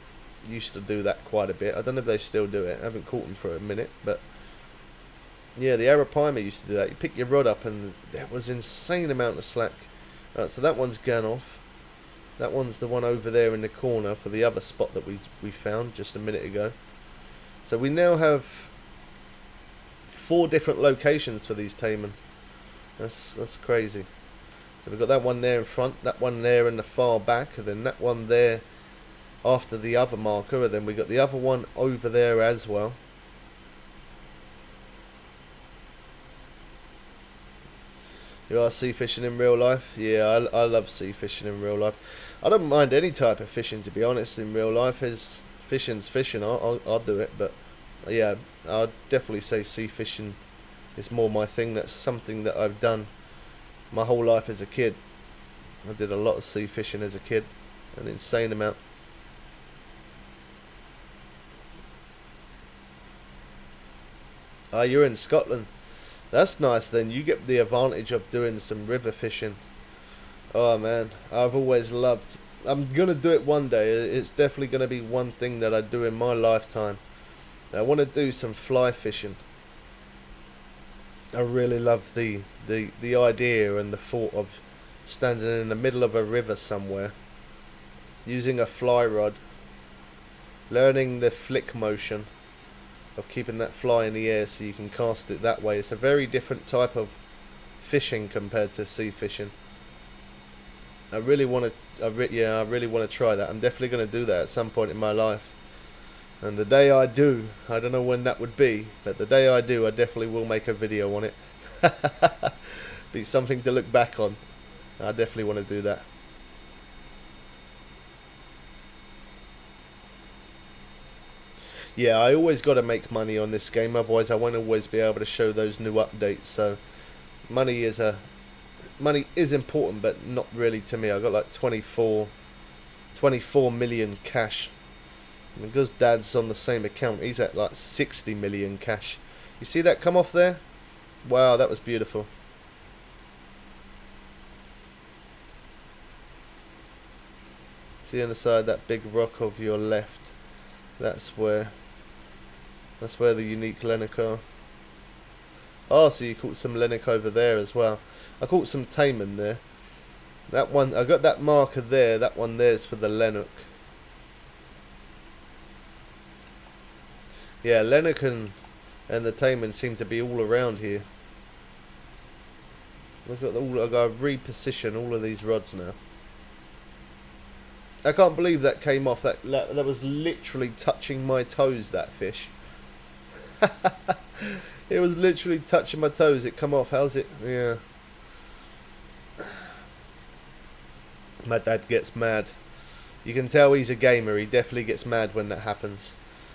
used to do that quite a bit. I don't know if they still do it. I haven't caught them for a minute, but yeah, the Arapaima used to do that. You pick your rod up and there was insane amount of slack. Right, so that one's gone off. That one's the one over there in the corner for the other spot that we found just a minute ago. So we now have 4 different locations for these taimen. That's crazy. So we've got that one there in front, that one there in the far back, and then that one there after the other marker, and then we got the other one over there as well. You are sea fishing in real life? Yeah, I love sea fishing in real life. I don't mind any type of fishing, to be honest, in real life. As fishing's fishing, I'll do it, but yeah, I'd definitely say sea fishing is more my thing. That's something that I've done my whole life as a kid. I did a lot of sea fishing as a kid, an insane amount. Ah, you're in Scotland. That's nice then. You get the advantage of doing some river fishing. Oh man, I've always loved. I'm gonna do it one day. It's definitely gonna be one thing that I do in my lifetime. I want to do some fly fishing. I really love the idea and the thought of standing in the middle of a river somewhere, using a fly rod, learning the flick motion of keeping that fly in the air so you can cast it that way. It's a very different type of fishing compared to sea fishing. I really want to. I really want to try that. I'm definitely going to do that at some point in my life. And the day I do, I don't know when that would be, but the day I do, I definitely will make a video on it. Be something to look back on. I definitely want to do that. Yeah, I always got to make money on this game, otherwise I won't always be able to show those new updates. So money is important, but not really to me. I got like 24 million cash. And because Dad's on the same account, he's at like 60 million cash. You see that come off there? Wow, that was beautiful. See on the side, that big rock of your left. That's where the unique Lennox are. Oh, so you caught some Lennox over there as well. I caught some taimen there. That one, I got that marker there. That one there's for the Lennox. Yeah, Lennox and the taimen seem to be all around here. Look at all. I gotta reposition all of these rods now. I can't believe that came off. That was literally touching my toes. That fish. It was literally touching my toes. It come off. How's it? Yeah. My dad gets mad. You can tell he's a gamer. He definitely gets mad when that happens.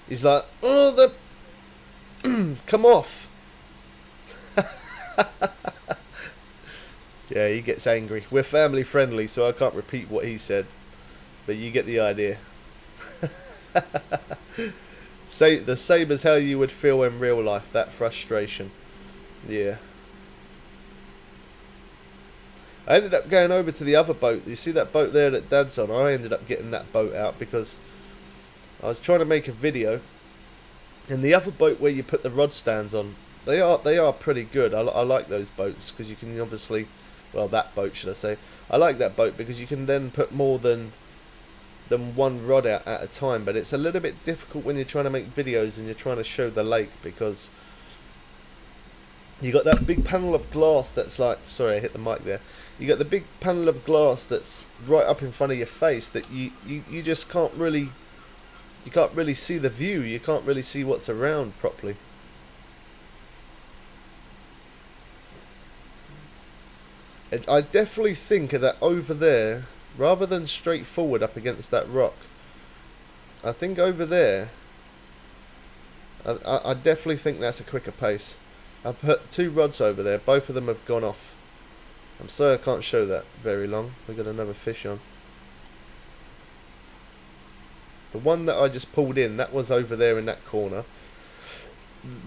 He's like, oh, the come off. Yeah, he gets angry. We're family friendly, so I can't repeat what he said, but you get the idea. Say the same as how you would feel in real life. That frustration. Yeah. I ended up going over to the other boat. You see that boat there that Dad's on? I ended up getting that boat out because I was trying to make a video, and the other boat where you put the rod stands on, they are pretty good. I like those boats because you can obviously, well, that boat should I say? I like that boat because you can then put more than one rod out at a time. But it's a little bit difficult when you're trying to make videos and you're trying to show the lake, because you got that big panel of glass that's like, sorry, I hit the mic there. You got the big panel of glass that's right up in front of your face that you just can't really, you can't really see the view. You can't really see what's around properly. I definitely think that over there, rather than straight forward up against that rock, I think over there, I definitely think that's a quicker pace. I put 2 rods over there, both of them have gone off. I'm sorry I can't show that very long. We've got another fish on. The one that I just pulled in, that was over there in that corner.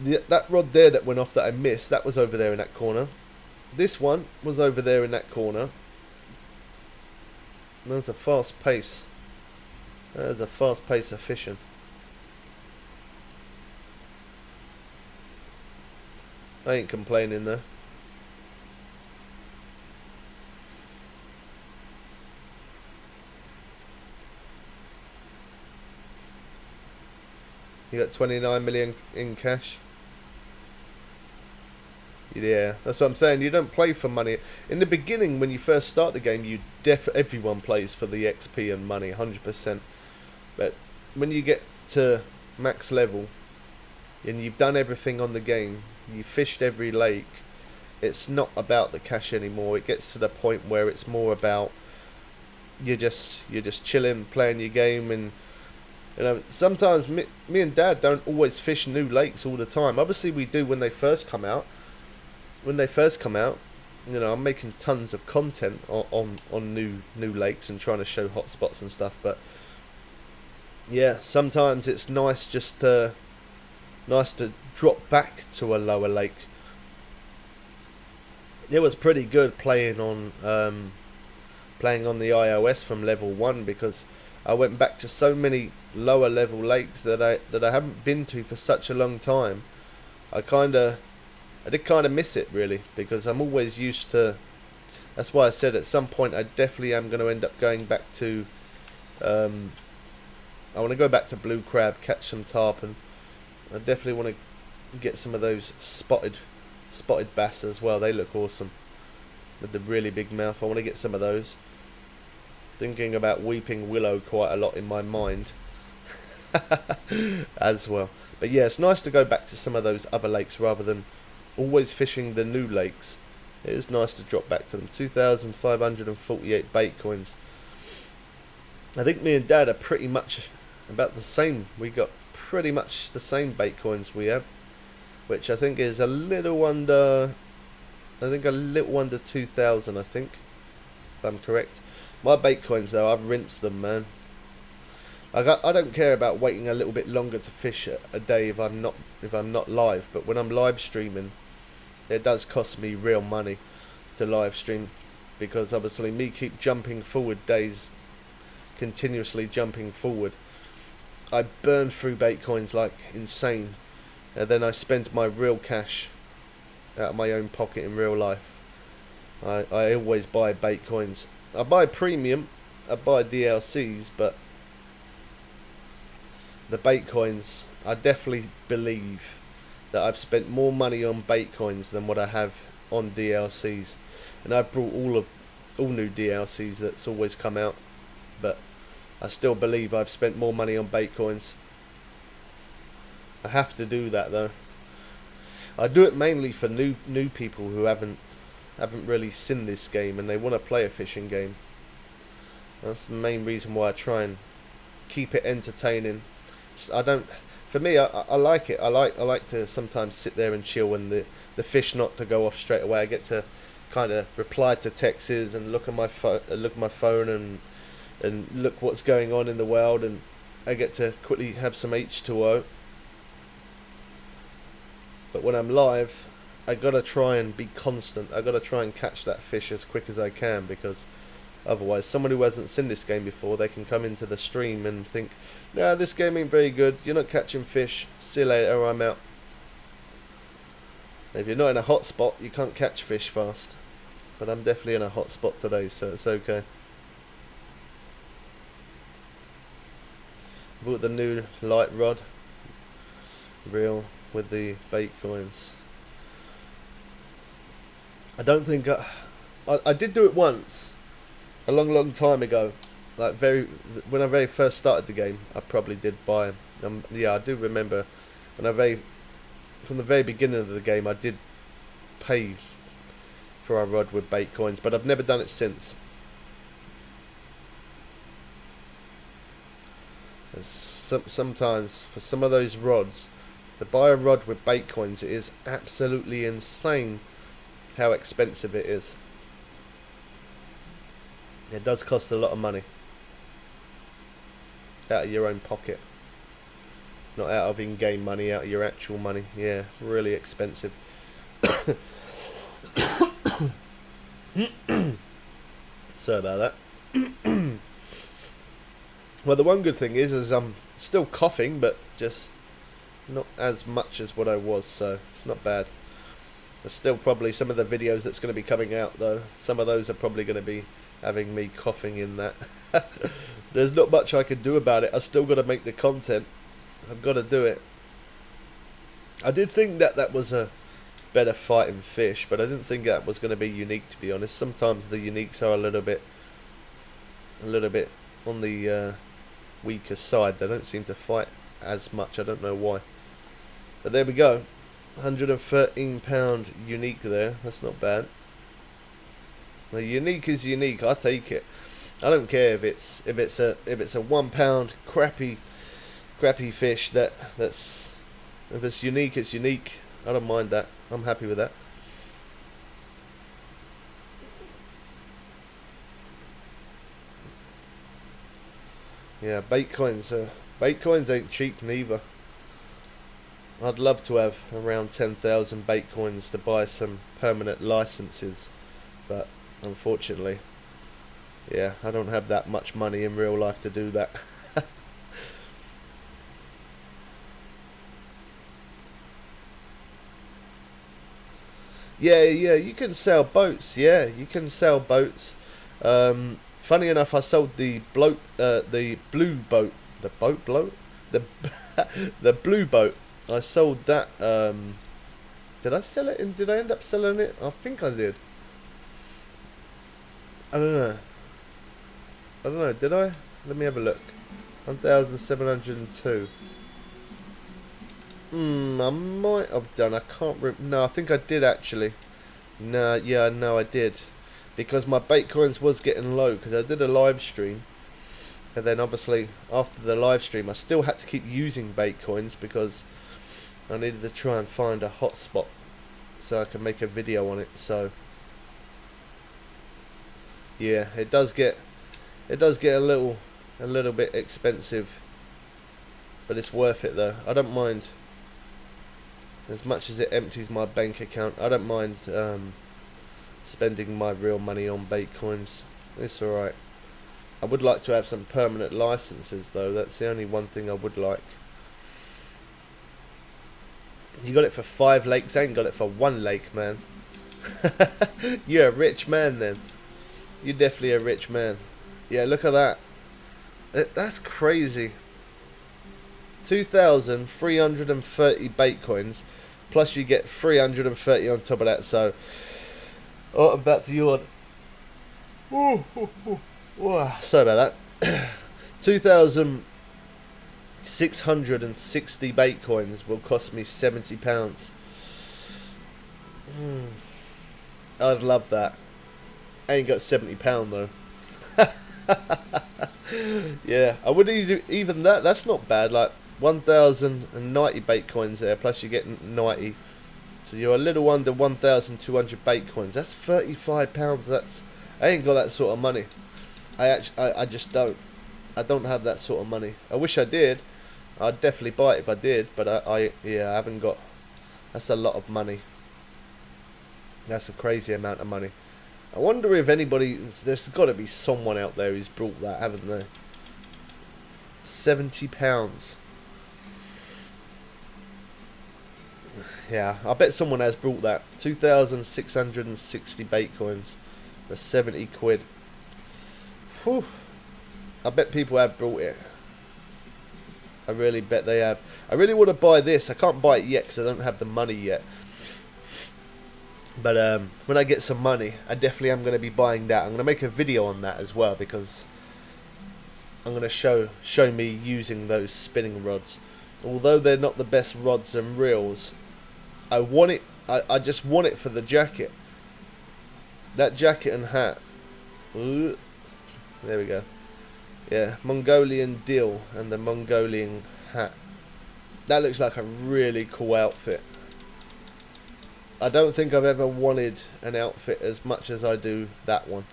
That rod there that went off that I missed, that was over there in that corner. This one was over there in that corner. There's a fast pace. There's a fast pace of fishing. I ain't complaining though. You got 29 million in cash. Yeah, that's what I'm saying. You don't play for money. In the beginning, when you first start the game, everyone plays for the XP and money, 100%. But when you get to max level, and you've done everything on the game, you fished every lake, it's not about the cash anymore. It gets to the point where it's more about you're just chilling, playing your game, and you know, sometimes me and Dad don't always fish new lakes all the time. Obviously, we do when they first come out. When they first come out, you know, I'm making tons of content on new lakes and trying to show hot spots and stuff. But yeah, sometimes it's nice just to drop back to a lower lake. It was pretty good playing on the iOS from level 1, because I went back to so many lower level lakes that I haven't been to for such a long time. I did kind of miss it, really, because I'm always used to. That's why I said at some point I definitely am going to end up going back to. I want to go back to blue crab, catch some tarpon. I definitely want to get some of those spotted bass as well. They look awesome with the really big mouth. I want to get some of those. Thinking about weeping willow quite a lot in my mind as well. But yeah, it's nice to go back to some of those other lakes rather than always fishing the new lakes. It is nice to drop back to them. 2,548 bait coins. I think me and Dad are pretty much about the same. We got pretty much the same bait coins we have, which I think is a little under. I think a little under 2,000. I think, if I'm correct. My bait coins though, I've rinsed them, man. I don't care about waiting a little bit longer to fish a day if I'm not live. But when I'm live streaming, it does cost me real money to live stream, because obviously me keep jumping forward days, continuously jumping forward. I burn through bait coins like insane, and then I spend my real cash out of my own pocket in real life. I always buy bait coins. I buy premium, I buy DLCs, but the bait coins, I definitely believe that I've spent more money on bait coins than what I have on DLCs. And I've brought all new DLCs that's always come out, but I still believe I've spent more money on bait coins. I have to do that though. I do it mainly for new people who haven't really seen this game and they want to play a fishing game. That's the main reason why I try and keep it entertaining. For me, I like it. I like to sometimes sit there and chill and the fish not to go off straight away. I get to kind of reply to texts and look at my phone and look what's going on in the world, and I get to quickly have some H2O. But when I'm live, I gotta try and be constant. I gotta try and catch that fish as quick as I can, because otherwise someone who hasn't seen this game before, they can come into the stream and think, nah, this game ain't very good, you're not catching fish, see you later, I'm out. If you're not in a hot spot, you can't catch fish fast. But I'm definitely in a hot spot today, so it's okay. Bought the new light rod, reel with the bait coins. I don't think I did do it once, a long time ago, like when I very first started the game. I probably did buy yeah, I do remember when from the very beginning of the game, I did pay for a rod with bait coins, but I've never done it since. Sometimes for some of those rods, to buy a rod with bait coins, it is absolutely insane how expensive it is. It does cost a lot of money out of your own pocket, not out of in-game money, out of your actual money. Yeah, really expensive. Sorry about that. Well, the one good thing is I'm still coughing, but just not as much as what I was, so it's not bad. There's still probably some of the videos that's going to be coming out, though. Some of those are probably going to be having me coughing in that. There's not much I can do about it. I still got to make the content. I've got to do it. I did think that was a better fighting fish, but I didn't think that was going to be unique, to be honest. Sometimes the uniques are a little bit on the weaker side. They don't seem to fight as much. I don't know why. But there we go. £113 unique there. That's not bad. The unique is unique. I take it. I don't care if it's a £1 crappy fish that's if it's unique, it's unique. I don't mind that. I'm happy with that. Yeah, bait coins ain't cheap neither. I'd love to have around 10,000 bait coins to buy some permanent licenses, but unfortunately, yeah, I don't have that much money in real life to do that. Yeah, you can sell boats. Yeah, you can sell boats. Funny enough, I sold the blue boat, the blue boat. I sold that. Did I sell it? Did I end up selling it? I think I did. I don't know. Did I? Let me have a look. 1,702. I might have done. I can't remember. No, I think I did actually. No, yeah, no, I did. Because my bait coins was getting low because I did a live stream. And then obviously after the live stream I still had to keep using bait coins because I needed to try and find a hotspot so I can make a video on it. So yeah, it does get a little bit expensive, but it's worth it though. I don't mind. As much as it empties my bank account, I don't mind spending my real money on bait coins. It's alright. I would like to have some permanent licenses though. That's the only one thing I would like. You got it for 5 lakes. I ain't got it for 1 lake, man. You're a rich man then. You're definitely a rich man. Yeah, look at that. That's crazy. 2,330 bait coins, plus you get 330 on top of that. So, oh, I'm about to yawn. Sorry about that. 2,660 bait coins will cost me £70. I'd love that. I ain't got £70 though. Yeah, I wouldn't even that. That's not bad. Like 1,090 bait coins there, plus you get 90, so you're a little under 1,200 bait coins. That's £35. I ain't got that sort of money. I just don't. I don't have that sort of money. I wish I did. I'd definitely buy it if I did, but I haven't got. That's a lot of money. That's a crazy amount of money. I wonder if anybody. There's got to be someone out there who's brought that, haven't there? £70. Yeah, I bet someone has brought that. 2,660 bait coins for 70 quid. Whew. I bet people have brought it. I really bet they have. I really want to buy this. I can't buy it yet because I don't have the money yet. But when I get some money, I definitely am going to be buying that. I'm going to make a video on that as well because I'm going to show me using those spinning rods. Although they're not the best rods and reels, I want it. I just want it for the jacket. That jacket and hat. Ooh, there we go. Yeah, Mongolian deal and the Mongolian hat. That looks like a really cool outfit. I don't think I've ever wanted an outfit as much as I do that one.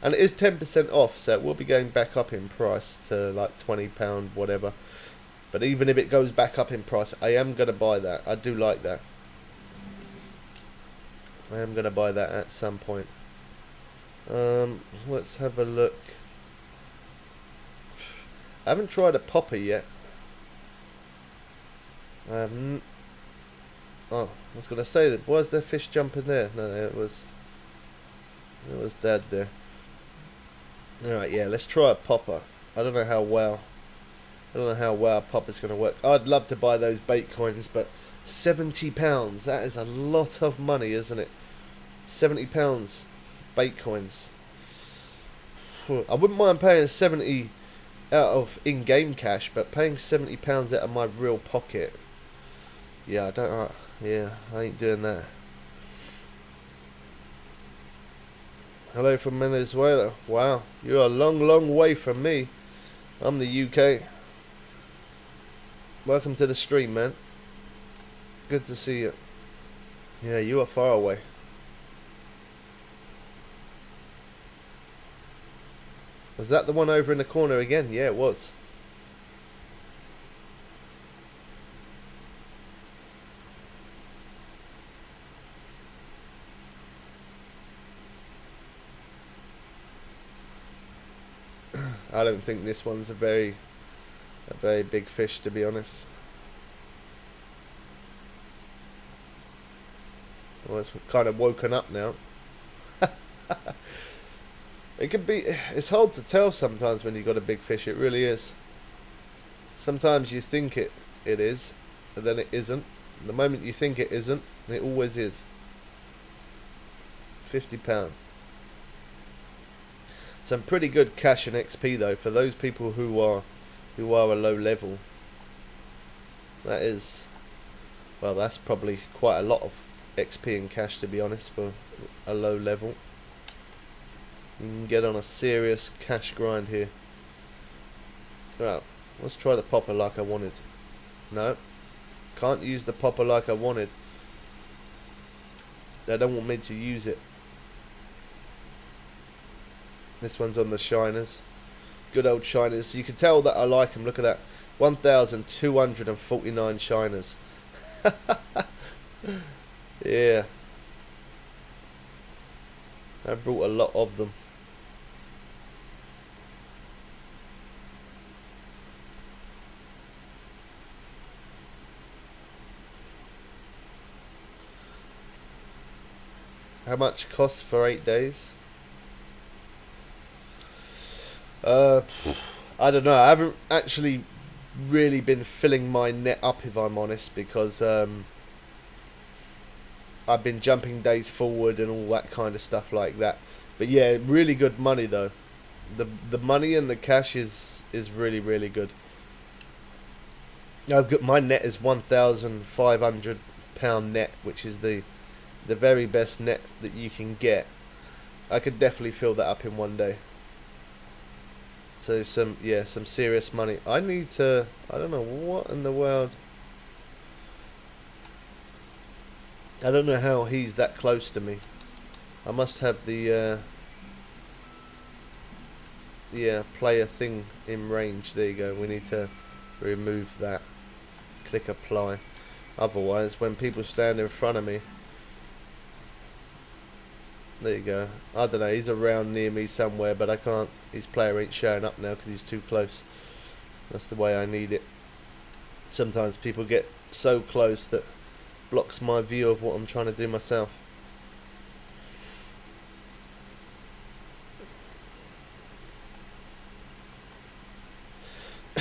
And it is 10% off, so it will be going back up in price to like £20, whatever. But even if it goes back up in price, I am going to buy that. I do like that. I am going to buy that at some point. Let's have a look. I haven't tried a popper yet. I haven't. Oh, I was going to say that. Was there fish jumping there? No, it was. It was dead there. Alright, yeah, let's try a popper. I don't know how well. I don't know how well a popper's going to work. I'd love to buy those bait coins, but £70. That is a lot of money, isn't it? £70 for bait coins. I wouldn't mind paying 70 out of in-game cash, but paying £70 out of my real pocket. Yeah, I don't. Yeah, I ain't doing that. Hello from Venezuela. Wow, you're a long, long way from me. I'm the UK. Welcome to the stream, man. Good to see you. Yeah, you are far away. Was that the one over in the corner again? Yeah, it was. I don't think this one's a very big fish, to be honest. Well, it's kind of woken up now. It can be. It's hard to tell sometimes when you've got a big fish. It really is. Sometimes you think it is, and then it isn't. And the moment you think it isn't, it always is. £50. Some pretty good cash and XP though for those people who are a low level. That is, well, that's probably quite a lot of XP and cash, to be honest, for a low level. You can get on a serious cash grind here. Well, let's try the popper like I wanted. No, can't use the popper like I wanted. They don't want me to use it. This one's on the shiners. Good old shiners. You can tell that I like them. Look at that. 1,249 shiners. Yeah. I brought a lot of them. How much costs for 8 days? I don't know. I haven't actually really been filling my net up, if I'm honest, because I've been jumping days forward and all that kind of stuff like that. But yeah, really good money though. The money and the cash is really, really good. I've got, my net is £1,500 net, which is the very best net that you can get. I could definitely fill that up in one day. So some serious money. I need to, I don't know what in the world. I don't know how he's that close to me. I must have the player thing in range. There you go. We need to remove that. Click apply. Otherwise, when people stand in front of me, there you go. I don't know. He's around near me somewhere, but I can't. His player ain't showing up now because he's too close. That's the way I need it. Sometimes people get so close that blocks my view of what I'm trying to do myself.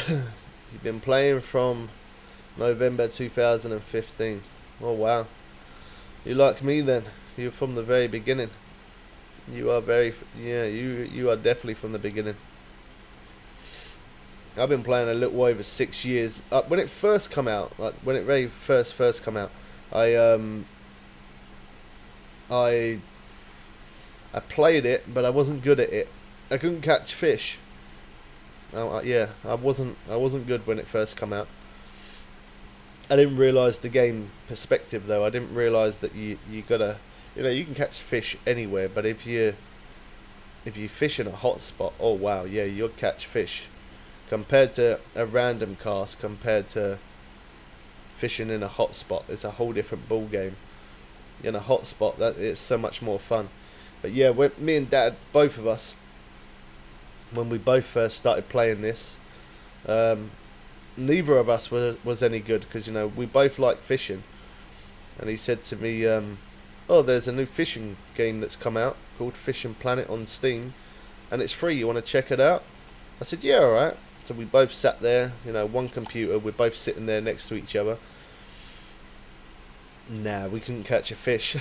You've been playing from November 2015. Oh wow. You like me then. You're from the very beginning. You are you are definitely from the beginning. I've been playing a little over 6 years. When it first come out, like when it very first come out, I I played it, but I wasn't good at it. I couldn't catch fish. Yeah, I wasn't good when it first come out. I didn't realise the game perspective though. I didn't realise that you gotta, you can catch fish anywhere, but if you fish in a hot spot, oh wow, yeah, you'll catch fish. Compared to a random cast, compared to fishing in a hot spot, it's a whole different ball game. In a hot spot, that it's so much more fun. But yeah, when me and Dad, both of us, when we both first started playing this, neither of us was any good, because we both like fishing. And he said to me, oh, there's a new fishing game that's come out called Fishing Planet on Steam, and it's free, you want to check it out? I said, yeah, alright. So we both sat there, one computer, we're both sitting there next to each other. Nah, we couldn't catch a fish.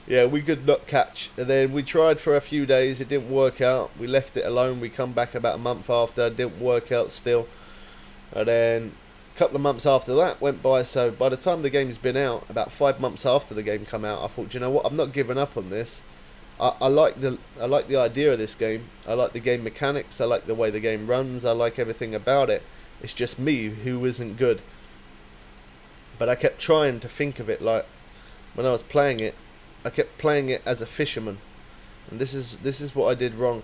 Yeah, we could not catch. And then we tried for a few days, it didn't work out. We left it alone, we come back about a month after, it didn't work out still. And then a couple of months after that went by, so by the time the game's been out, about 5 months after the game come out, I thought, you know what, I'm not giving up on this. I like the idea of this game. I like the game mechanics, I like the way the game runs, I like everything about it. It's just me who isn't good. But I kept trying to think of it like, when I was playing it, I kept playing it as a fisherman, and this is what I did wrong.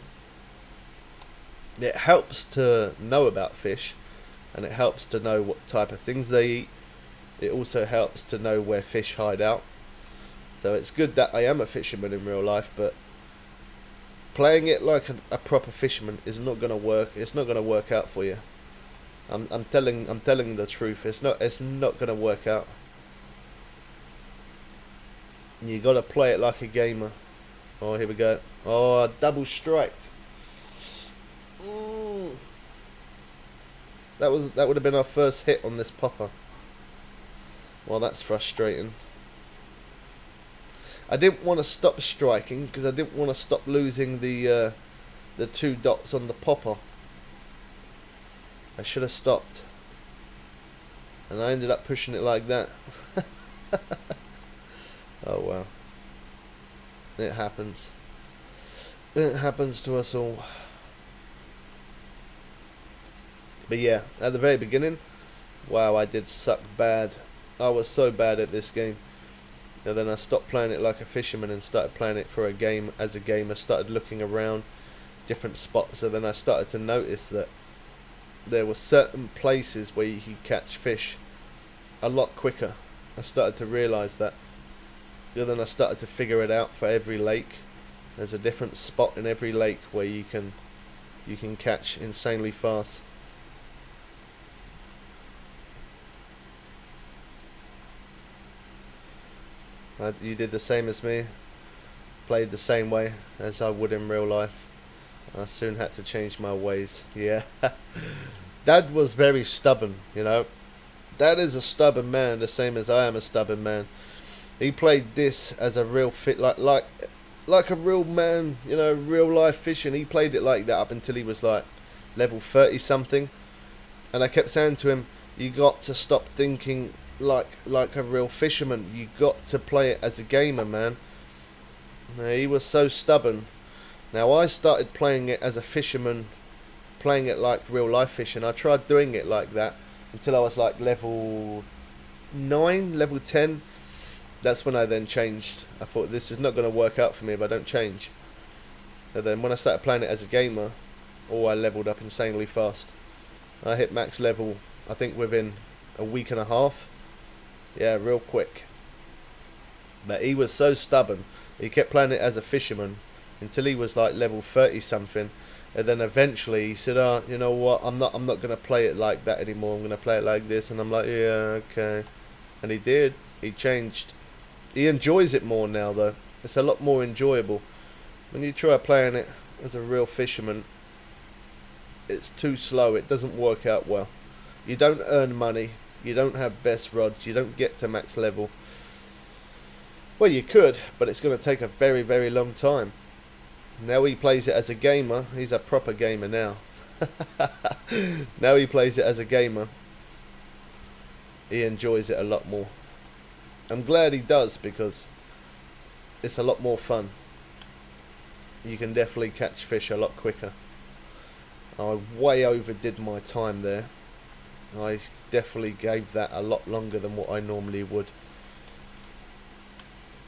It helps to know about fish, and it helps to know what type of things they eat. It also helps to know where fish hide out. So it's good that I am a fisherman in real life, but playing it like a proper fisherman is not going to work. It's not going to work out for you. I'm telling the truth. It's not going to work out. You got to play it like a gamer. Oh, here we go. Oh, double striked. Ooh. That would have been our first hit on this popper. Well, that's frustrating. I didn't want to stop striking because I didn't want to stop losing the 2 dots on the popper. I should have stopped, and I ended up pushing it like that. Oh well, it happens. It happens to us all. But yeah, at the very beginning, wow, I did suck bad. I was so bad at this game. And then I stopped playing it like a fisherman and started playing it for a game as a gamer. Started looking around different spots, and then I started to notice that there were certain places where you could catch fish a lot quicker. I started to realise that. And then I started to figure it out for every lake. There's a different spot in every lake where you can catch insanely fast. You did the same as me, played the same way as I would in real life. I soon had to change my ways. Yeah. Dad was very stubborn, Dad is a stubborn man, the same as I am a stubborn man. He played this as a real like a real man, real life fishing. He played it like that up until he was like level 30 something. And I kept saying to him, you got to stop thinking like a real fisherman. You got to play it as a gamer, man. Now, he was so stubborn. Now I started playing it as a fisherman, playing it like real life fishing. I tried doing it like that until I was like level 9, level 10. That's when I then changed. I thought, this is not going to work out for me if I don't change. And then when I started playing it as a gamer, I leveled up insanely fast. I hit max level, I think within a week and a half. Yeah, real quick. But he was so stubborn. He kept playing it as a fisherman until he was like level 30 something, and then eventually he said, "Oh, you know what? I'm not going to play it like that anymore. I'm going to play it like this." And I'm like, "Yeah, okay." And he did. He changed. He enjoys it more now, though. It's a lot more enjoyable. When you try playing it as a real fisherman, it's too slow. It doesn't work out well. You don't earn money. You don't have best rods. You don't get to max level. Well, you could, but it's going to take a very, very long time. Now he plays it as a gamer. He's a proper gamer now. Now he plays it as a gamer. He enjoys it a lot more. I'm glad he does, because it's a lot more fun. you can definitely catch fish a lot quicker. I way overdid my time there. I definitely gave that a lot longer than what I normally would.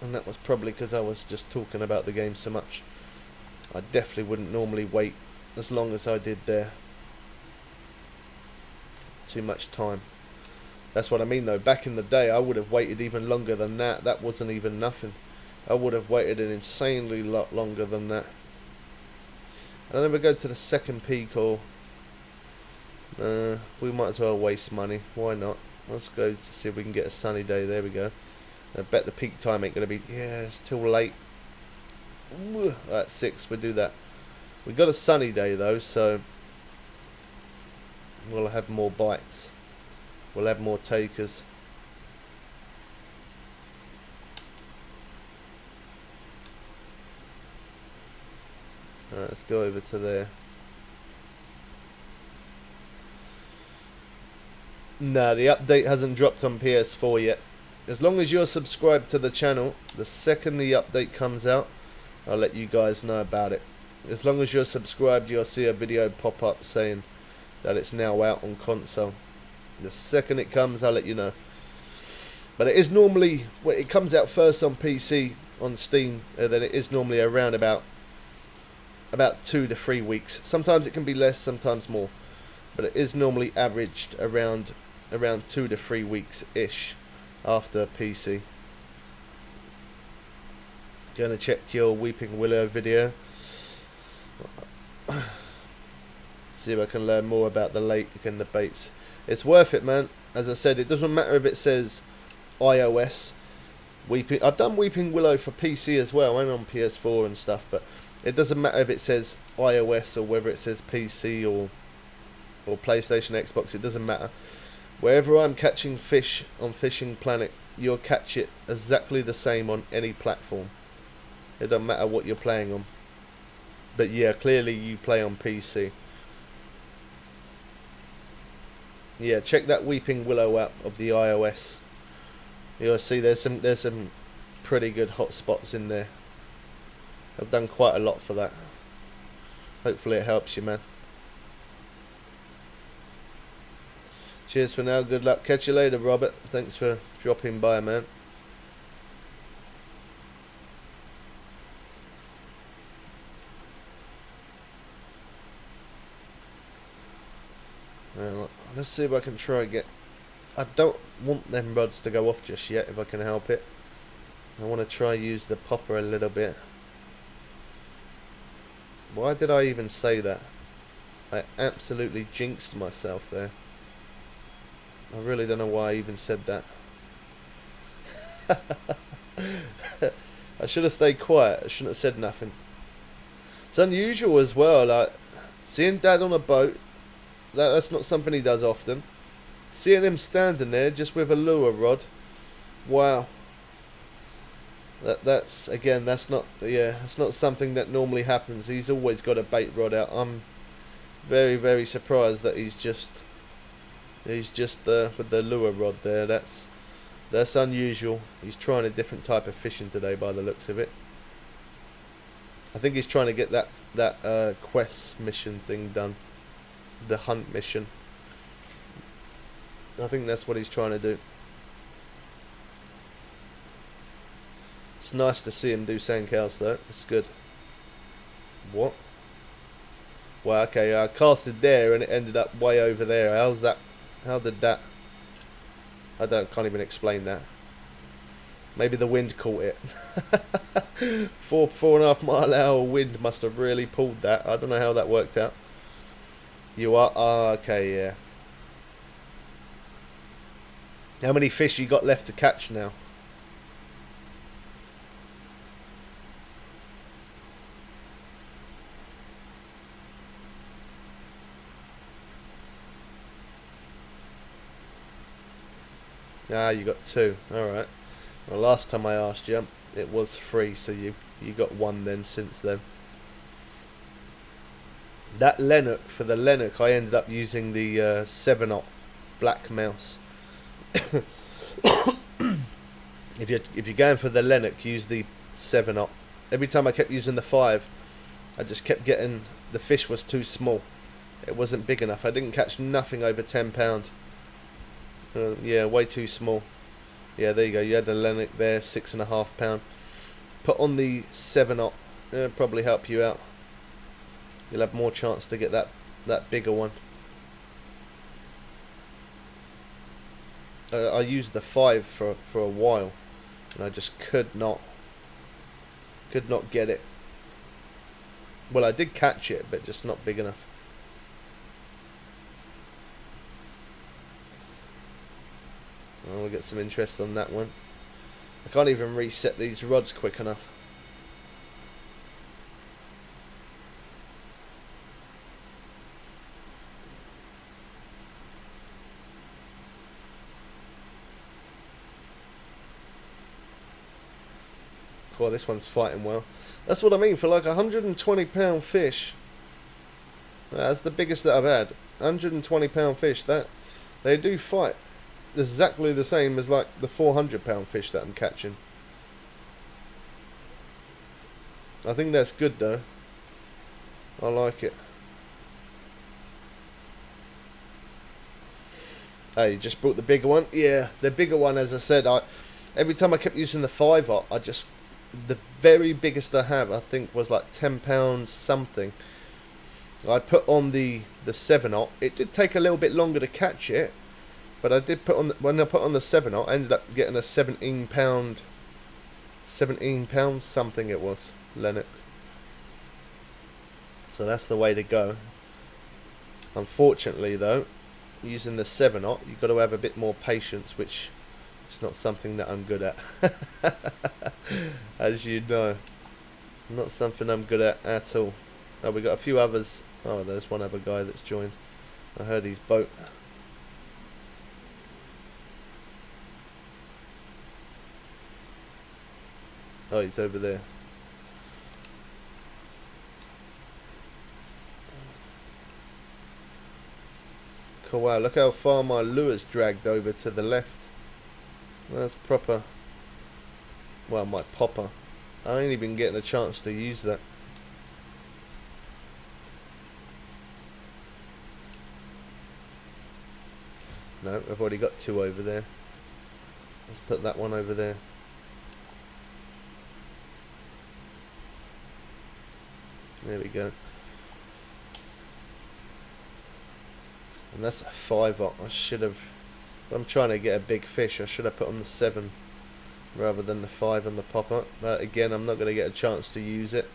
And that was probably because I was just talking about the game so much. I definitely wouldn't normally wait as long as I did there. Too much time. That's what I mean though. Back in the day I would have waited even longer than that. That wasn't even nothing. I would have waited an insanely lot longer than that. And then we go to the second peak, or we might as well waste money. Why not? Let's go to see if we can get a sunny day. There we go. I bet the peak time ain't going to be... Yeah, it's till late. At 6, we do that. We got a sunny day though, so we'll have more bites. We'll have more takers. Alright, let's go over to there. No, the update hasn't dropped on PS4 yet. As long as you're subscribed to the channel, the second the update comes out, I'll let you guys know about it. As long as you're subscribed, you'll see a video pop up saying that it's now out on console. The second it comes, I'll let you know. But it is normally, when it comes out first on PC, on Steam, then it is normally around about 2 to 3 weeks. Sometimes it can be less, sometimes more. But it is normally averaged around 2 to 3 weeks-ish after PC. Gonna check your Weeping Willow video. See if I can learn more about the lake and the baits. It's worth it, man. As I said, it doesn't matter if it says iOS. I've done Weeping Willow for PC as well, and on PS4 and stuff, but it doesn't matter if it says iOS or whether it says PC or PlayStation, Xbox. It doesn't matter. Wherever I'm catching fish on Fishing Planet, you'll catch it exactly the same on any platform. It doesn't matter what you're playing on. But yeah, clearly you play on PC. Yeah, check that Weeping Willow app of the iOS. You'll see there's some pretty good hot spots in there. I've done quite a lot for that. Hopefully it helps you, man. Cheers for now. Good luck. Catch you later, Robert. Thanks for dropping by, man. Let's see if I can try and get... I don't want them rods to go off just yet, if I can help it. I want to try use the popper a little bit. Why did I even say that? I absolutely jinxed myself there. I really don't know why I even said that. I should have stayed quiet. I shouldn't have said nothing. It's unusual as well, like seeing Dad on a boat. That's not something he does often. Seeing him standing there just with a lure rod. Wow. That's not something that normally happens. He's always got a bait rod out. I'm very, very surprised that he's just with the lure rod there. That's unusual. He's trying a different type of fishing today by the looks of it. I think he's trying to get that quest mission thing done. The hunt mission. I think that's what he's trying to do. It's nice to see him do sand cows though. It's good. What? Well, okay, I casted there and it ended up way over there. How's that? How did that? Can't even explain that. Maybe the wind caught it. 4.5 mile an hour wind must have really pulled that. I don't know how that worked out. You are? Oh, okay, yeah. How many fish you got left to catch now? Ah, you got 2. Alright. Well, last time I asked you, it was 3, so you got 1 then since then. That Lennox, for the Lennox, I ended up using the 7-aught black mouse. If you're going for the Lennox, use the 7-aught. Every time I kept using the 5, I just kept getting, the fish was too small. It wasn't big enough. I didn't catch nothing over £10. Yeah, way too small. Yeah, there you go. You had the Lennox there, £6.5. Put on the 7/0. It'll probably help you out. You'll have more chance to get that bigger one. I used the 5 for a while, and I just could not get it. Well, I did catch it, but just not big enough. Oh, we'll get some interest on that one. I can't even reset these rods quick enough. Cool, this one's fighting well. That's what I mean, for like a £120 fish. That's the biggest that I've had. £120 fish, that they do fight exactly the same as like the £400 fish that I'm catching. I think that's good though. I like it. Hey, you just brought the bigger one? Yeah, the bigger one, as I said, every time I kept using the 5/0, the very biggest I have, I think, was like £10 something. I put on the 7/0. It did take a little bit longer to catch it, but I did put on when I put on the 7/0, I ended up getting a £17 something it was, Lennox. So that's the way to go. Unfortunately though, using the 7/0, you've got to have a bit more patience, which is not something that I'm good at. As you know, not something I'm good at all. Oh, we got a few others. Oh, there's one other guy that's joined. I heard his boat. Oh, he's over there. Cool, wow, look how far my lure's dragged over to the left. That's proper. Well, my popper. I ain't even getting a chance to use that. No, I've already got 2 over there. Let's put that one over there. There we go. And that's a 5/0. I should have. I'm trying to get a big fish. I should have put on the 7 rather than the 5 on the popper. But again, I'm not going to get a chance to use it.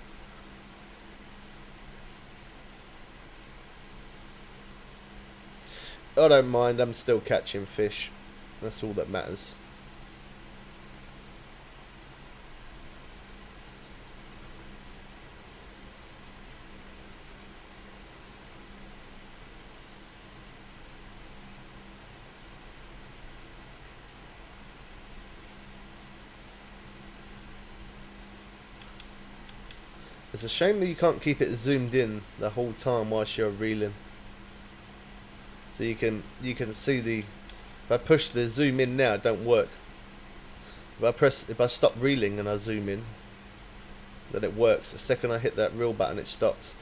I don't mind. I'm still catching fish. That's all that matters. It's a shame that you can't keep it zoomed in the whole time whilst you're reeling. So you can see the. If I push the zoom in now, it don't work. If I stop reeling and I zoom in, then it works. The second I hit that reel button, it stops.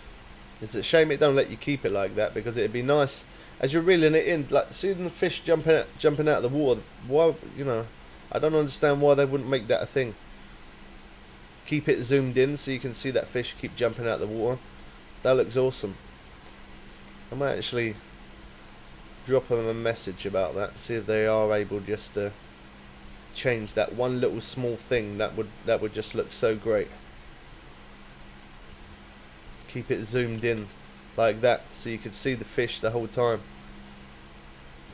It's a shame it don't let you keep it like that, because it'd be nice as you're reeling it in, like seeing the fish jumping out of the water. Why, I don't understand why they wouldn't make that a thing. Keep it zoomed in so you can see that fish keep jumping out of the water. That looks awesome. I might actually drop them a message about that, see if they are able just to change that one little small thing. That would just look so great. Keep it zoomed in like that so you can see the fish the whole time.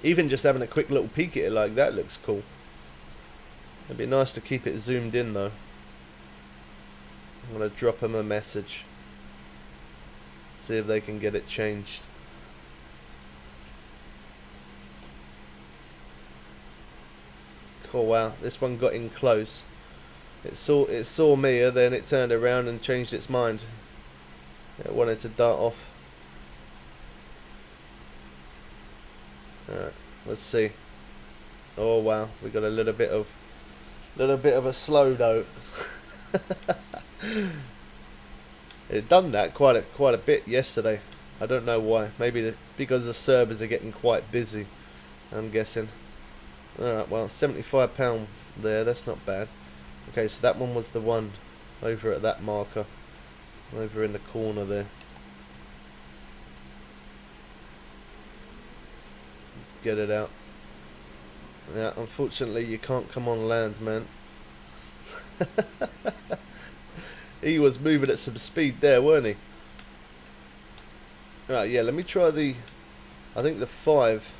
Even just having a quick little peek at it like that looks cool. It'd be nice to keep it zoomed in though. I'm going to drop them a message. See if they can get it changed. Cool, wow. This one got in close. It saw me, and then it turned around and changed its mind. It wanted to dart off. Alright, let's see. Oh wow, we got a little bit of a slow though. It done that quite a bit yesterday. I don't know why. Maybe because the servers are getting quite busy, I'm guessing. Alright, well, £75 there, that's not bad. Okay, so that one was the one over at that marker. Over in the corner there. Let's get it out. Yeah, unfortunately you can't come on land, man. He was moving at some speed there, weren't he? Right, yeah, let me try the... I think the 5.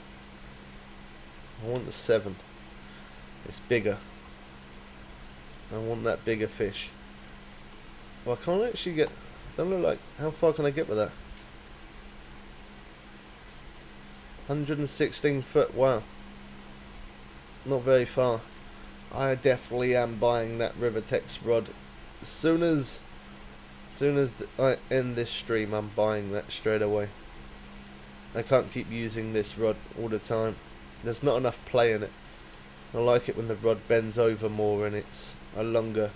I want the 7. It's bigger. I want that bigger fish. Well, I can't actually get... Don't look like... How far can I get with that? 116 foot, wow. Not very far. I definitely am buying that Rivertex rod. As soon as I end this stream, I'm buying that straight away. I can't keep using this rod all the time. There's not enough play in it. I like it when the rod bends over more and it's a longer...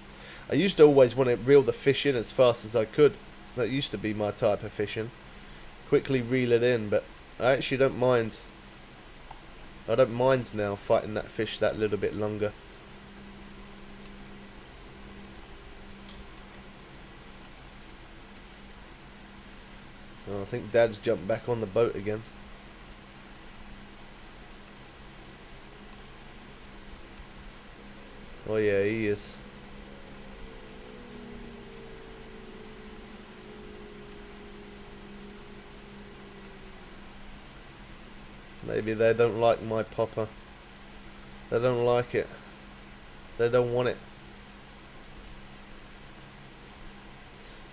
I used to always want to reel the fish in as fast as I could. That used to be my type of fishing. Quickly reel it in, but I actually don't mind. I don't mind now fighting that fish that little bit longer. Oh, I think Dad's jumped back on the boat again. Oh yeah, he is. Maybe they don't like my popper. They don't like it. They don't want it.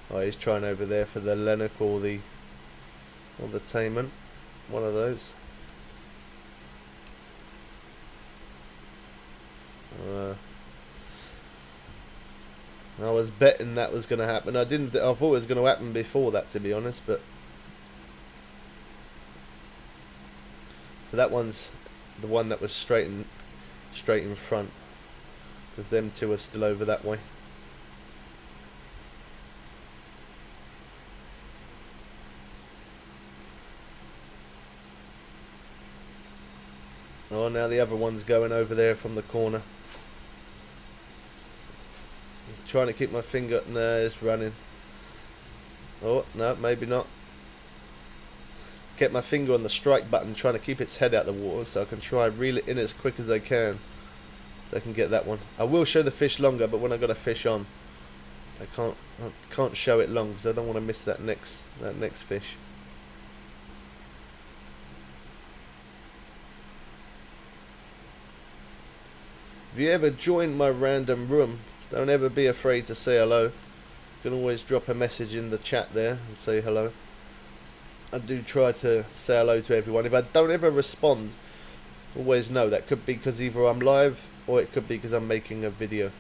Oh, he's trying over there for the Lennox or the Taman. One of those. I was betting that was going to happen. I thought it was going to happen before that, to be honest, but... So that one's the one that was straight in front, because them two are still over that way. Oh, now the other one's going over there from the corner. I'm trying to keep my finger... No, it's running. Oh, no, maybe not. Get my finger on the strike button, trying to keep its head out of the water so I can try and reel it in as quick as I can. So I can get that one. I will show the fish longer, but when I've got a fish on, I can't show it long because I don't want to miss that next fish. If you ever join my random room, don't ever be afraid to say hello. You can always drop a message in the chat there and say hello. I do try to say hello to everyone. If I don't ever respond, always know that could be because either I'm live or it could be because I'm making a video.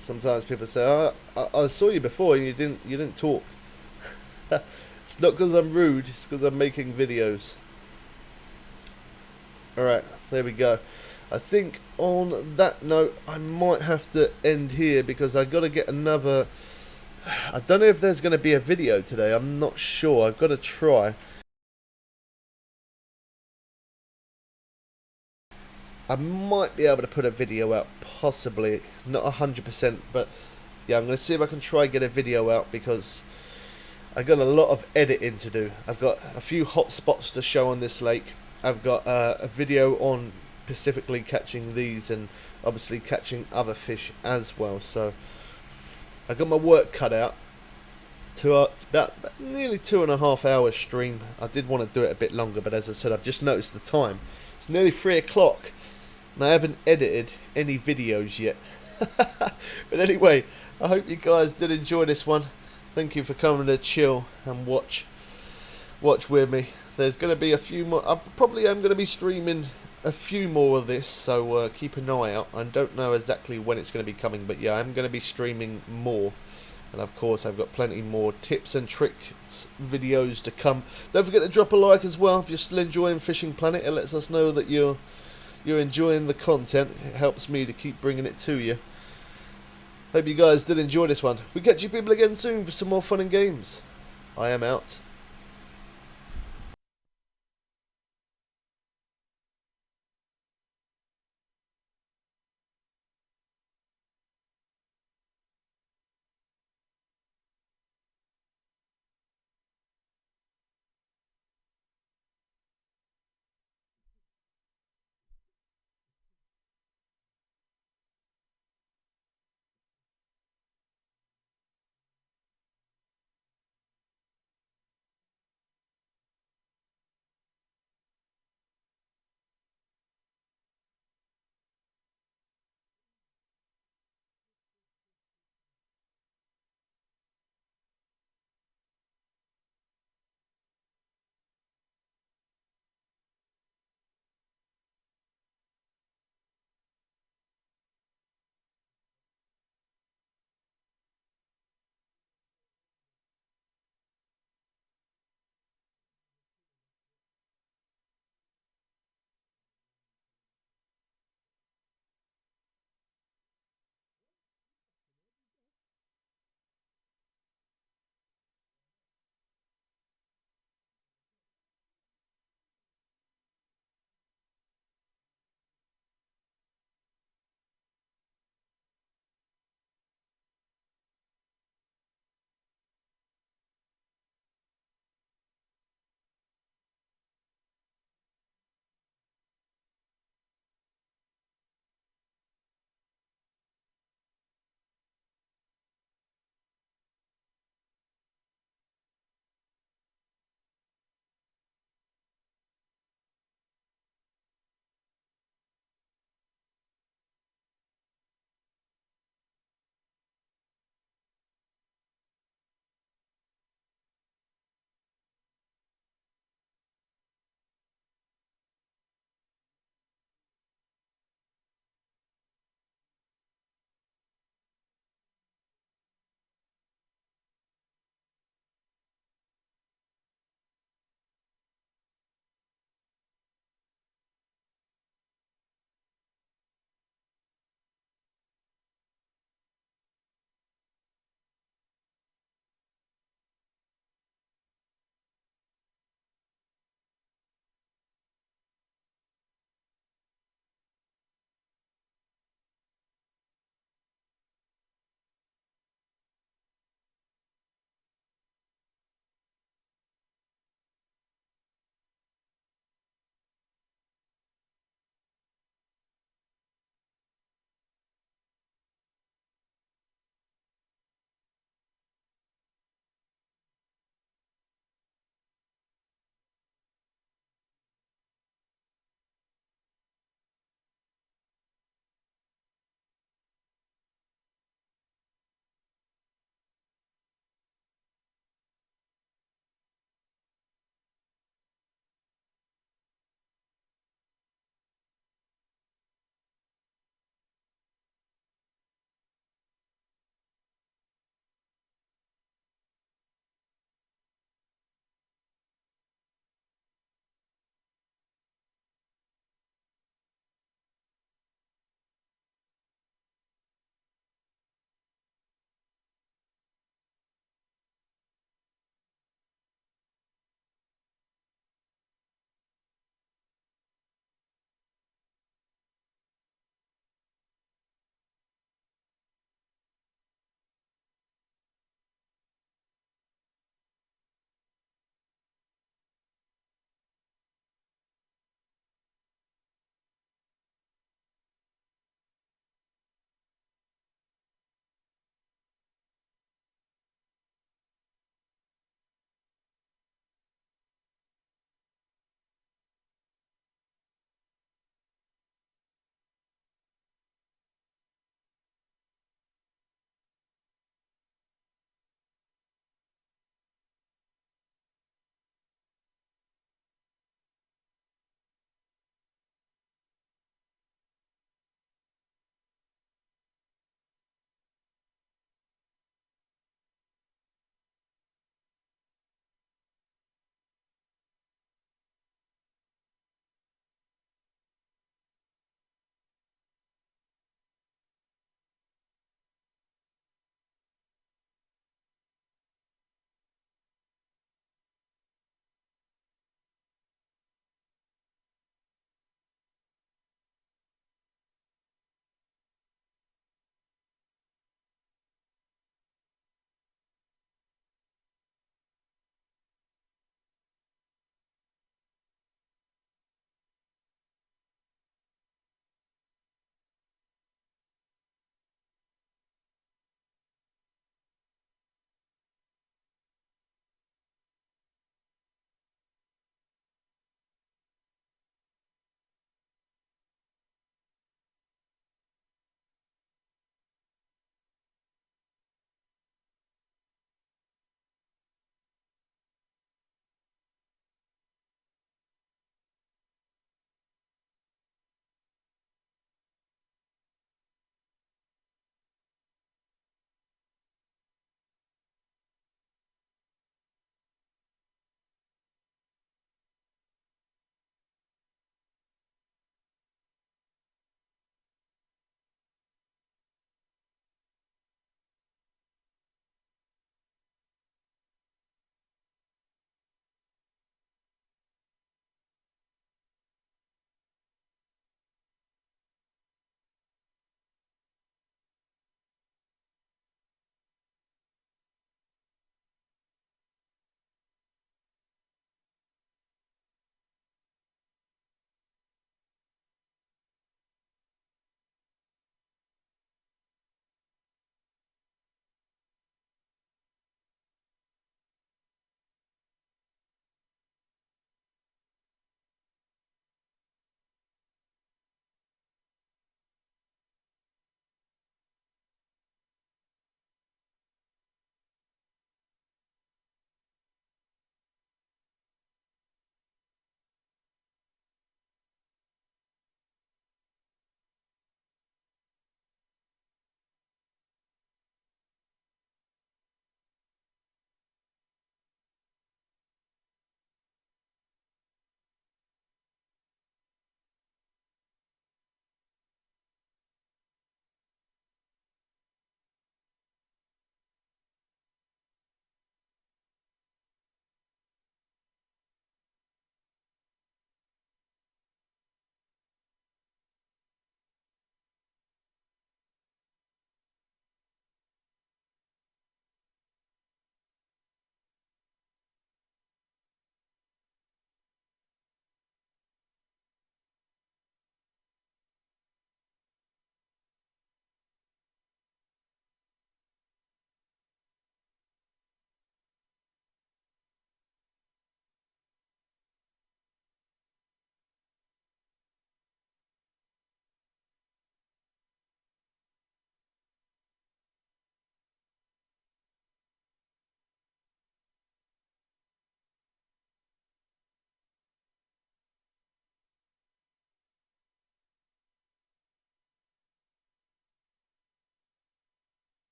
Sometimes people say, "Oh, I saw you before and you didn't talk." It's not because I'm rude, it's because I'm making videos. Alright, there we go. I think on that note, I might have to end here because I got to get another... I don't know if there's going to be a video today. I'm not sure. I've got to try. I might be able to put a video out, possibly. Not 100%, but yeah, I'm going to see if I can try and get a video out because I've got a lot of editing to do. I've got a few hot spots to show on this lake. I've got a video on specifically catching these and obviously catching other fish as well. So I got my work cut out. It's about nearly 2.5 hours stream. I did want to do it a bit longer, but as I said, I've just noticed the time. It's nearly 3 o'clock, and I haven't edited any videos yet. But anyway, I hope you guys did enjoy this one. Thank you for coming to chill and watch with me. There's going to be a few more. I probably am going to be streaming a few more of this, so keep an eye out. I don't know exactly when it's going to be coming, but yeah, I'm going to be streaming more. And of course, I've got plenty more tips and tricks videos to come. Don't forget to drop a like as well if you're still enjoying Fishing Planet. It lets us know that you're enjoying the content. It helps me to keep bringing it to you. Hope you guys did enjoy this one. We'll catch you people again soon for some more fun and games. I am out.